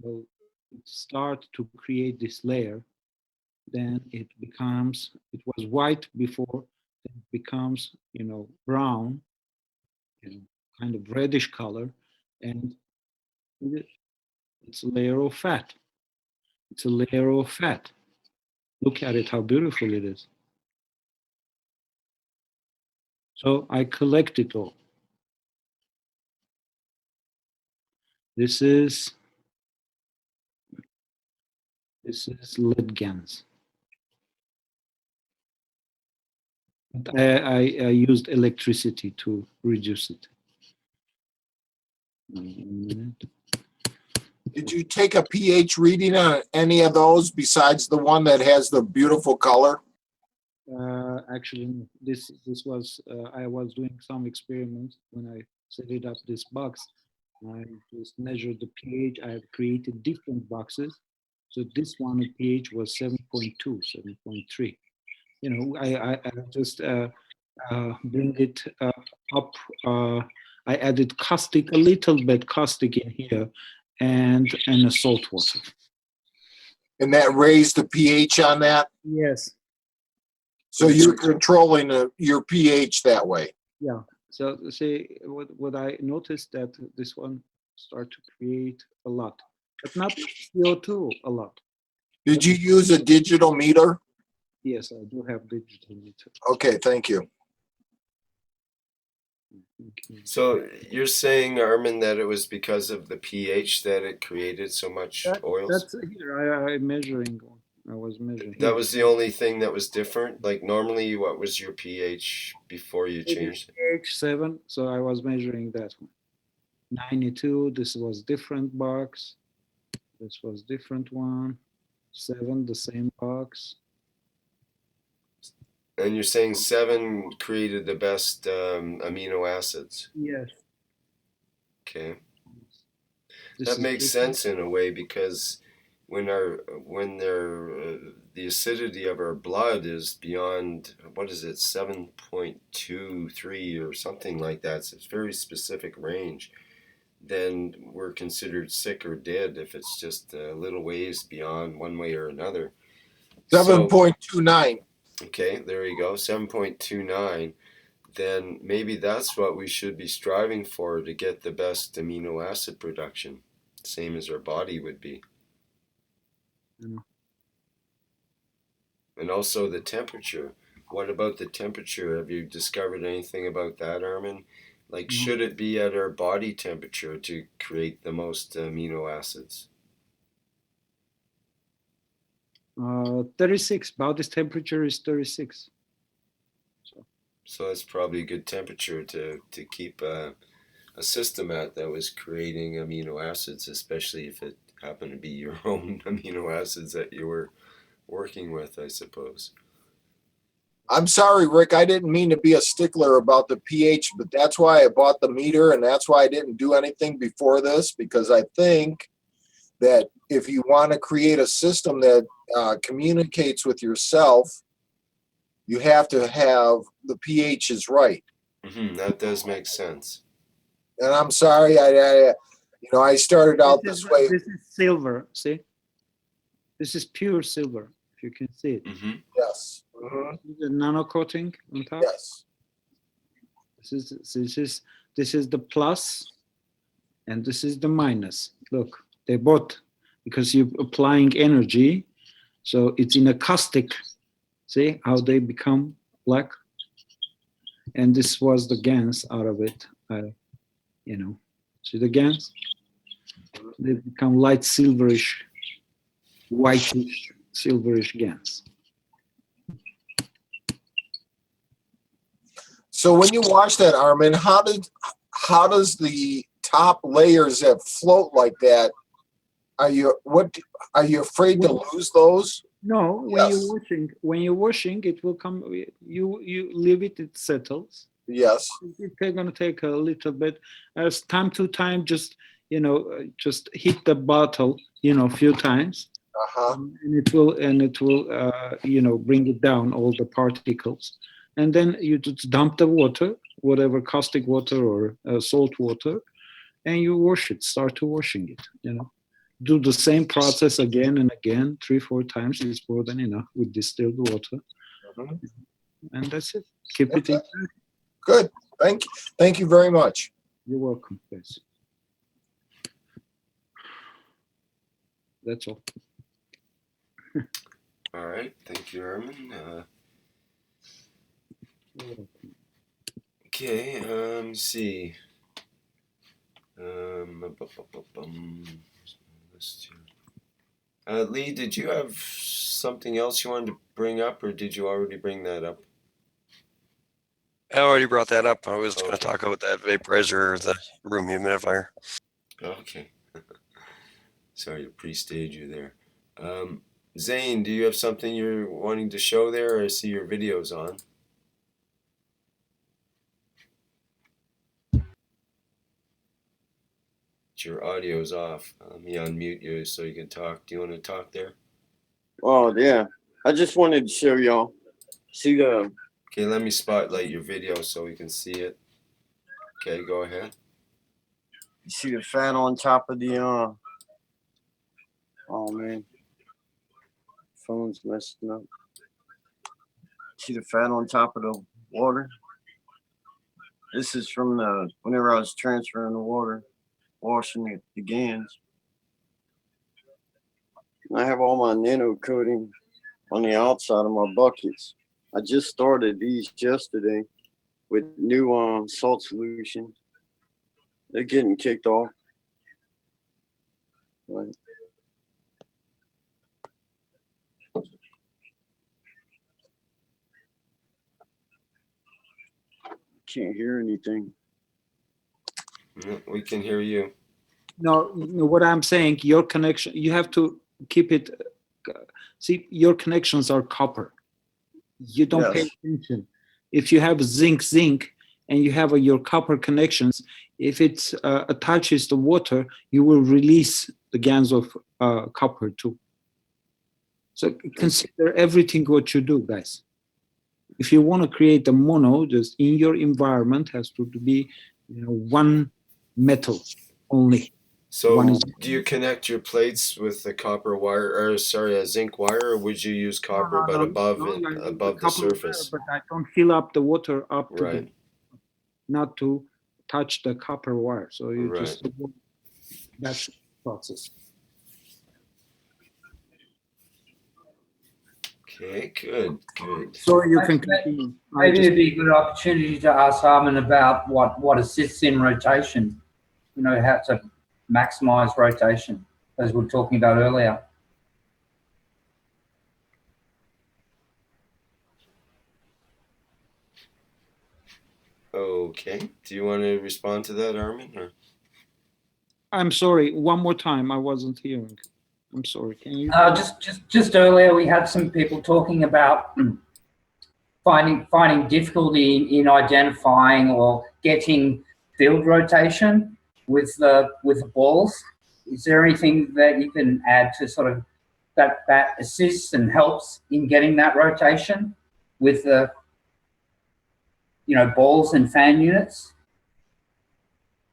So it starts to create this layer, then it was white before, then it becomes, brown, kind of reddish color, and it's a layer of fat. It's a layer of fat. Look at it, how beautiful it is. So I collect it all. This is lead GANs. I used electricity to reduce it. Did you take a pH reading on any of those besides the one that has the beautiful color? Actually, this was I was doing some experiments when I set it up this box. I just measured the pH. I have created different boxes. So this one the pH was 7.2, 7.3. You know, I just bring it up. I added caustic, a little bit caustic in here, and a salt water. And that raised the pH on that? Yes. So you're controlling your pH that way? Yeah. So see, what I noticed that this one start to create a lot, but not CO2 a lot. Did you use a digital meter? Yes, I do have digital meter. Okay, thank you. So you're saying, Armin, that it was because of the pH that it created so much oils? That's here. I measuring. I was measuring. That was the only thing that was different? Like normally, what was your pH before you changed it? pH 7, so I was measuring that one. 92, this was different box. This was different one. 7, the same box. And you're saying 7 created the best amino acids? Yes. Okay. This That is makes different. sense in a way, because when the acidity of our blood is beyond, what is it, 7.23 or something like that, so it's a very specific range, then we're considered sick or dead if it's just a little ways beyond one way or another. 7.29. Okay, there you go, 7.29. Then maybe that's what we should be striving for, to get the best amino acid production, same as our body would be. And also the temperature. What about the temperature? Have you discovered anything about that, Armin? Like, should it be at our body temperature to create the most amino acids? 36. Body's temperature is 36. So that's probably a good temperature to keep a system at that was creating amino acids, especially if it happened to be your own amino acids that you were working with, I suppose. I'm sorry, Rick, I didn't mean to be a stickler about the pH, but that's why I bought the meter, and that's why I didn't do anything before this, because I think that if you want to create a system that communicates with yourself, you have to have the pH is right. That does make sense. And I'm sorry, I started out this way. This is silver. See, this is pure silver. If you can see it. Yes. The nano coating on top. Yes. This is the plus, and this is the minus. Look, they both, because you're applying energy, so it's in a caustic. See how they become black? And this was the GANs out of it. See the GANs? They become light silverish, whitish, silverish GANs. So when you wash that, Armin, how does the top layers that float like that? Are you afraid to lose those? No, when you're washing, it will come. You leave it, it settles. Yes. It's going to take a little bit. As time to time, just hit the bottle, a few times, and it will bring it down, all the particles, and then you just dump the water, whatever caustic water or salt water, and you wash it. Start to washing it. Do the same process again and again, 3-4 times is more than enough with distilled water, and that's it. Keep it in. Good. Thank you very much. You're welcome. Yes. That's all. All right. Thank you, Armin. Okay. Let's see. Lee, did you have something else you wanted to bring up, or did you already bring that up? I already brought that up. I was going to talk about that vaporizer or the room humidifier. Okay. Sorry to pre-stage you there. Zane, do you have something you're wanting to show there? I see your video's on. Your audio's off. Let me unmute you so you can talk. Do you want to talk there? Oh yeah, I just wanted to show y'all. See the. Okay, let me spotlight your video so we can see it. Okay, go ahead. You see the fan on top of the. Oh man, phone's messing up. See the fan on top of the water. This is from the whenever I was transferring the water, washing the GANs. I have all my nano coating on the outside of my buckets. I just started these yesterday with new salt solution. They're getting kicked off. Right. Can't hear anything. We can hear you. No, what I'm saying, your connection, you have to keep it. See, your connections are copper. You don't pay attention. If you have zinc, and you have your copper connections, if it attaches the water, you will release the GANs of copper too. So consider everything what you do, guys. If you want to create a mono, just in your environment has to be, one metal only. So do you connect your plates with the copper wire, or sorry, a zinc wire, or would you use copper but above the surface? Wire, but I don't fill up the water up to right. Not to touch the copper wire. So you right. just that's the process. Okay, good. So you can continue. Maybe it'd be a good opportunity to ask Armin about what assists in rotation. How to maximize rotation, as we were talking about earlier. Okay. Do you want to respond to that, Armin? Or? I'm sorry. One more time. I wasn't hearing. I'm sorry. Can you? Just earlier, we had some people talking about finding difficulty in identifying or getting field rotation with the balls. Is there anything that you can add to sort of that assists and helps in getting that rotation with the balls and fan units?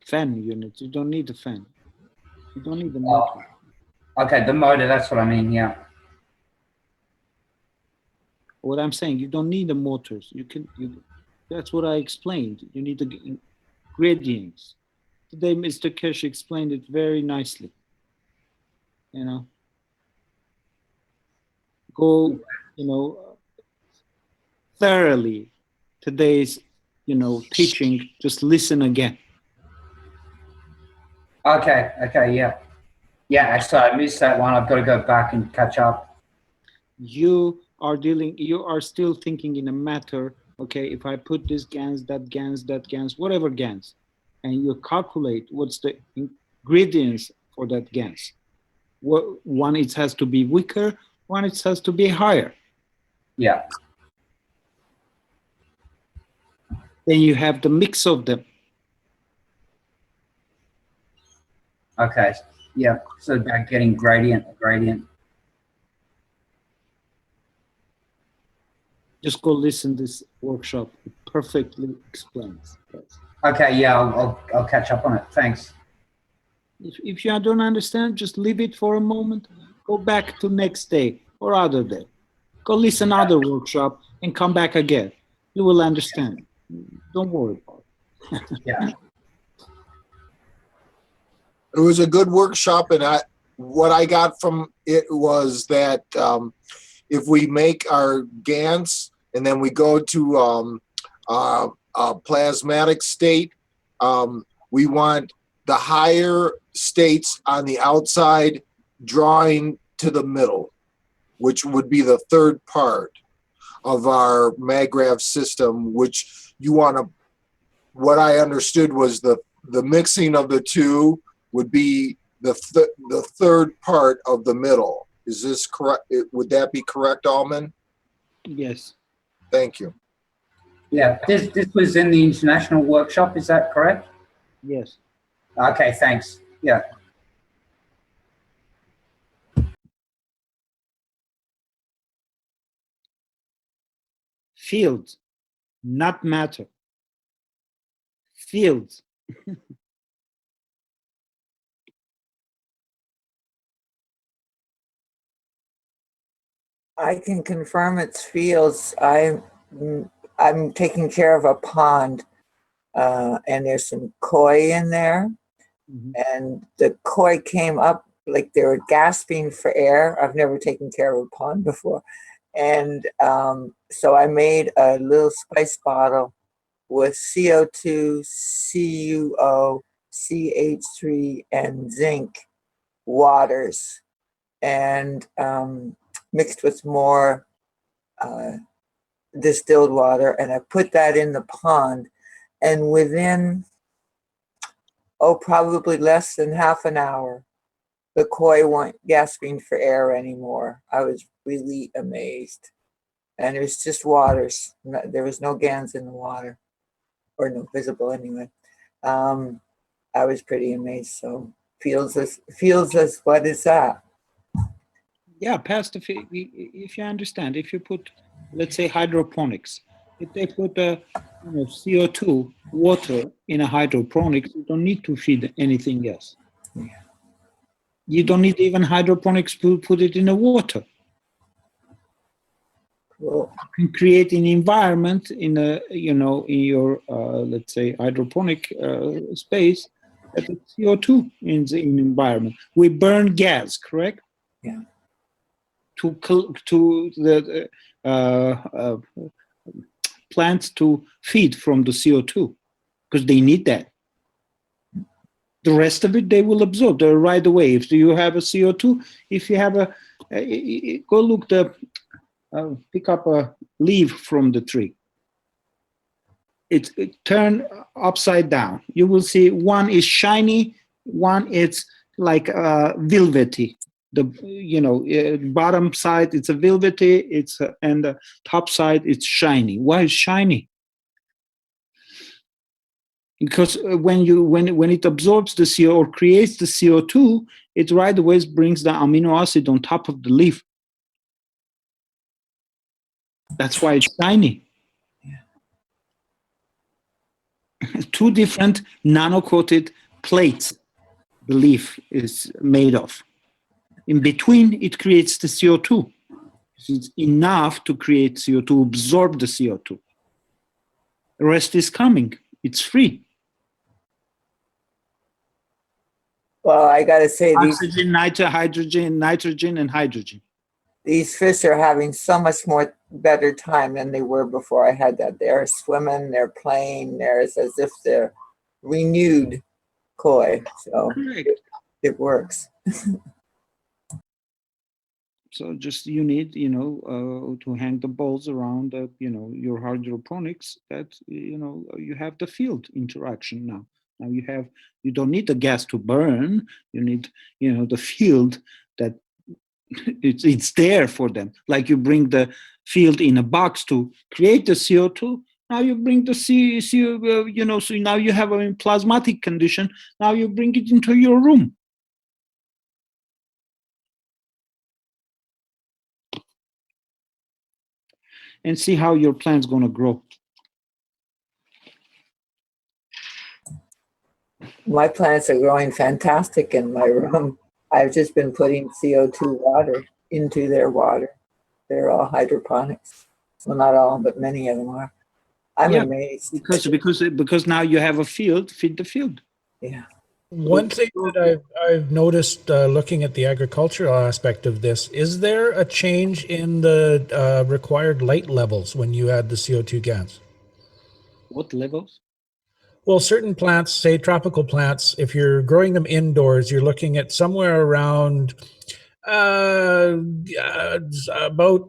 Fan units. You don't need the fan. You don't need the motor. Okay, the motor. That's what I mean. Yeah. What I'm saying, you don't need the motors. That's what I explained. You need the gradients. Today, Mr. Keshe explained it very nicely. Go, thoroughly today's, teaching. Just listen again. Okay, yeah. Yeah, actually, I missed that one. I've got to go back and catch up. You are still thinking in a matter, okay, if I put this GANs, that GANs, whatever GANs, and you calculate what's the ingredients for that GANs. One, it has to be weaker, one, it has to be higher. Yeah. Then you have the mix of them. Okay, yeah, so about getting gradient. Just go listen to this workshop. It perfectly explains. Okay, yeah, I'll catch up on it. Thanks. If you don't understand, just leave it for a moment. Go back to next day or other day. Go listen other workshop and come back again. You will understand. Don't worry about it. Yeah. It was a good workshop, and what I got from it was that if we make our GANs and then we go to a plasmatic state, we want the higher states on the outside drawing to the middle, which would be the third part of our MagRav system, which you want to, what I understood was the mixing of the two would be the third part of the middle. Is this correct? Would that be correct, Alman? Yes. Thank you. Yeah, this was in the international workshop, is that correct? Yes. Okay, thanks. Yeah. Fields, not matter. Fields. I can confirm it's fields. I'm taking care of a pond, and there's some koi in there, and the koi came up like they were gasping for air. I've never taken care of a pond before, and so I made a little spice bottle with CO2, CuO, CH3, and zinc waters, and mixed with more distilled water, and I put that in the pond, and within probably less than half an hour, the koi weren't gasping for air anymore. I was really amazed, and it was just waters. There was no gans in the water, or no visible anyway. I was pretty amazed. So fields as what is that? Yeah, Pastor, if you understand, if you put, let's say, hydroponics, if they put CO2 water in a hydroponics, you don't need to feed anything else. Yeah. You don't need even hydroponics to put it in the water. Cool. You can create an environment in a, in your, let's say, hydroponic space that is CO2 in the environment. We burn gas, correct? Yeah. To the plants to feed from the CO2 because they need that. The rest of it they will absorb right away. If you have a CO2, if you have go look pick up a leaf from the tree. It turn upside down. You will see one is shiny, one is like velvety. The bottom side it's a velvety, and the top side it's shiny. Why is shiny? Because when it absorbs the CO or creates the CO2, it right away brings the amino acid on top of the leaf. That's why it's shiny. Yeah. Two different nano-coated plates the leaf is made of. In between, it creates the CO2. It's enough to create CO2, absorb the CO2. The rest is coming. It's free. Well, I got to say, Oxygen, nitrogen, and hydrogen. These fish are having so much more better time than they were before I had that. They're swimming, they're playing, it's as if they're renewed koi. So it works. So just you need, to hang the balls around, your hydroponics that, you have the field interaction now. Now you don't need the gas to burn. You need, the field that it's there for them. Like you bring the field in a box to create the CO2. Now you bring the CO, so now you have a plasmatic condition. Now you bring it into your room. And see how your plant's going to grow. My plants are growing fantastic in my room. I've just been putting CO2 water into their water. They're all hydroponics. Well, not all, but many of them are. I'm amazed. Because now you have a field, feed the field. Yeah. One thing that I've noticed looking at the agricultural aspect of this, is there a change in the required light levels when you add the CO2 gas? What levels? Well, certain plants, say tropical plants, if you're growing them indoors, you're looking at somewhere around about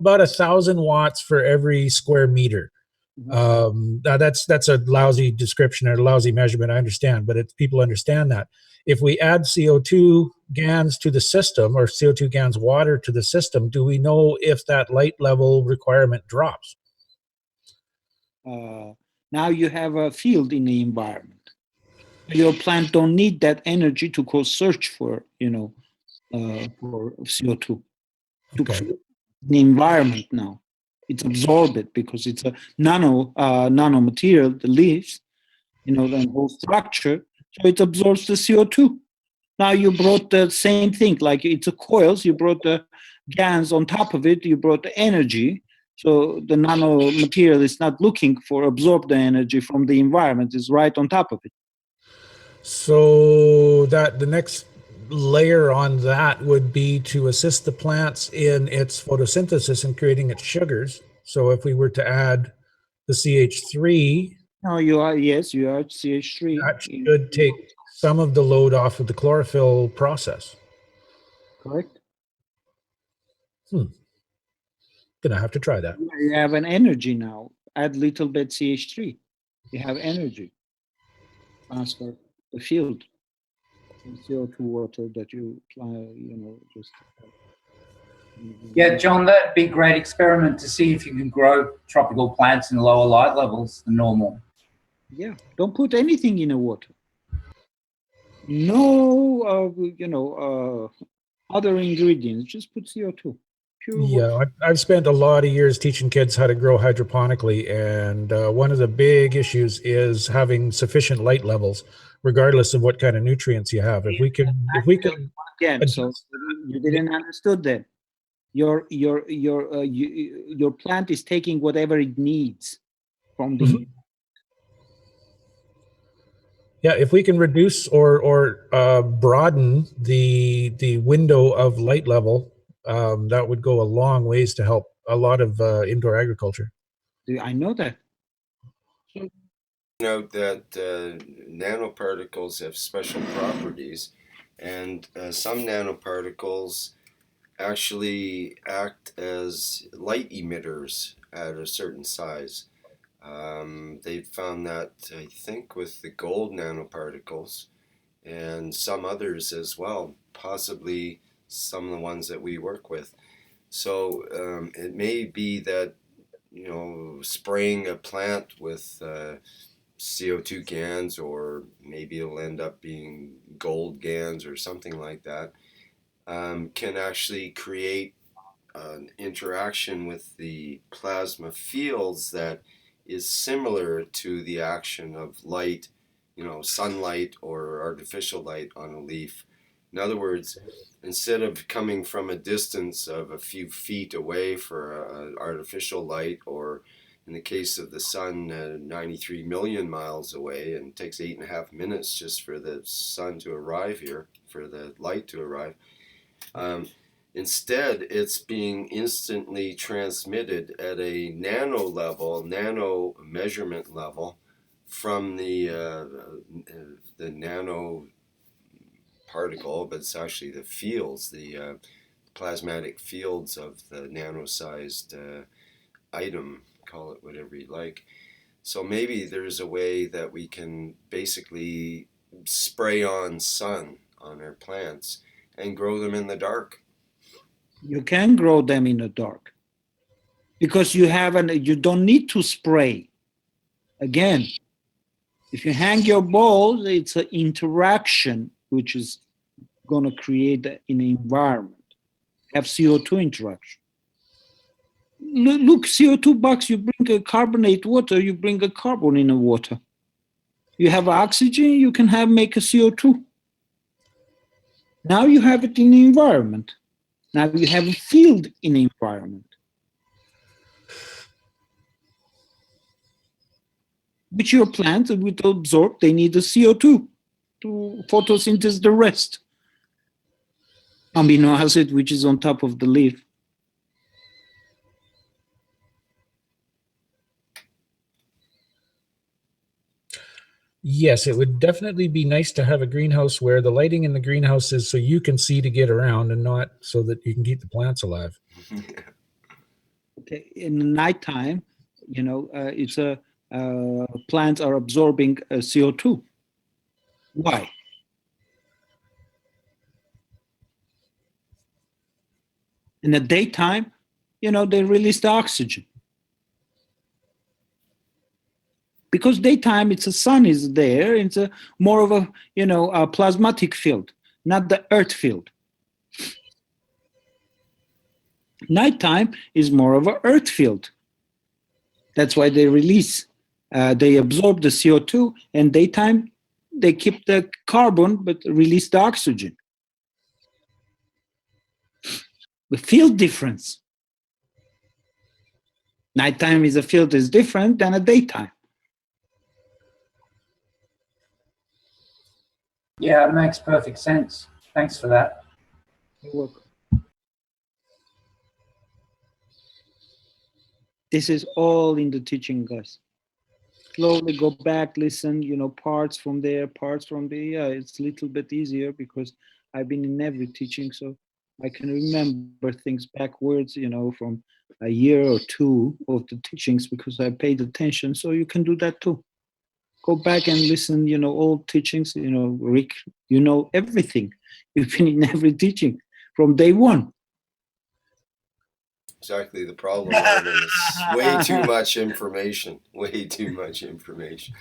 1,000 watts for every square meter. That's a lousy description or a lousy measurement, I understand, but people understand that. If we add CO2 GANs to the system, or CO2 GANs water to the system, do we know if that light level requirement drops? Now you have a field in the environment. Your plant don't need that energy to go search for, for CO2. Okay. The environment now, it's absorbed because it's a nano material, the leaves, the whole structure. So it absorbs the CO2. Now you brought the same thing, like it's a coils, you brought the GANs on top of it, you brought the energy. So the nano material is not looking for absorb the energy from the environment, it's right on top of it. So that the next layer on that would be to assist the plants in its photosynthesis and creating its sugars. So if we were to add the CH3, no, you are CH3. That should take some of the load off of the chlorophyll process. Correct. Gonna have to try that. You have an energy now. Add little bit CH3. You have energy. Transfer the field. CO2 water that you just. Yeah, John, that'd be a great experiment to see if you can grow tropical plants in lower light levels than normal. Yeah, don't put anything in the water. No, other ingredients. Just put CO2. Pure water. I've spent a lot of years teaching kids how to grow hydroponically, and one of the big issues is having sufficient light levels, regardless of what kind of nutrients you have. If we can Again, so you didn't understood that. Your plant is taking whatever it needs from the. Yeah, if we can reduce or broaden the window of light level, that would go a long ways to help a lot of indoor agriculture. I know that. Note that nanoparticles have special properties, and some nanoparticles actually act as light emitters at a certain size. They found that, I think, with the gold nanoparticles and some others as well, possibly some of the ones that we work with. So it may be that, spraying a plant with CO2 GANs, or maybe it'll end up being gold GANs or something like that, can actually create an interaction with the plasma fields that is similar to the action of light, sunlight or artificial light on a leaf. In other words, instead of coming from a distance of a few feet away for artificial light, or in the case of the sun, 93 million miles away, and it takes 8.5 minutes just for the sun to arrive here, for the light to arrive. Instead, it's being instantly transmitted at a nano level, nano measurement level, from the nano particle, but it's actually the fields, the plasmatic fields of the nano-sized item, call it whatever you like. So maybe there's a way that we can basically spray on sun on our plants and grow them in the dark. You can grow them in the dark because you don't need to spray. Again, if you hang your balls, it's an interaction which is going to create an environment. Have CO2 interaction. Look, CO2 box, you bring a carbonate water, you bring a carbon in the water. You have oxygen, you can make a CO2. Now you have it in the environment. Now you have a field in the environment. Which your plants will absorb, they need the CO2 to photosynthesize the rest. Amino acid, which is on top of the leaf. Yes, it would definitely be nice to have a greenhouse where the lighting in the greenhouse is so you can see to get around, and not so that you can keep the plants alive. Okay, in the nighttime, it's plants are absorbing CO2. Why? In the daytime, they release the oxygen. Because daytime, the sun is there. It's more of a plasmatic field, not the earth field. Nighttime is more of an earth field. That's why they release. They absorb the CO2, and daytime they keep the carbon but release the oxygen. The field difference. Nighttime is a field is different than a daytime. Yeah, it makes perfect sense. Thanks for that. You're welcome. This is all in the teaching, guys. Slowly go back, listen, parts from there, parts from there. Yeah, it's a little bit easier because I've been in every teaching, so I can remember things backwards, from a year or two of the teachings because I paid attention. So you can do that too. Go back and listen, old teachings, Rick, everything. You've been in every teaching from day one. Exactly the problem, Armin, is way too much information. Way too much information.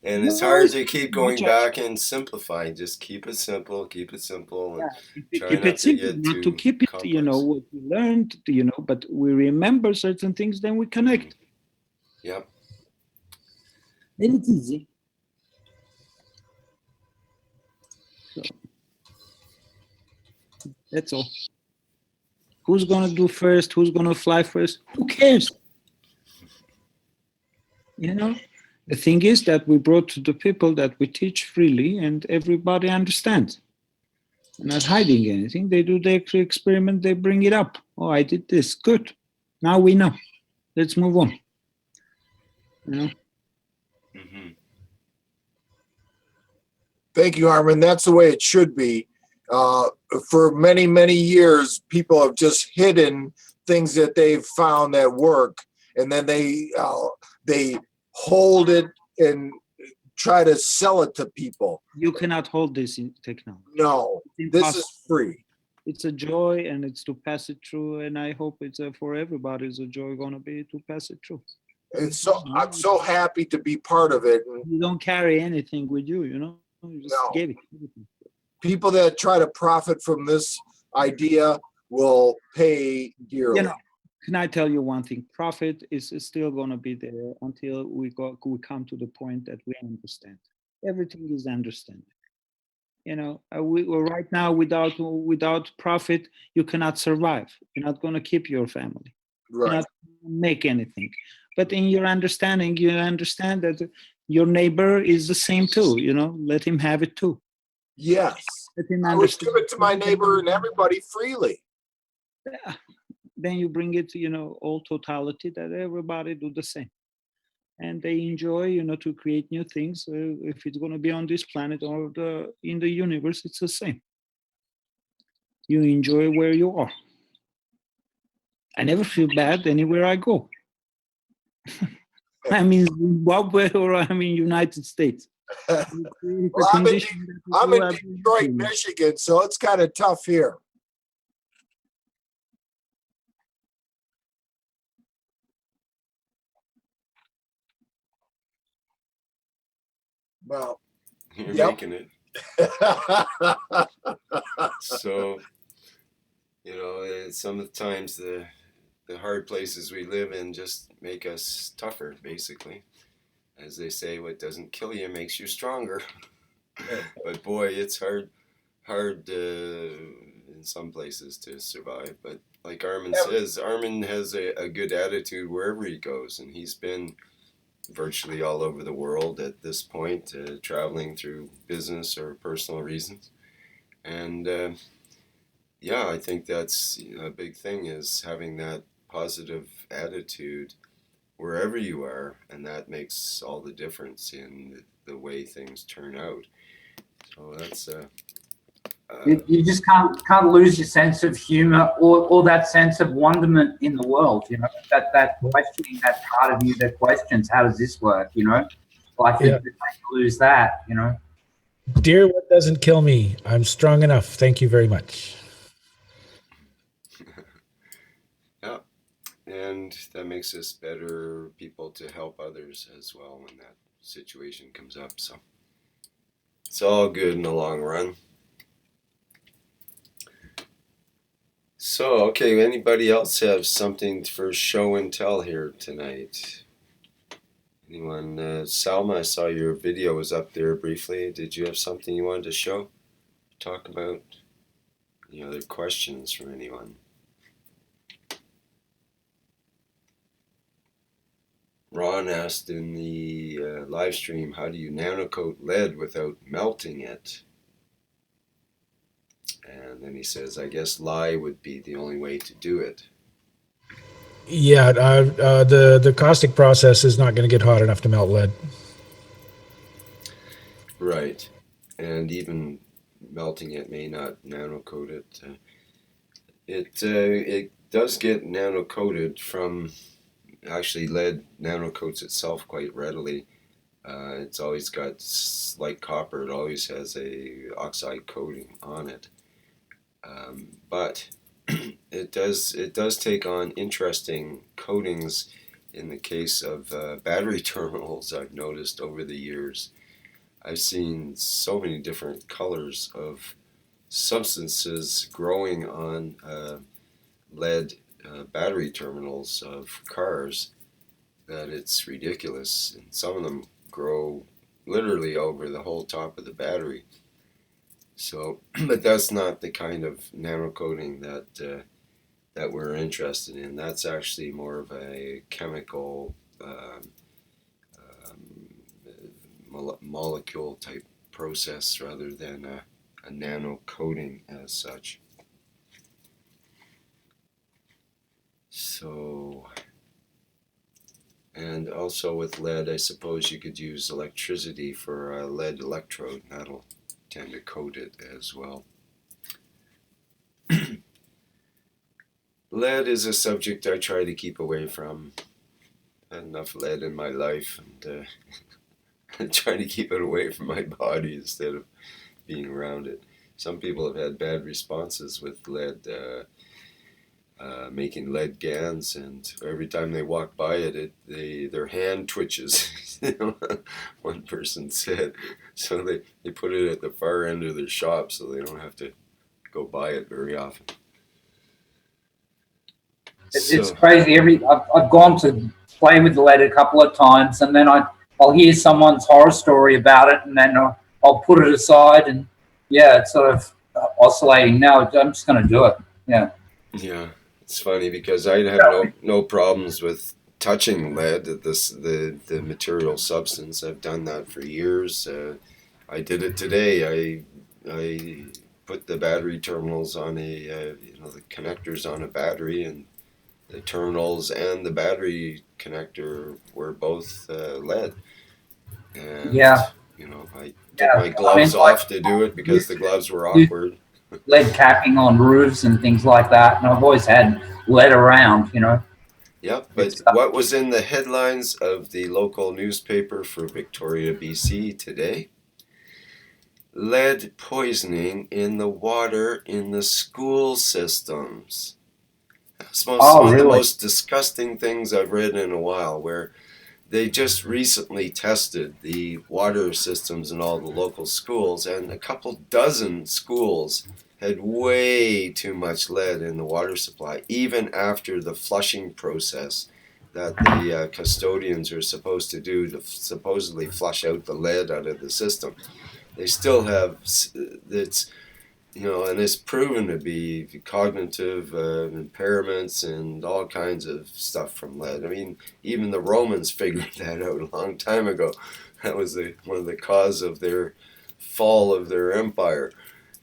And it's hard to keep going back and simplifying. Just keep it simple, and Keep try it not to simple, get not too to keep it, complex. what we learned, but we remember certain things, then we connect. Yep. Then it's easy. So, that's all. Who's gonna do first? Who's gonna fly first? Who cares? The thing is that we brought to the people that we teach freely and everybody understands. We're not hiding anything. They do their experiment, they bring it up. Oh, I did this. Good. Now we know. Let's move on. Mm-hmm. Thank you, Armin. That's the way it should be. For many, many years, people have just hidden things that they've found that work, and then they hold it and try to sell it to people. You cannot hold this in technology. No, this is free. It's a joy, and it's to pass it through, and I hope it's for everybody. It's a joy going to be to pass it through. And so I'm so happy to be part of it. You don't carry anything with you, You just gave it. People that try to profit from this idea will pay dearly. Can I tell you one thing? Profit is still going to be there until we come to the point that we understand. Everything is understanding. Right now without profit, you cannot survive. You're not going to keep your family. Right. You're not going to make anything. But in your understanding, you understand that your neighbor is the same too. Let him have it too. Yes. I would give it to my neighbor and everybody freely. Yeah. Then you bring it to, all totality that everybody do the same. And they enjoy, to create new things. If it's going to be on this planet or in the universe, it's the same. You enjoy where you are. I never feel bad anywhere I go. I'm in Zimbabwe or I'm in United States. Well, I'm in Detroit, Michigan, so it's kind of tough here. Well, You're making it. So, sometimes the hard places we live in just make us tougher, basically. As they say, what doesn't kill you makes you stronger. But boy, it's hard in some places to survive. But like Armin says, Armin has a good attitude wherever he goes, and he's been virtually all over the world at this point, traveling through business or personal reasons. And I think that's a big thing, is having that positive attitude wherever you are, and that makes all the difference in the way things turn out. So that's you just can't lose your sense of humor or that sense of wonderment in the world. That questioning, that part of you that questions, how does this work? Like you lose that. Dear, what doesn't kill me? I'm strong enough. Thank you very much. and that makes us better people to help others as well when that situation comes up. So it's all good in the long run. So, okay, anybody else have something for show and tell here tonight? Anyone? Salma, I saw your video was up there briefly. Did you have something you wanted to show? Talk about? Any other questions from anyone? Ron asked in the live stream, how do you nanocoat lead without melting it? And then he says, I guess lye would be the only way to do it. Yeah, the caustic process is not going to get hot enough to melt lead. Right. And even melting it may not nanocoat it. It does get nanocoated from, actually lead nanocoats itself quite readily. It's always got, like copper, it always has a oxide coating on it. But it does take on interesting coatings in the case of battery terminals. I've noticed over the years. I've seen so many different colors of substances growing on lead battery terminals of cars that it's ridiculous. And some of them grow literally over the whole top of the battery. So, but that's not the kind of nanocoating that we're interested in. That's actually more of a chemical molecule type process rather than a nano coating as such. So, and also with lead, I suppose you could use electricity for a lead electrode. That'll tend to coat it as well. Lead is a subject I try to keep away from. Had enough lead in my life, and I try to keep it away from my body instead of being around it. Some people have had bad responses with lead, making lead GANs, and every time they walk by it, their hand twitches. One person said, so they put it at the far end of their shop so they don't have to go by it very often. It's crazy. I've gone to play with the lead a couple of times, and then I'll hear someone's horror story about it, and then I'll put it aside, and yeah, it's sort of oscillating. Now I'm just going to do it. Yeah. Yeah, it's funny because I have no problems with touching lead, the material substance. I've done that for years. I did it today. I put the battery terminals on the connectors on a battery, and the terminals and the battery connector were both lead. And, yeah. I took my gloves off to do it because the gloves were awkward. Lead capping on roofs and things like that. And I've always had lead around, Yep, but what was in the headlines of the local newspaper for Victoria, BC today? Lead poisoning in the water in the school systems. That's one of the most disgusting things I've read in a while, where they just recently tested the water systems in all the local schools, and a couple dozen schools had way too much lead in the water supply, even after the flushing process that the custodians are supposed to do to supposedly flush out the lead out of the system. They still have, and it's proven to be cognitive impairments and all kinds of stuff from lead. I mean, even the Romans figured that out a long time ago. That was one of the cause of their fall of their empire.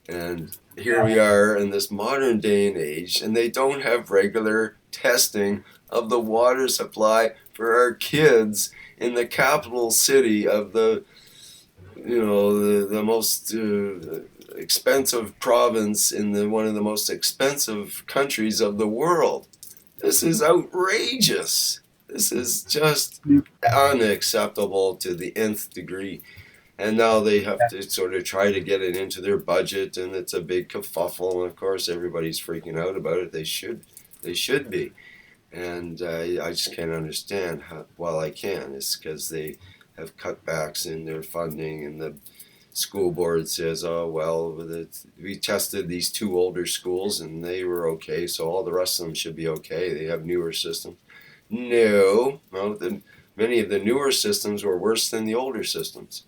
And here we are in this modern day and age, and they don't have regular testing of the water supply for our kids in the capital city of the most expensive province in one of the most expensive countries of the world. This is outrageous. This is just unacceptable to the nth degree. And now they have to sort of try to get it into their budget, and it's a big kerfuffle. And of course, everybody's freaking out about it. They should be. And I just can't understand how. Well, I can. It's because they have cutbacks in their funding, and the school board says, "Oh well, we tested these two older schools and they were okay, so all the rest of them should be okay. They have newer systems." No, many of the newer systems were worse than the older systems.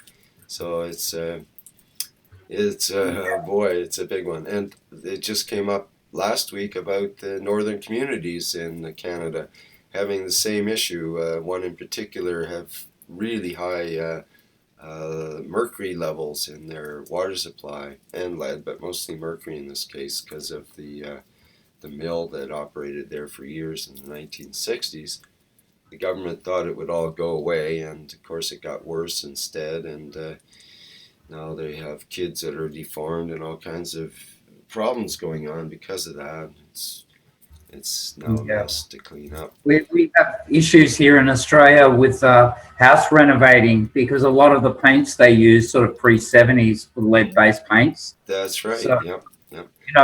So boy, it's a big one, and it just came up last week about the northern communities in Canada having the same issue. One in particular have really high mercury levels in their water supply, and lead, but mostly mercury in this case because of the mill that operated there for years in the 1960s. The government thought it would all go away, and of course it got worse instead, and now they have kids that are deformed and all kinds of problems going on because of that. It's now a mess to clean up. We have issues here in Australia with house renovating because a lot of the paints they use sort of pre-70s for lead-based paints. That's right. So, yep.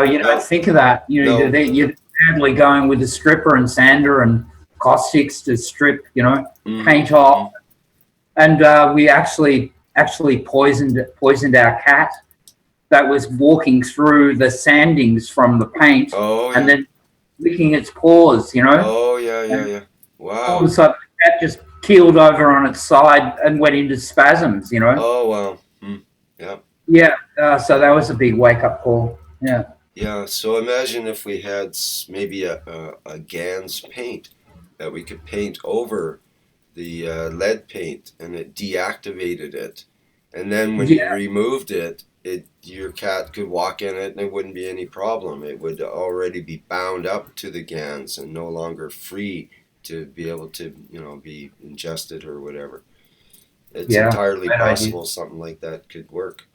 You don't think of that. You're badly going with a stripper and sander and caustics to strip, paint off. And we actually poisoned our cat that was walking through the sandings from the paint. Oh, yeah. And then licking its paws, Oh, yeah. Wow. All of a sudden, the cat just keeled over on its side and went into spasms, Oh, wow. Yeah. Yeah, so that was a big wake-up call. Yeah. Yeah, so imagine if we had maybe a GANS paint that we could paint over the lead paint, and it deactivated it. And then when you removed it, your cat could walk in it and it wouldn't be any problem. It would already be bound up to the GANs and no longer free to be able to, be ingested or whatever. It's entirely possible something like that could work.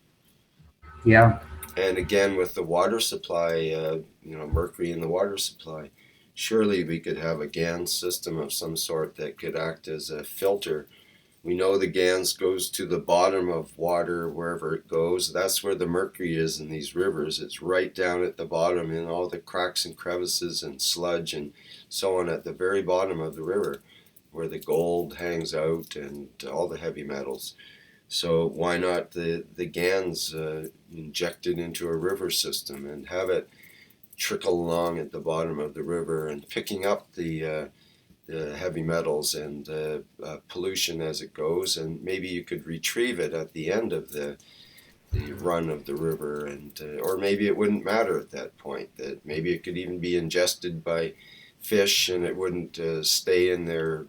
Yeah. And again, with the water supply, mercury in the water supply, surely we could have a GANS system of some sort that could act as a filter. We know the GANS goes to the bottom of water wherever it goes. That's where the mercury is in these rivers. It's right down at the bottom in all the cracks and crevices and sludge and so on at the very bottom of the river, where the gold hangs out and all the heavy metals. So why not the GANs injected into a river system and have it trickle along at the bottom of the river and picking up the heavy metals and pollution as it goes, and maybe you could retrieve it at the end of the run of the river, and or maybe it wouldn't matter at that point. That maybe it could even be ingested by fish, and it wouldn't stay in their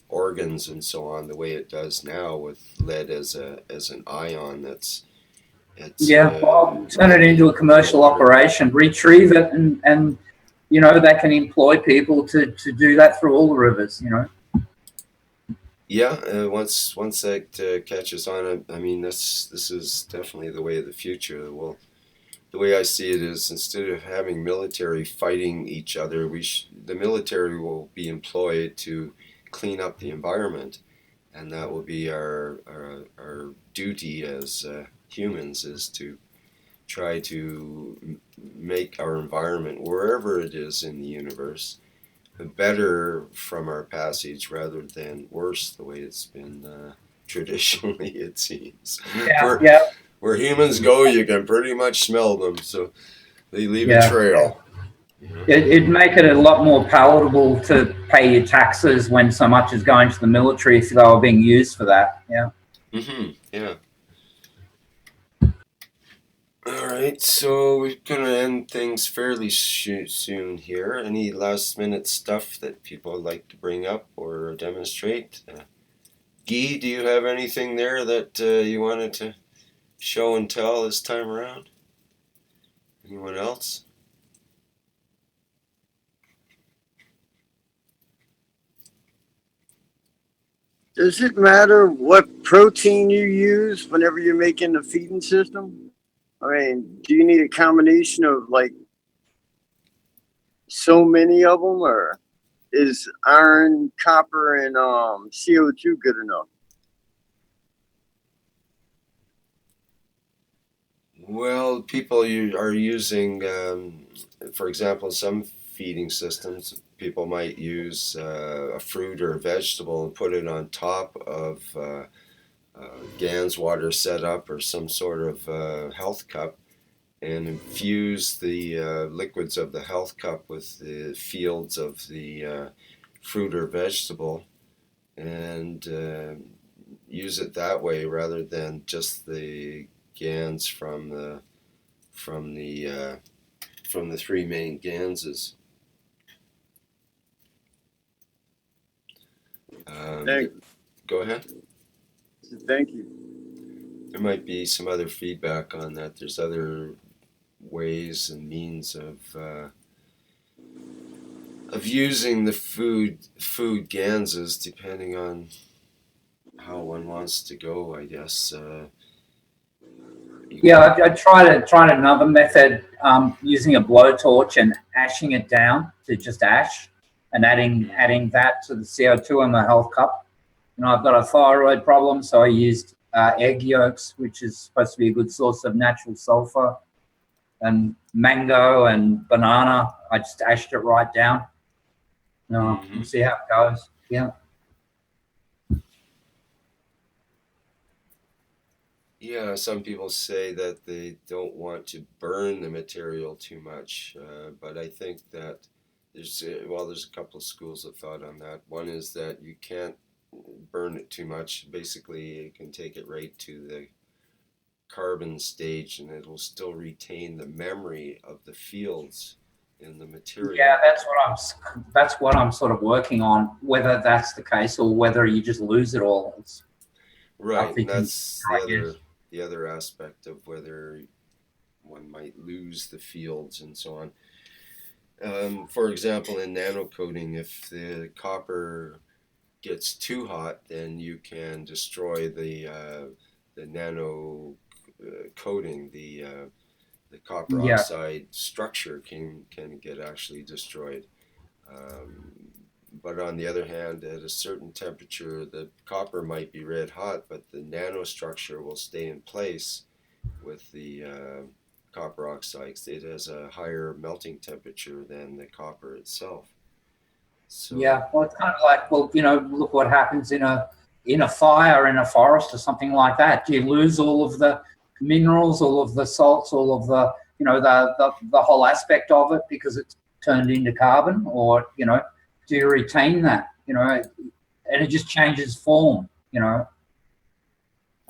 organs and so on the way it does now with lead as an ion. Turn it into a commercial operation, retrieve it, and they can employ people to do that through all the rivers. Yeah, once that catches on, I mean, this is definitely the way of the future. Well, the way I see it is, instead of having military fighting each other, the military will be employed to clean up the environment, and that will be our duty as humans, is to try to make our environment, wherever it is in the universe, better from our passage rather than worse, the way it's been traditionally, it seems. Where humans go, you can pretty much smell them, so they leave a trail. It'd make it a lot more palatable to pay your taxes when so much is going to the military if they were being used for that. Yeah. Yeah. All right, so we're going to end things fairly soon here. Any last minute stuff that people would like to bring up or demonstrate? Guy, do you have anything there that you wanted to show and tell this time around? Anyone else? Does it matter what protein you use whenever you're making the feeding system? I mean, do you need a combination of like so many of them, or is iron, copper, and CO2 good enough? Well, people are using, for example, some feeding systems, people might use a fruit or a vegetable and put it on top of GANS water setup or some sort of health cup, and infuse the liquids of the health cup with the fields of the fruit or vegetable, and use it that way rather than just the GANs from the three main GANSes. Go ahead. Thank you. There might be some other feedback on that. There's other ways and means of using the food GANSes depending on how one wants to go, I guess. Yeah, I tried another method using a blowtorch and ashing it down to just ash, and adding that to the CO2 in my health cup. You know, I've got a thyroid problem, so I used egg yolks, which is supposed to be a good source of natural sulfur, and mango and banana. I just ashed it right down. We'll see how it goes. Yeah. Yeah, some people say that they don't want to burn the material too much, but I think that there's a couple of schools of thought on that. One is that you can't burn it too much. Basically, you can take it right to the carbon stage, and it'll still retain the memory of the fields in the material. Yeah, that's what I'm sort of working on. Whether that's the case or whether you just lose it all. Right, and that's the other aspect of whether one might lose the fields and so on. For example, in nano coating, if the copper gets too hot, then you can destroy the nano coating. The copper oxide structure can get actually destroyed. But on the other hand, at a certain temperature, the copper might be red hot, but the nanostructure will stay in place with the copper oxide. It has a higher melting temperature than the copper itself. So, yeah, well, it's kind of like, well, you know, look what happens in a fire in a forest or something like that. Do you lose all of the minerals, all of the salts, all of the, you know, the whole aspect of it because it's turned into carbon, or, you know, do you retain that, you know, and it just changes form, you know?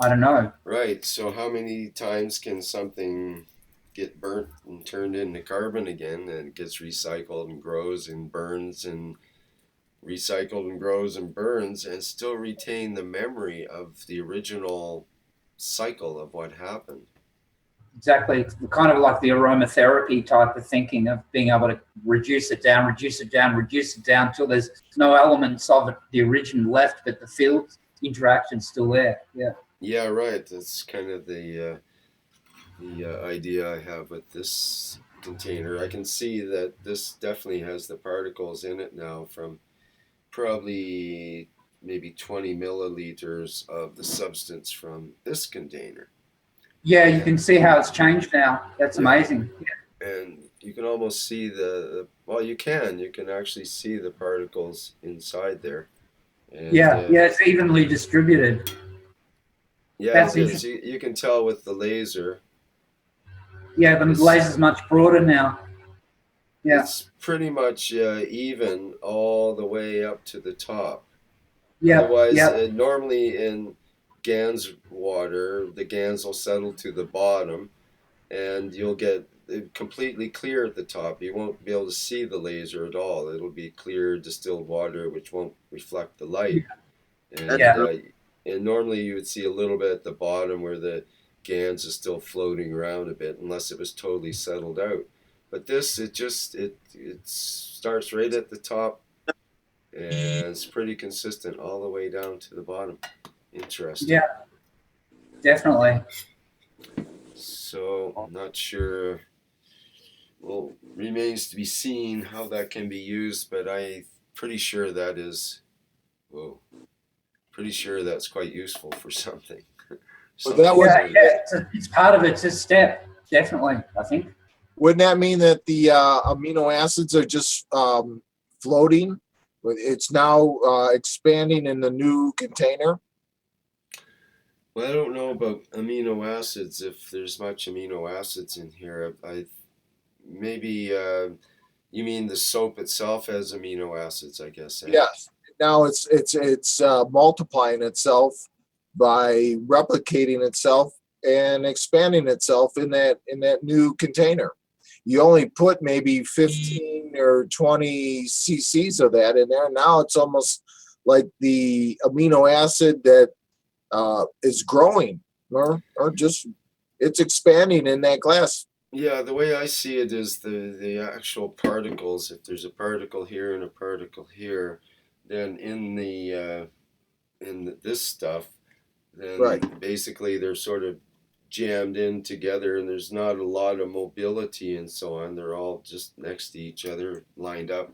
I don't know. Right. So how many times can something get burnt and turned into carbon again, and it gets recycled and grows and burns and recycled and grows and burns, and still retain the memory of the original cycle of what happened? Exactly. It's kind of like the aromatherapy type of thinking of being able to reduce it down until there's no elements of it, the origin left, but the field interaction's still there. Yeah. Yeah, right. That's kind of the idea I have with this container. I can see that this definitely has the particles in it now from probably maybe 20 milliliters of the substance from this container. Yeah, you can see how it's changed now. That's amazing. Yeah. And you can almost see you can actually see the particles inside there. And, it's evenly distributed. Yeah, that's it is. You can tell with the laser. Yeah, the laser's much broader now. Yeah. It's pretty much even all the way up to the top. Yeah. Otherwise, normally in GANS water, the GANS will settle to the bottom, and you'll get completely clear at the top. You won't be able to see the laser at all. It'll be clear distilled water, which won't reflect the light. And normally you would see a little bit at the bottom where the GANS is still floating around a bit, unless it was totally settled out. But this, it starts right at the top, and it's pretty consistent all the way down to the bottom. Interesting. Yeah, definitely. So I'm not sure. Well, remains to be seen how that can be used, but I'm pretty sure that is. Whoa. Pretty sure that's quite useful for something. It's part of it. It's a step, definitely, I think. Wouldn't that mean that the amino acids are just floating. It's now expanding in the new container. Well, I don't know about amino acids. If there's much amino acids in here, I maybe you mean the soap itself has amino acids, I guess. Eh? Yes. Now it's multiplying itself by replicating itself and expanding itself in that new container. You only put maybe 15 or 20 cc's of that in there. Now it's almost like the amino acid that is growing, or just it's expanding in that glass. Yeah, the way I see it is the actual particles. If there's a particle here and a particle here, then in this stuff, then Right. basically they're sort of jammed in together, and there's not a lot of mobility and so on. They're all just next to each other, lined up.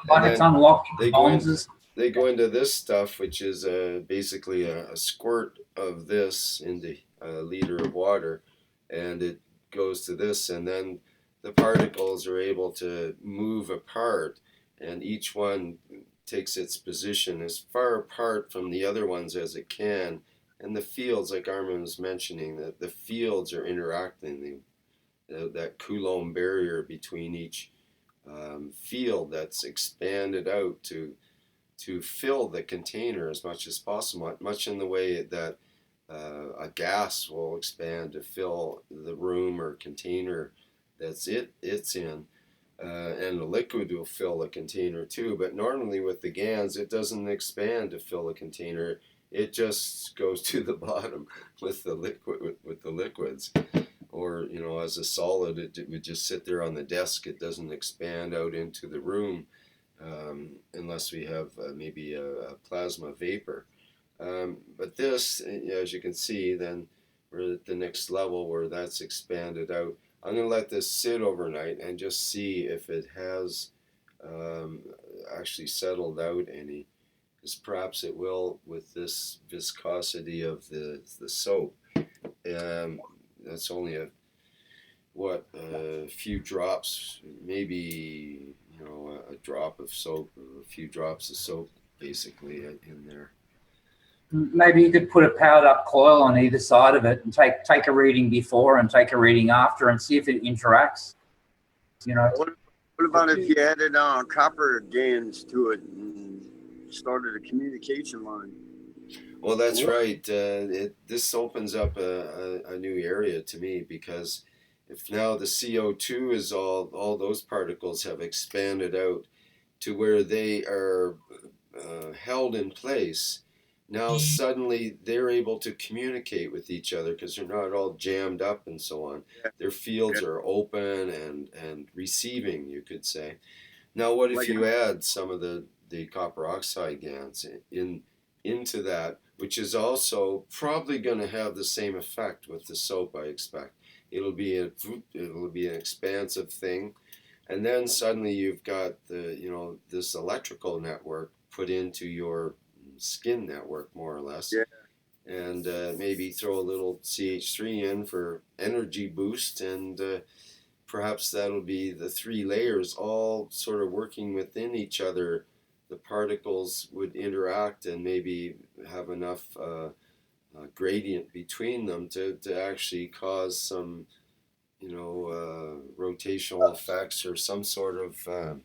Like it's unlocking they bonds. they go into this stuff, which is basically a squirt of this into a liter of water, and it goes to this, and then the particles are able to move apart, and each one takes its position as far apart from the other ones as it can. And the fields, like Armin was mentioning, that the fields are interacting. That Coulomb barrier between each field that's expanded out to fill the container as much as possible, much in the way that a gas will expand to fill the room or container that's it's in. And the liquid will fill a container too, but normally with the GANs, it doesn't expand to fill a container. It just goes to the bottom with the liquid, with the liquids, or as a solid, it would just sit there on the desk. It doesn't expand out into the room unless we have maybe a plasma vapor. But this, as you can see, then we're at the next level where that's expanded out. I'm going to let this sit overnight and just see if it has actually settled out any, because perhaps it will with this viscosity of the soap. That's only a few drops, maybe a drop of soap, or a few drops of soap basically in there. Maybe you could put a powered up coil on either side of it and take a reading before and take a reading after and see if it interacts. What about if you added copper GANs to it and started a communication line? Well, that's right. This opens up a new area to me, because if now the CO2 is all those particles have expanded out to where they are held in place, now suddenly they're able to communicate with each other because they're not all jammed up and so on. Their fields are open and receiving, you could say. Now, what if you add some of the copper oxide GANs into that, which is also probably going to have the same effect with the soap, I expect. It'll be an expansive thing, and then suddenly you've got this electrical network put into your skin network, more or less. Yeah. And maybe throw a little CH3 in for energy boost, and perhaps that'll be the three layers all sort of working within each other. The particles would interact and maybe have enough gradient between them to actually cause some rotational effects or some sort of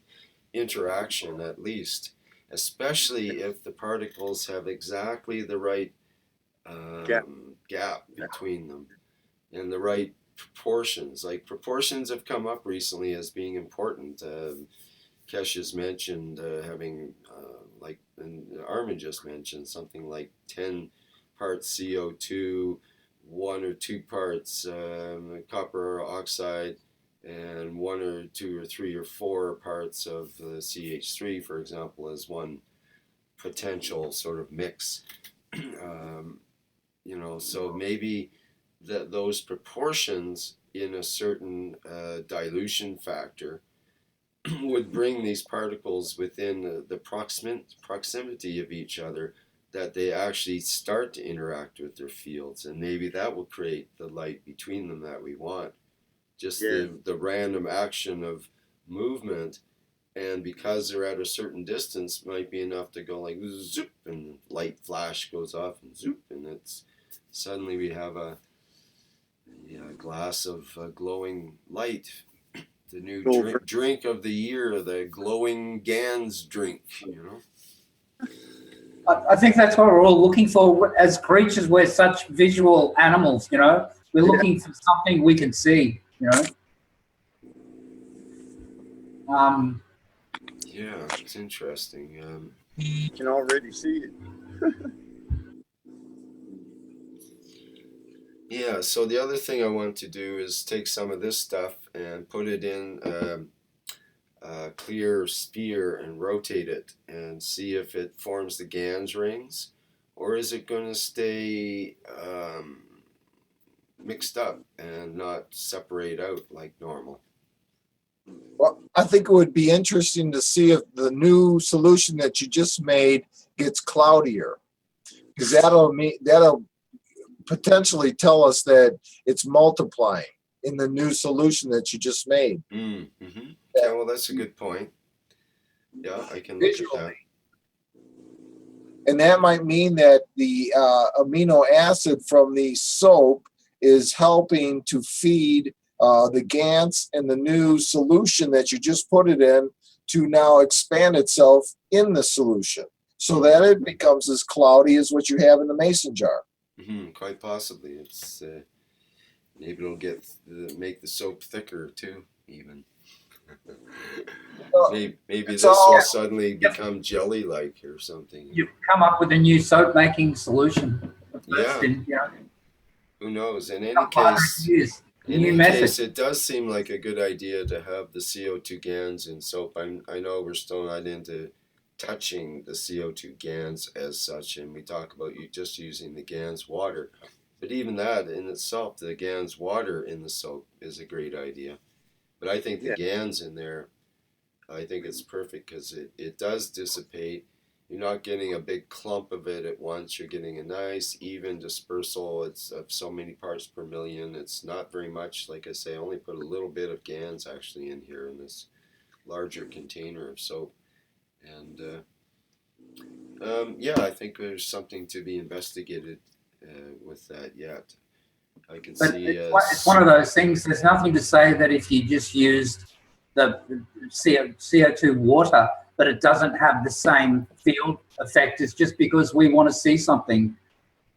interaction, at least, especially if the particles have exactly the right gap between them and the right proportions. Like, proportions have come up recently as being important. Keshe has mentioned having, and Armin just mentioned, something like 10 parts CO2, 1 or 2 parts copper oxide, and 1 or 2 or 3 or 4 parts of CH3, for example, as one potential sort of mix. So maybe those proportions in a certain dilution factor would bring these particles within the proximity of each other, that they actually start to interact with their fields, and maybe that will create the light between them that we want. Just the random action of movement and because they're at a certain distance, might be enough to go like zoop, and light flash goes off and zoop, and it's suddenly we have a glass of glowing light. The new drink of the year, the glowing GANs drink, you know. I think that's what we're all looking for as creatures. We're such visual animals, you know. We're looking for something we can see, you know. Yeah, it's interesting. You can already see it. Yeah, so the other thing I want to do is take some of this stuff and put it in a clear sphere and rotate it and see if it forms the GANs rings, or is it going to stay mixed up and not separate out like normal. Well, I think it would be interesting to see if the new solution that you just made gets cloudier, because that'll potentially tell us that it's multiplying in the new solution that you just made. Mm-hmm. Yeah, well, that's a good point. Yeah, I can look at that. And that might mean that the amino acid from the soap is helping to feed the GANs and the new solution that you just put it in to now expand itself in the solution so that it becomes as cloudy as what you have in the mason jar. Mm-hmm, quite possibly. It's maybe it'll make the soap thicker too, even. maybe this will suddenly become jelly-like or something. You've come up with a new soap-making solution. Yeah. Yeah. Who knows? In any case, it does seem like a good idea to have the CO2 GANs in soap. I know we're still not into touching the CO2 GANs as such, and we talk about you just using the GANs water. But even that in itself, the GANs water in the soap is a great idea. But I think the GANs in there, I think it's perfect because it does dissipate. You're not getting a big clump of it at once. You're getting a nice, even dispersal. It's of so many parts per million. It's not very much. Like I say, I only put a little bit of GANs actually in here in this larger container of soap. And I think there's something to be investigated with that yet. I can see. It's one of those things. There's nothing to say that if you just used the CO2 water, but it doesn't have the same field effect. It's just because we want to see something,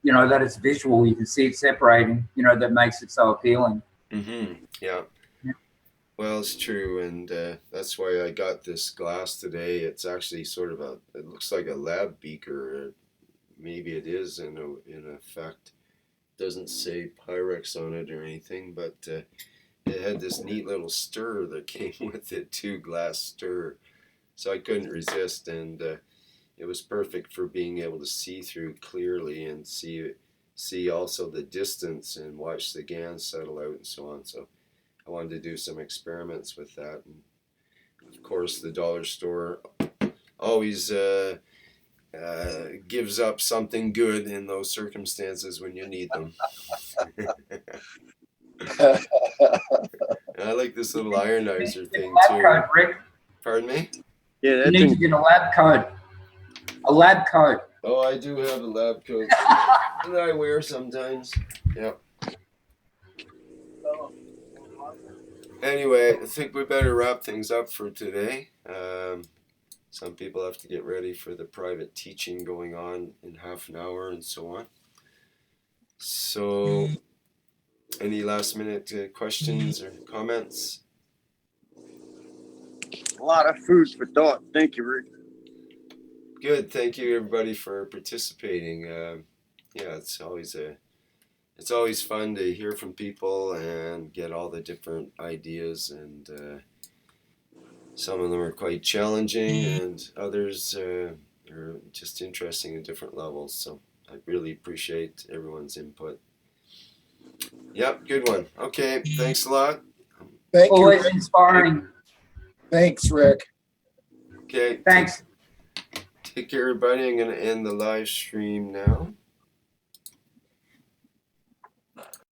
you know, that it's visual. You can see it separating, you know, that makes it so appealing. Mm-hmm. Yeah. Well, it's true, and that's why I got this glass today. It's actually sort of it looks like a lab beaker. Maybe it is in effect. It doesn't say Pyrex on it or anything, but it had this neat little stir that came with it too, glass stir. So I couldn't resist, and it was perfect for being able to see through clearly and see also the distance and watch the GANs settle out and so on. So I wanted to do some experiments with that. And of course, the dollar store always gives up something good in those circumstances when you need them. I like this little ionizer thing too. Code, Rick. Pardon me? Yeah, you need to get a lab coat. A lab coat. Oh, I do have a lab coat that I wear sometimes. Yep. Anyway, I think we better wrap things up for today. Some people have to get ready for the private teaching going on in half an hour and so on. So, any last minute questions or comments? A lot of food for thought. Thank you, Rick. Good. Thank you, everybody, for participating. It's always fun to hear from people and get all the different ideas, and some of them are quite challenging, and others are just interesting at different levels. So I really appreciate everyone's input. Yep, good one. Okay, thanks a lot. Thank you. Always inspiring. Thanks, Rick. Okay. Thanks. Take care, everybody. I'm going to end the live stream now.